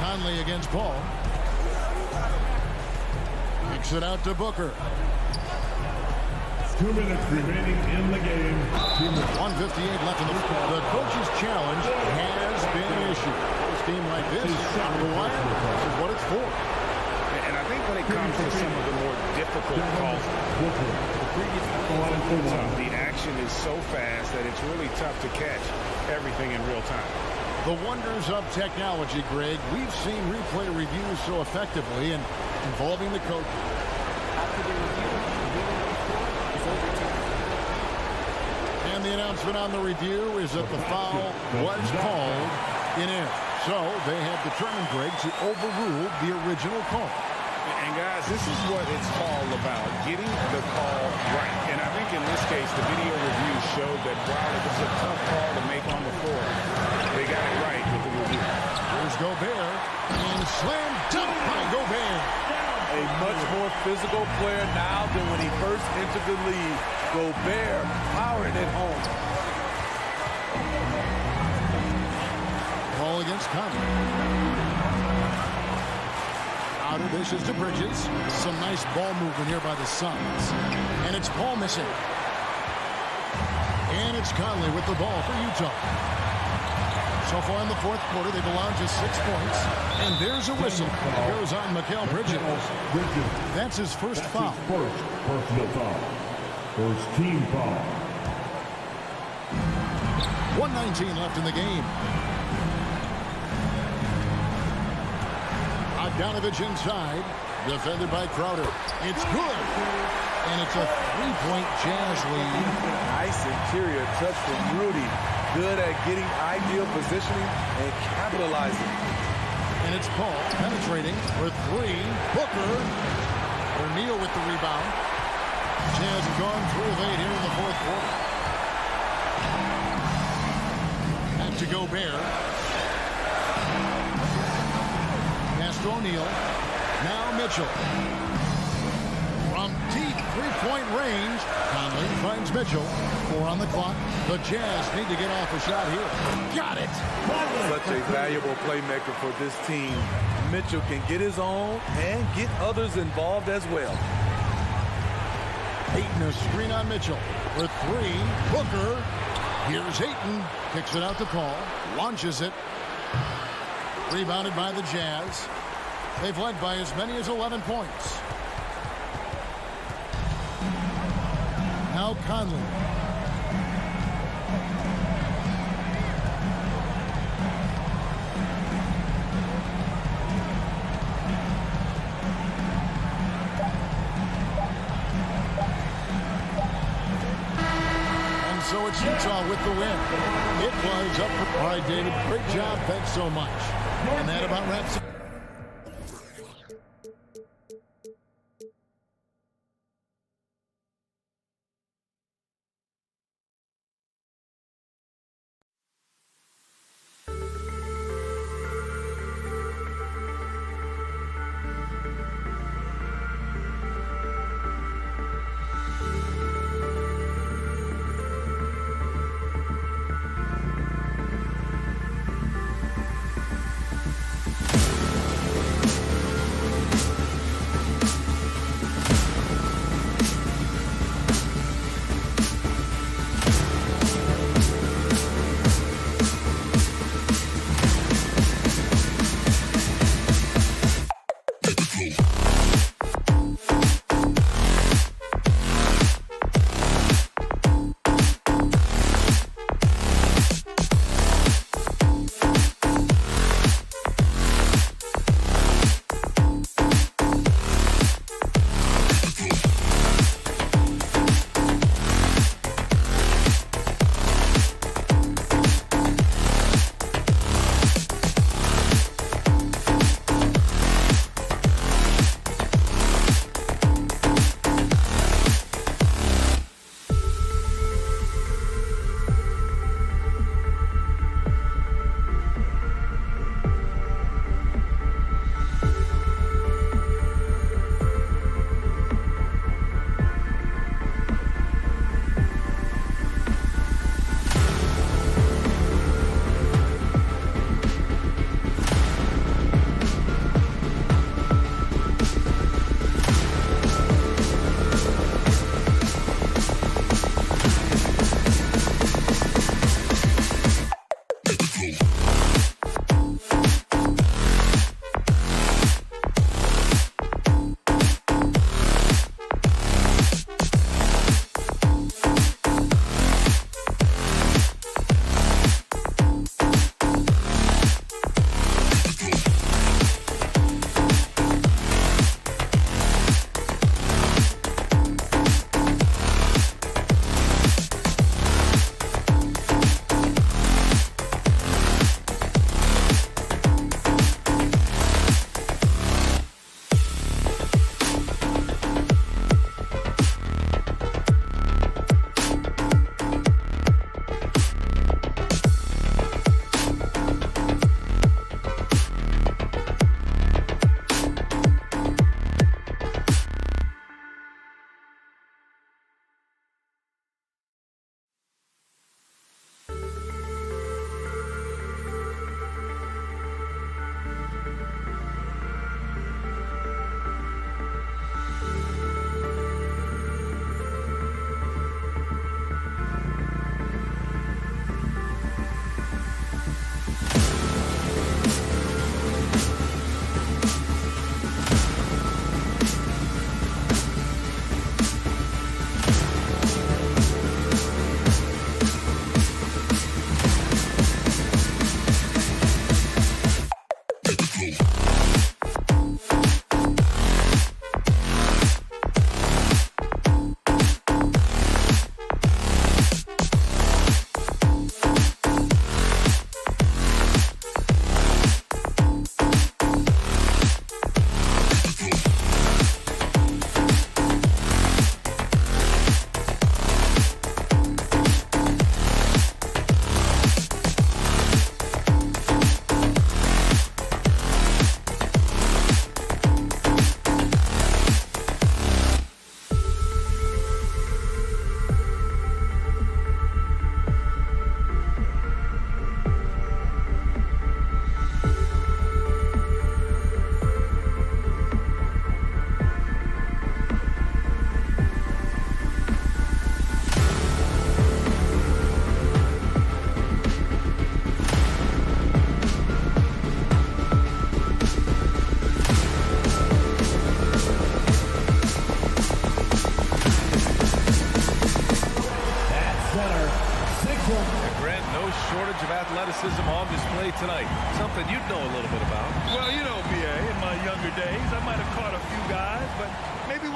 Conley against Paul. Kicks it out to Booker. 2 minutes remaining in the game. 1:58 left in the coach's challenge has been issued. A team like this, on the wire, this is what it's for. And I think when it comes to some of the more difficult calls, the action is so fast that it's really tough to catch everything in real time. The wonders of technology, Greg. We've seen replay reviews so effectively and involving the coach. And the announcement on the review is that the foul was called in air. So they have determined, Greg, to overrule the original call. And guys, this is what it's all about, getting the call right. And I think in this case, the video review showed that while it was a tough call to make on the floor, they got it right with the review. Here's Gobert, and slam dunk by Gobert. A much more physical player now than when he first entered the league. Gobert powering it home. Ball against Conley. Outer dishes to Bridges. Some nice ball movement here by the Suns. And it's Paul missing. And it's Conley with the ball for Utah. So far in the fourth quarter, they've allowed just 6 points. And there's a whistle. It goes on Mikal Bridges. That's his first foul. First personal foul. First team foul. 1:19 left in the game. Bogdanovich inside, defended by Crowder. It's good, and it's a 3-point Jazz lead. Nice interior touch from Rudy. Good at getting ideal positioning and capitalizing. And it's Paul penetrating for 3. Booker. O'Neal with the rebound. Jazz have gone 3 of 8 here in the fourth quarter. Back to Gobert. O'Neal. Now Mitchell. From deep 3-point range, Conley finds Mitchell. 4 on the clock. The Jazz need to get off a shot here. Got it! Such a valuable playmaker for this team. Mitchell can get his own and get others involved as well. Ayton a screen on Mitchell for three. Booker. Here's Hayton. Kicks it out to Paul. Launches it. Rebounded by the Jazz. They've led by as many as 11 points. Now Conley. So it's Utah with the win. It was up for... All right, David, great job. Thanks so much. And that about wraps it.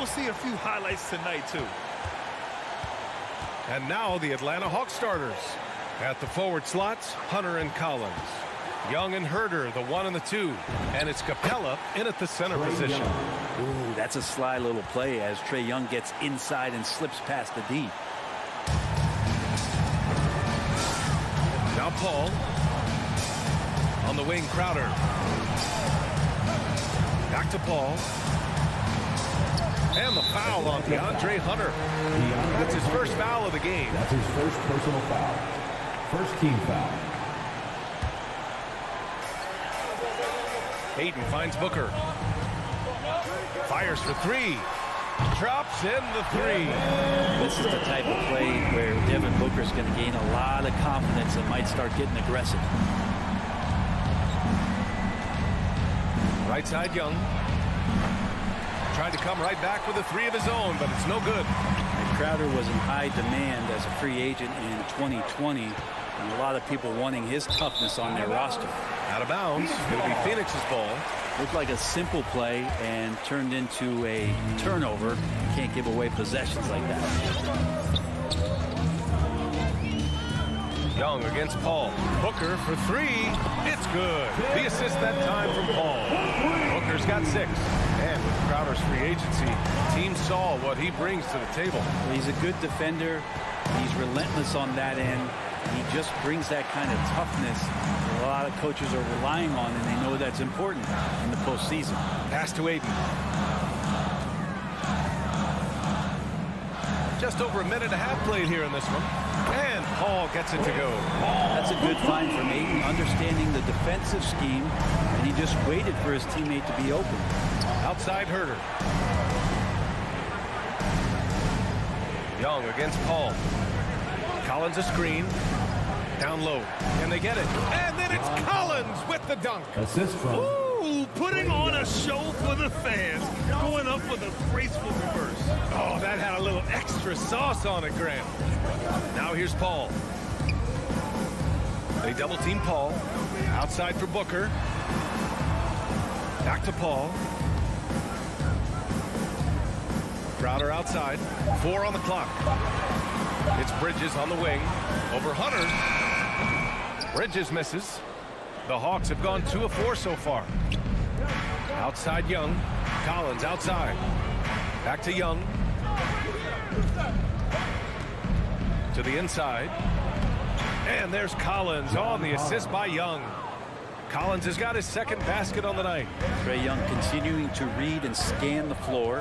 we'll see a few highlights tonight, too. And now the Atlanta Hawks starters. At the forward slots, Hunter and Collins. Young and Herder, the 1 and the 2. And it's Capella in at the center position. Ooh, that's a sly little play as Trae Young gets inside and slips past the D. Now Paul. On the wing, Crowder. Back to Paul. And the foul on DeAndre Hunter. That's his first foul of the game. That's his first personal foul. First team foul. Ayton finds Booker. Fires for 3. Drops in the 3. This is the type of play where Devin Booker's going to gain a lot of confidence and might start getting aggressive. Right side, Young. Tried to come right back with a 3 of his own, but it's no good. And Crowder was in high demand as a free agent in 2020, and a lot of people wanting his toughness on their roster. Out of bounds. It'll be Phoenix's ball. Looked like a simple play and turned into a turnover. You can't give away possessions like that. Young against Paul. Booker for 3. It's good. The assist that time from Paul. Booker's got 6. And with Crowder's free agency, team saw what he brings to the table. He's a good defender. He's relentless on that end. He just brings that kind of toughness that a lot of coaches are relying on, and they know that's important in the postseason. Pass to Ayton. Just over a minute and a half played here in this one. And Paul gets it to go. That's a good find from Ayton, understanding the defensive scheme, and he just waited for his teammate to be open. Outside Herder. Young against Paul. Collins a screen. Down low. And they get it. And then it's Collins with the dunk. Assist from. Ooh, putting on a show for the fans. Going up with a graceful reverse. Oh, that had a little extra sauce on it, Graham. Now here's Paul. They double team Paul. Outside for Booker. Back to Paul. Crowder outside. 4 on the clock. It's Bridges on the wing. Over Hunter. Bridges misses. The Hawks have gone 2 of 4 so far. Outside Young. Collins outside. Back to Young. To the inside. And there's Collins on the assist by Young. Collins has got his second basket on the night. Trae Young continuing to read and scan the floor,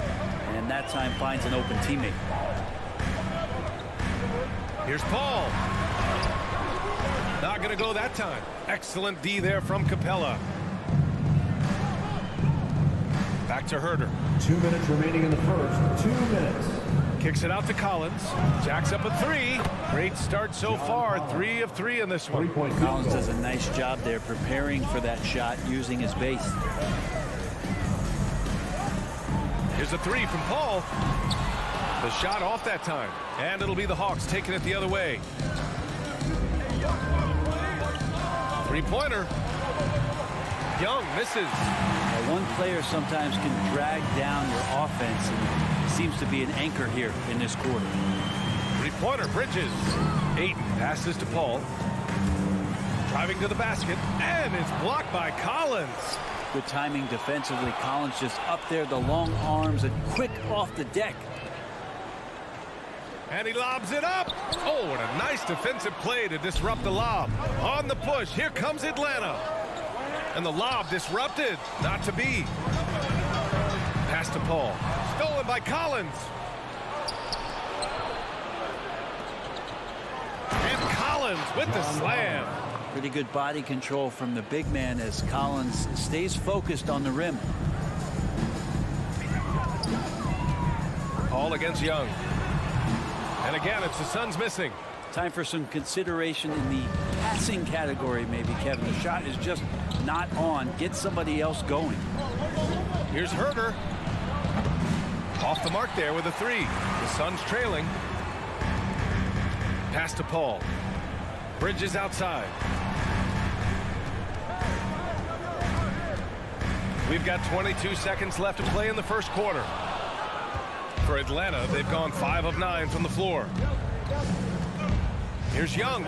and that time finds an open teammate. Here's Paul. Not going to go that time. Excellent D there from Capella. Back to Herder. 2 minutes remaining in the first. 2 minutes. Kicks it out to Collins. Jacks up a 3. Great start so far. 3 of 3 in this one. Collins does a nice job there preparing for that shot using his base. Here's a 3 from Paul. The shot off that time. And it'll be the Hawks taking it the other way. 3-pointer. Young misses. Now, one player sometimes can drag down your offense, and seems to be an anchor here in this quarter. 3-pointer, Bridges. Ayton passes to Paul. Driving to the basket, and it's blocked by Collins. Good timing defensively. Collins just up there, the long arms, and quick off the deck. And he lobs it up. Oh, what a nice defensive play to disrupt the lob. On the push, here comes Atlanta. And the lob disrupted. Not to be. Pass to Paul. Stolen by Collins. And Collins with the slam. Pretty good body control from the big man as Collins stays focused on the rim. Paul against Young. And again, it's the Suns missing. Time for some consideration in the passing category, maybe, Kevin. The shot is just not on. Get somebody else going. Here's Herder. Off the mark there with a 3. The Suns trailing. Pass to Paul. Bridges outside. We've got 22 seconds left to play in the first quarter. For Atlanta, they've gone 5 of 9 from the floor. Here's Young.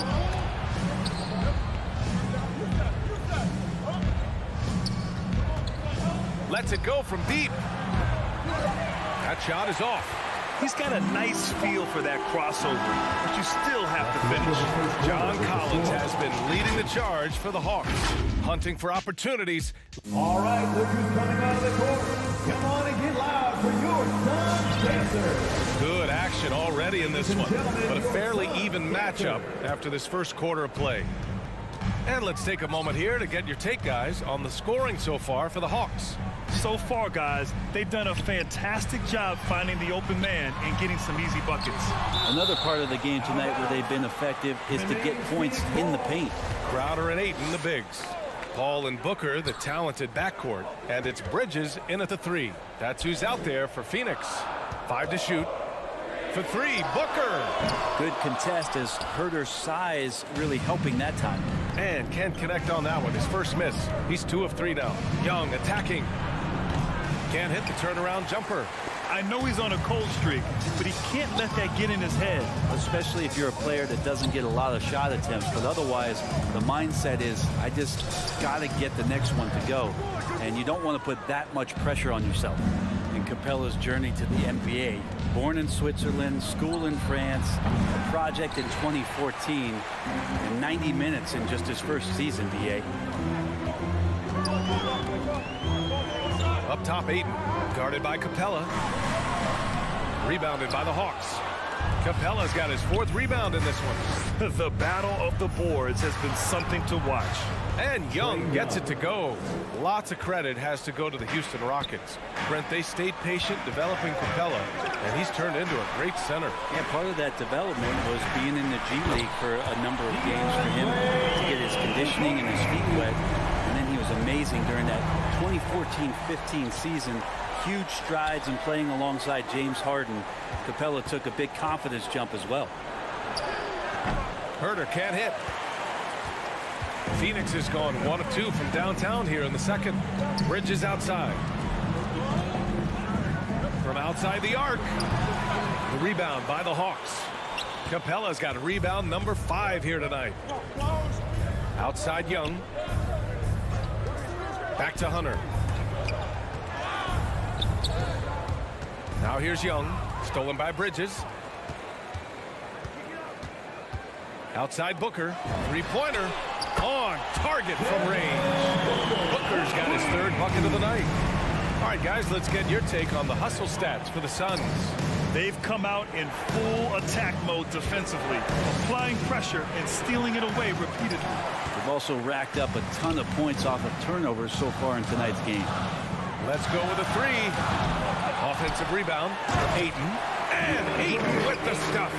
Lets it go from deep. That shot is off. He's got a nice feel for that crossover, but you still have to finish. John Collins has been leading the charge for the Hawks, hunting for opportunities. All right, look who's coming out of the court. Come on and get loud for your Sun Dancers. Good action already in this one, but a fairly even matchup after this first quarter of play. And let's take a moment here to get your take, guys, on the scoring so far for the Hawks. So far, guys, they've done a fantastic job finding the open man and getting some easy buckets. Another part of the game tonight where they've been effective is to get points in the paint. Crowder and Ayton, the bigs. Paul and Booker, the talented backcourt. And it's Bridges in at the 3. That's who's out there for Phoenix. 5 to shoot. For 3, Booker. Good contest as Herder's size really helping that time. And can't connect on that one. His first miss. He's 2 of 3 now. Young attacking. Can't hit the turnaround jumper. I know he's on a cold streak, but he can't let that get in his head. Especially if you're a player that doesn't get a lot of shot attempts. But otherwise, the mindset is, I just got to get the next one to go. And you don't want to put that much pressure on yourself. In Capella's journey to the NBA, born in Switzerland, school in France, a project in 2014, and 90 minutes in just his first season, DA. Up top, Ayton, guarded by Capella. Rebounded by the Hawks. Capella's got his 4th rebound in this one. The battle of the boards has been something to watch. And Young gets it to go. Lots of credit has to go to the Houston Rockets. Brent, they stayed patient developing Capella, and he's turned into a great center. Yeah, part of that development was being in the G League for a number of games for him to get his conditioning and his feet wet. And then he was amazing during that 2014-15 season. Huge strides in playing alongside James Harden. Capella took a big confidence jump as well. Herder can't hit. Phoenix has gone 1 of 2 from downtown here in the second. Bridges outside. From outside the arc. The rebound by the Hawks. Capella's got rebound number 5 here tonight. Outside Young. Back to Hunter. Now here's Young. Stolen by Bridges. Outside Booker. 3-pointer. On target from range. Booker's got his 3rd bucket of the night. All right, guys, let's get your take on the hustle stats for the Suns. They've come out in full attack mode defensively, applying pressure and stealing it away repeatedly. They've also racked up a ton of points off of turnovers so far in tonight's game. Let's go with a 3. Offensive rebound. Ayton. And Ayton with the stuff.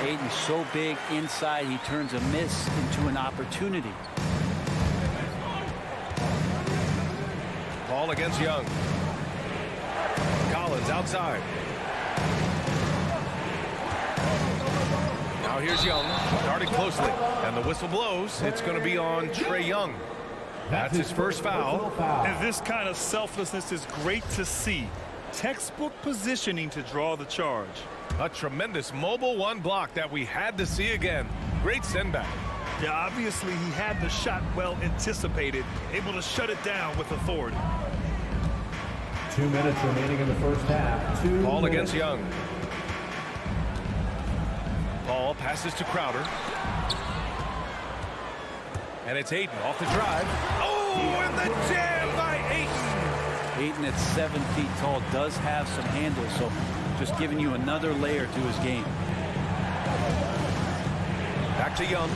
Ayton's so big inside, he turns a miss into an opportunity. Ball against Young. Collins outside. Now here's Young, guarded closely, and the whistle blows. It's going to be on Trae Young. That's his first foul. And this kind of selflessness is great to see. Textbook positioning to draw the charge. A tremendous mobile 1 block that we had to see again. Great send back. Yeah, obviously he had the shot well anticipated, able to shut it down with authority. 2 minutes remaining in the first half. Ball against Young. Paul passes to Crowder. And it's Ayton off the drive. Oh, and the jam by Ayton. Ayton at 7 feet tall does have some handle, so just giving you another layer to his game. Back to Young.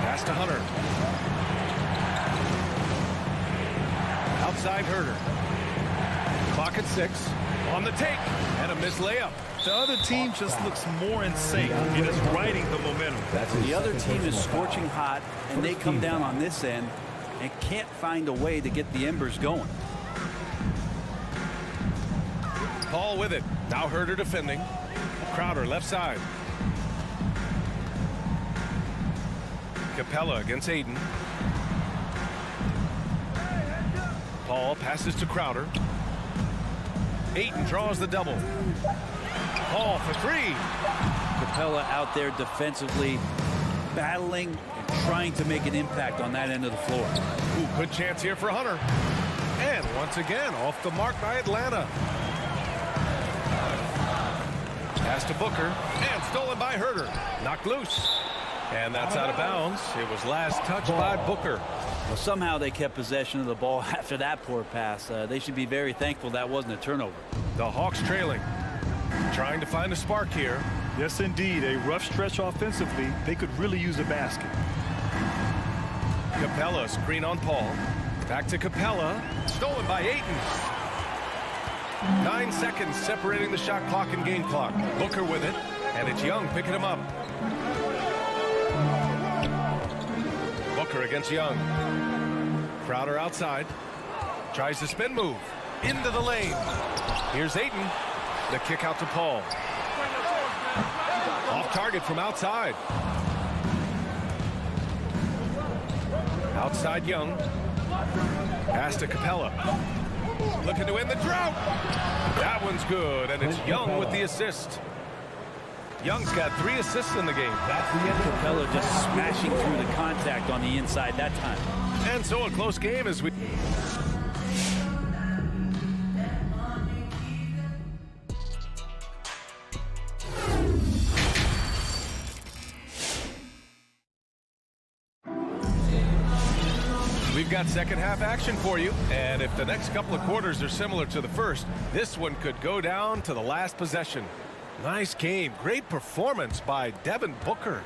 Pass to Hunter. Outside Herder. Clock at 6. On the take. And a missed layup. The other team just looks more in sync and is riding the momentum. The other team is scorching hot, and they come down on this end and can't find a way to get the embers going. Paul with it. Now Herder defending. Crowder left side. Capella against Ayton. Paul passes to Crowder. Ayton draws the double. Paul for three. Capella out there defensively, battling and trying to make an impact on that end of the floor. Ooh, good chance here for Hunter. And once again, off the mark by Atlanta. Pass to Booker, and stolen by Herter. Knocked loose. And that's out of bounds. It was last touched by Booker. Well, somehow they kept possession of the ball after that poor pass. They should be very thankful that wasn't a turnover. The Hawks trailing. Trying to find a spark here. Yes, indeed. A rough stretch offensively. They could really use a basket. Capella, screen on Paul. Back to Capella. Stolen by Ayton. 9 seconds separating the shot clock and game clock. Booker with it, and it's Young picking him up. Booker against Young. Crowder outside. Tries the spin move. Into the lane. Here's Ayton. The kick out to Paul. Off target from outside. Outside Young. Pass to Capella. Looking to win the drought. That one's good, and it's Young with the assist. Young's got 3 assists in the game. That's the end. Capella just smashing through the contact on the inside that time. And so a close game as we... We've got second half action for you, and if the next couple of quarters are similar to the first, this one could go down to the last possession. Nice game. Great performance by Devin Booker.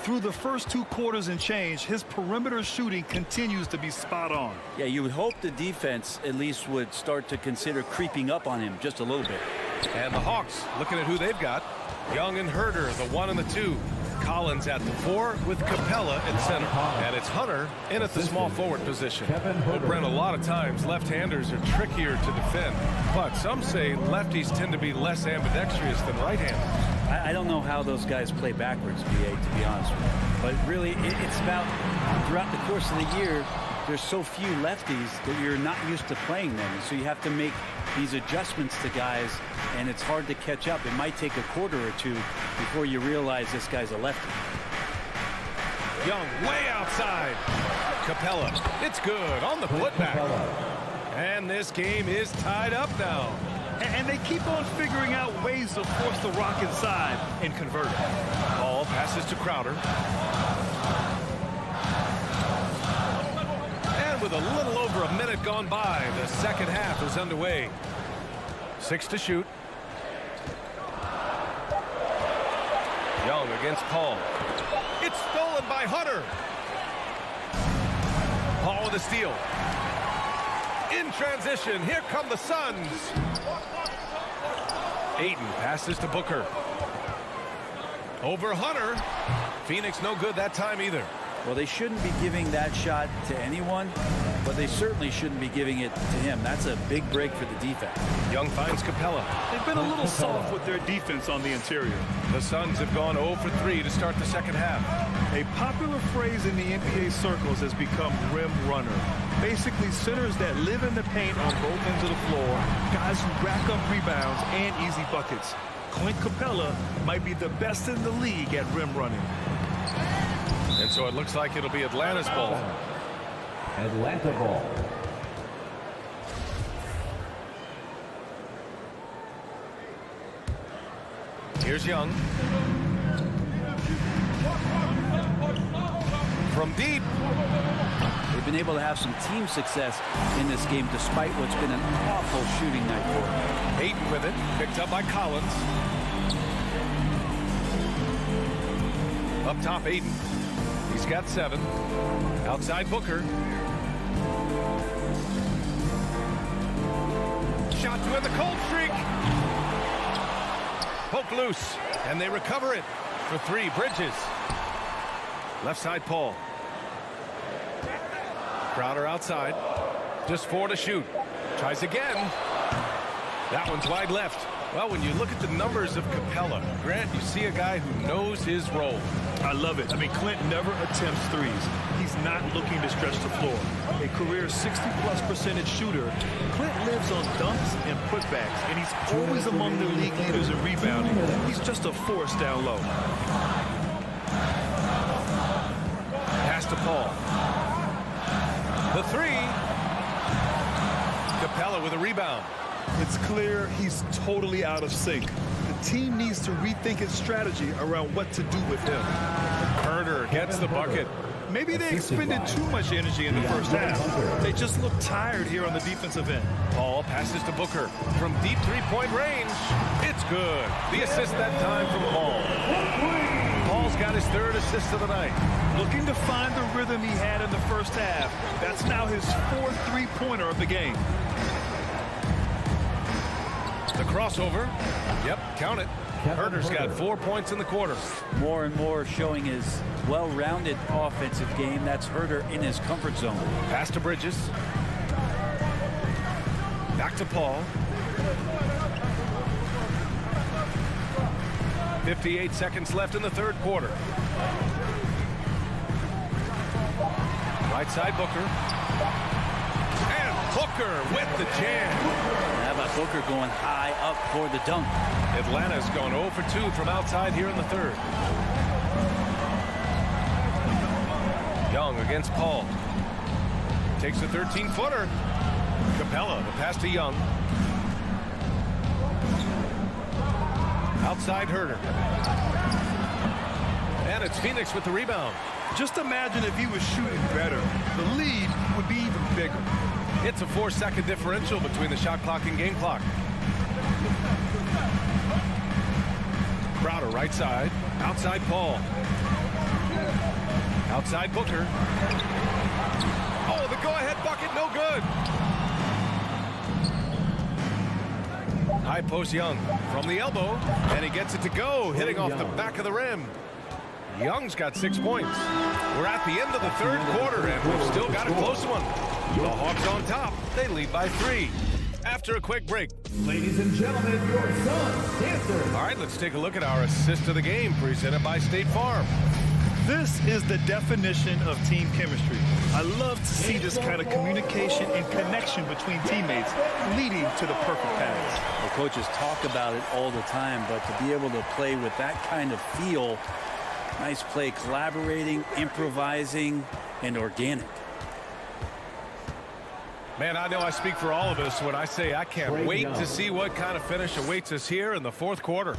Through the first 2 quarters and change, his perimeter shooting continues to be spot on. Yeah, you would hope the defense at least would start to consider creeping up on him just a little bit. And the Hawks looking at who they've got. Young and Herter, the 1 and the 2. Collins at the 4 with Capella at center. And it's Hunter in at the small forward position. Well, Brent, a lot of times left-handers are trickier to defend, but some say lefties tend to be less ambidextrous than right-handers. I don't know how those guys play backwards, BA, to be honest with you. But really, it's about throughout the course of the year, there's so few lefties that you're not used to playing them. So you have to make these adjustments to guys, and it's hard to catch up. It might take a quarter or 2 before you realize this guy's a lefty. Young way outside. Capella, it's good on the putback. And this game is tied up now. And they keep on figuring out ways to force the rock inside and convert it. Ball passes to Crowder. And with a little over a minute gone by, the second half is underway. 6 to shoot. Young against Paul. It's stolen by Hunter. Paul with a steal. In transition, here come the Suns. Ayton passes to Booker. Over Hunter. Phoenix no good that time either. Well, they shouldn't be giving that shot to anyone, but they certainly shouldn't be giving it to him. That's a big break for the defense. Young finds Capella. They've been a little soft with their defense on the interior. The Suns have gone 0 for 3 to start the second half. A popular phrase in the NBA circles has become rim runner. Basically, centers that live in the paint on both ends of the floor, guys who rack up rebounds and easy buckets. Clint Capella might be the best in the league at rim running. And so it looks like it'll be Atlanta's ball. Atlanta ball. Here's Young. From deep. They've been able to have some team success in this game despite what's been an awful shooting night for them. Ayton with it. Picked up by Collins. Up top, Ayton. He's got 7. Outside Booker. Shot to end the cold streak. Poke loose. And they recover it for 3. Bridges. Left side, Paul. Crowder outside. Just 4 to shoot. Tries again. That one's wide left. Well, when you look at the numbers of Capella, Grant, you see a guy who knows his role. I love it. I mean, Clint never attempts threes. He's not looking to stretch the floor. A career 60+% shooter, Clint lives on dunks and putbacks, and he's always among the league leaders in rebounding. He's just a force down low. Pass to Paul. The three. Capella with a rebound. It's clear he's totally out of sync. The team needs to rethink its strategy around what to do with him. Herder gets the bucket. Maybe they expended too much energy in the first half. They just look tired here on the defensive end. Paul passes to Booker from deep three-point range. It's good. The assist that time from Paul. Paul's got his third assist of the night. Looking to find the rhythm he had in the first half. That's now his fourth three-pointer of the game. The crossover. Yep, count it. Herder's got 4 points in the quarter. More and more showing his well-rounded offensive game. That's Herder in his comfort zone. Pass to Bridges. Back to Paul. 58 seconds left in the third quarter. Right side Booker. And Booker with the jam. How about Booker going high up for the dunk? Atlanta's gone 0 for 2 from outside here in the third. Young against Paul. Takes a 13-footer. Capella, the pass to Young. Outside Herder. And it's Phoenix with the rebound. Just imagine if he was shooting better. The lead would be even bigger. It's a 4-second differential between the shot clock and game clock. Crowder right side. Outside Paul. Outside Booker. Oh, the go-ahead bucket, no good. High post Young from the elbow, and he gets it to go, hitting off the back of the rim. Young's got 6 points. We're at the end of the third quarter, and we've still got a close one. The Hawks on top. They lead by 3. After a quick break. Ladies and gentlemen, your son, Dancer. All right, let's take a look at our assist of the game presented by State Farm. This is the definition of team chemistry. I love to see this kind of communication and connection between teammates leading to the perfect pass. The coaches talk about it all the time, but to be able to play with that kind of feel, nice play, collaborating, improvising, and organic. Man, I know I speak for all of us when I say I can't wait to see what kind of finish awaits us here in the fourth quarter.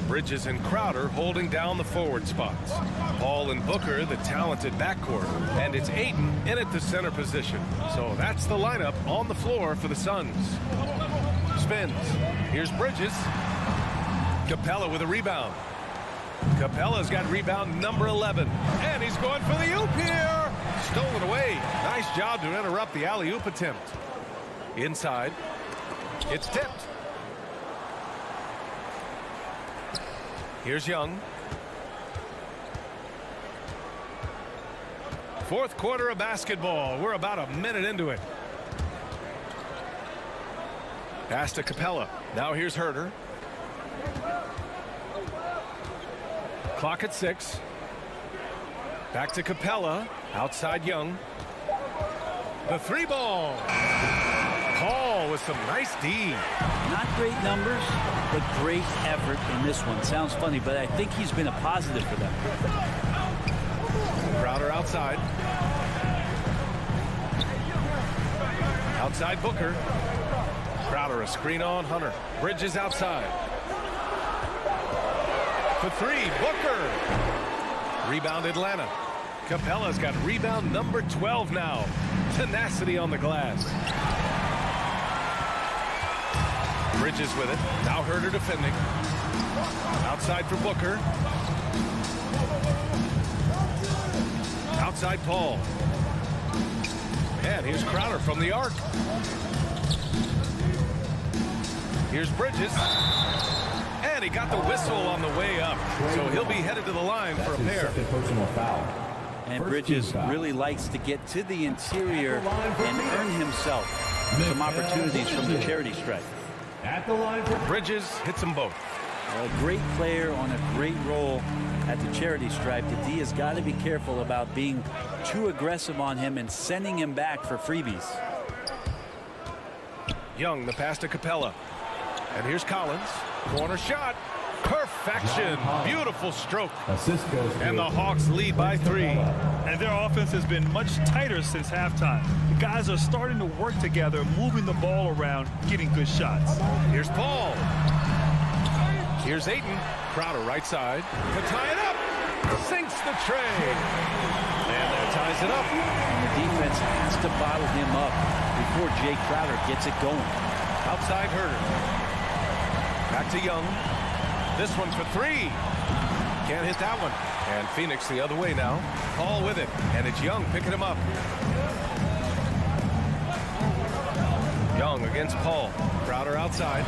Bridges and Crowder holding down the forward spots. Paul and Booker, the talented backcourt. And it's Ayton in at the center position. So that's the lineup on the floor for the Suns. Spins. Here's Bridges. Capella with a rebound. Capella's got rebound number 11. And he's going for the oop here. Stolen away. Nice job to interrupt the alley-oop attempt. Inside. It's tipped. Here's Young. Fourth quarter of basketball. We're about a minute into it. Pass to Capella. Now here's Herder. Clock at 6. Back to Capella. Outside Young. The 3-ball. Paul with some nice D. Not great numbers, but great effort in this one. Sounds funny, but I think he's been a positive for them. Crowder outside. Outside Booker. Crowder a screen on Hunter. Bridges outside. For 3, Booker. Rebound Atlanta. Capella's got rebound number 12 now. Tenacity on the glass. Bridges with it. Now Herder defending. Outside for Booker. Outside Paul. And here's Crowder from the arc. Here's Bridges. And he got the whistle on the way up. So he'll be headed to the line for a pair. Personal foul. And Bridges really likes to get to the interior and earn himself some opportunities from the charity stripe. At the line for Bridges hits them both. A great player on a great role at the charity stripe. The D has got to be careful about being too aggressive on him and sending him back for freebies. Young, the pass to Capella. And here's Collins. Corner shot. Perfection. Beautiful stroke. assist goes to And the Hawks lead by 3. And their offense has been much tighter since halftime. The guys are starting to work together, moving the ball around, getting good shots. Here's Paul. Here's Ayton. Crowder right side. To tie it up. Sinks the tray. And that ties it up. And the defense has to bottle him up before Jay Crowder gets it going. Outside Herter. Back to Young. This one's for 3. Can't hit that one. And Phoenix the other way now. Paul with it. And it's Young picking him up. Young against Paul. Crowder outside.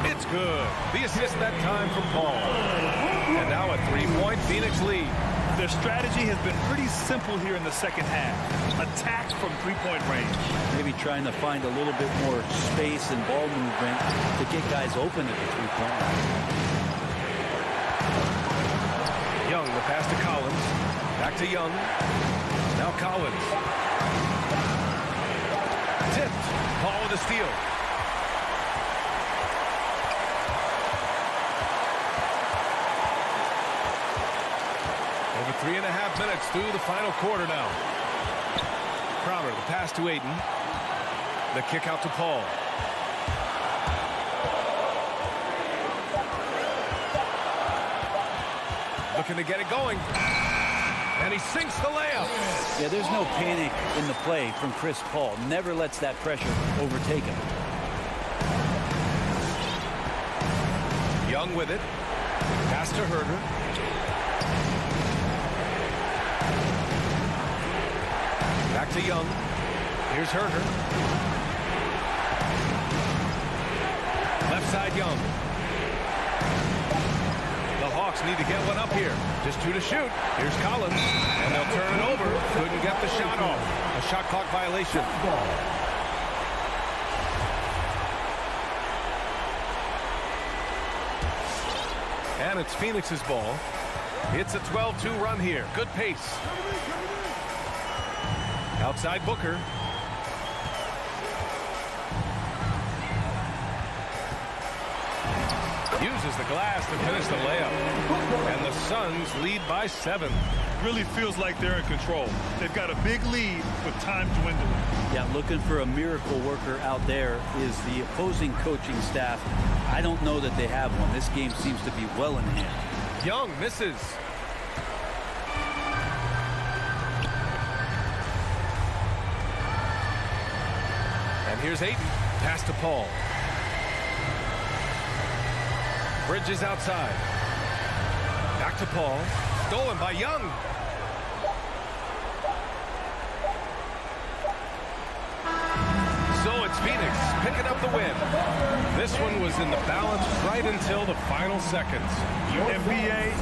It's good. The assist that time from Paul. And now a 3-point Phoenix lead. Their strategy has been pretty simple here in the second half. Attack from three-point range. Maybe trying to find a little bit more space and ball movement to get guys open at the three-point line. Young, the pass to Collins. Back to Young. Now Collins. Tipped. Paul with a steal. Over 3.5 minutes through the final quarter now. Crowder, the pass to Ayton. The kick out to Paul. Looking to get it going. And he sinks the layup. Yeah, there's no panic in the play from Chris Paul. Never lets that pressure overtake him. Young with it. Pass to Herter. Back to Young. Here's Herter. Left side Young. The Hawks need to get one up here. Just 2 to shoot. Here's Collins. And they'll turn it over. Couldn't get the shot off. A shot clock violation. And it's Phoenix's ball. It's a 12-2 run here. Good pace. Outside Booker. Uses the glass to finish the layup. And the Suns lead by 7. Really feels like they're in control. They've got a big lead with time dwindling. Yeah, looking for a miracle worker out there is the opposing coaching staff. I don't know that they have one. This game seems to be well in hand. Young misses. And here's Ayton. Pass to Paul. Bridges outside. Back to Paul. Stolen by Young. So it's Phoenix picking up the win. This one was in the balance right until the final seconds. NBA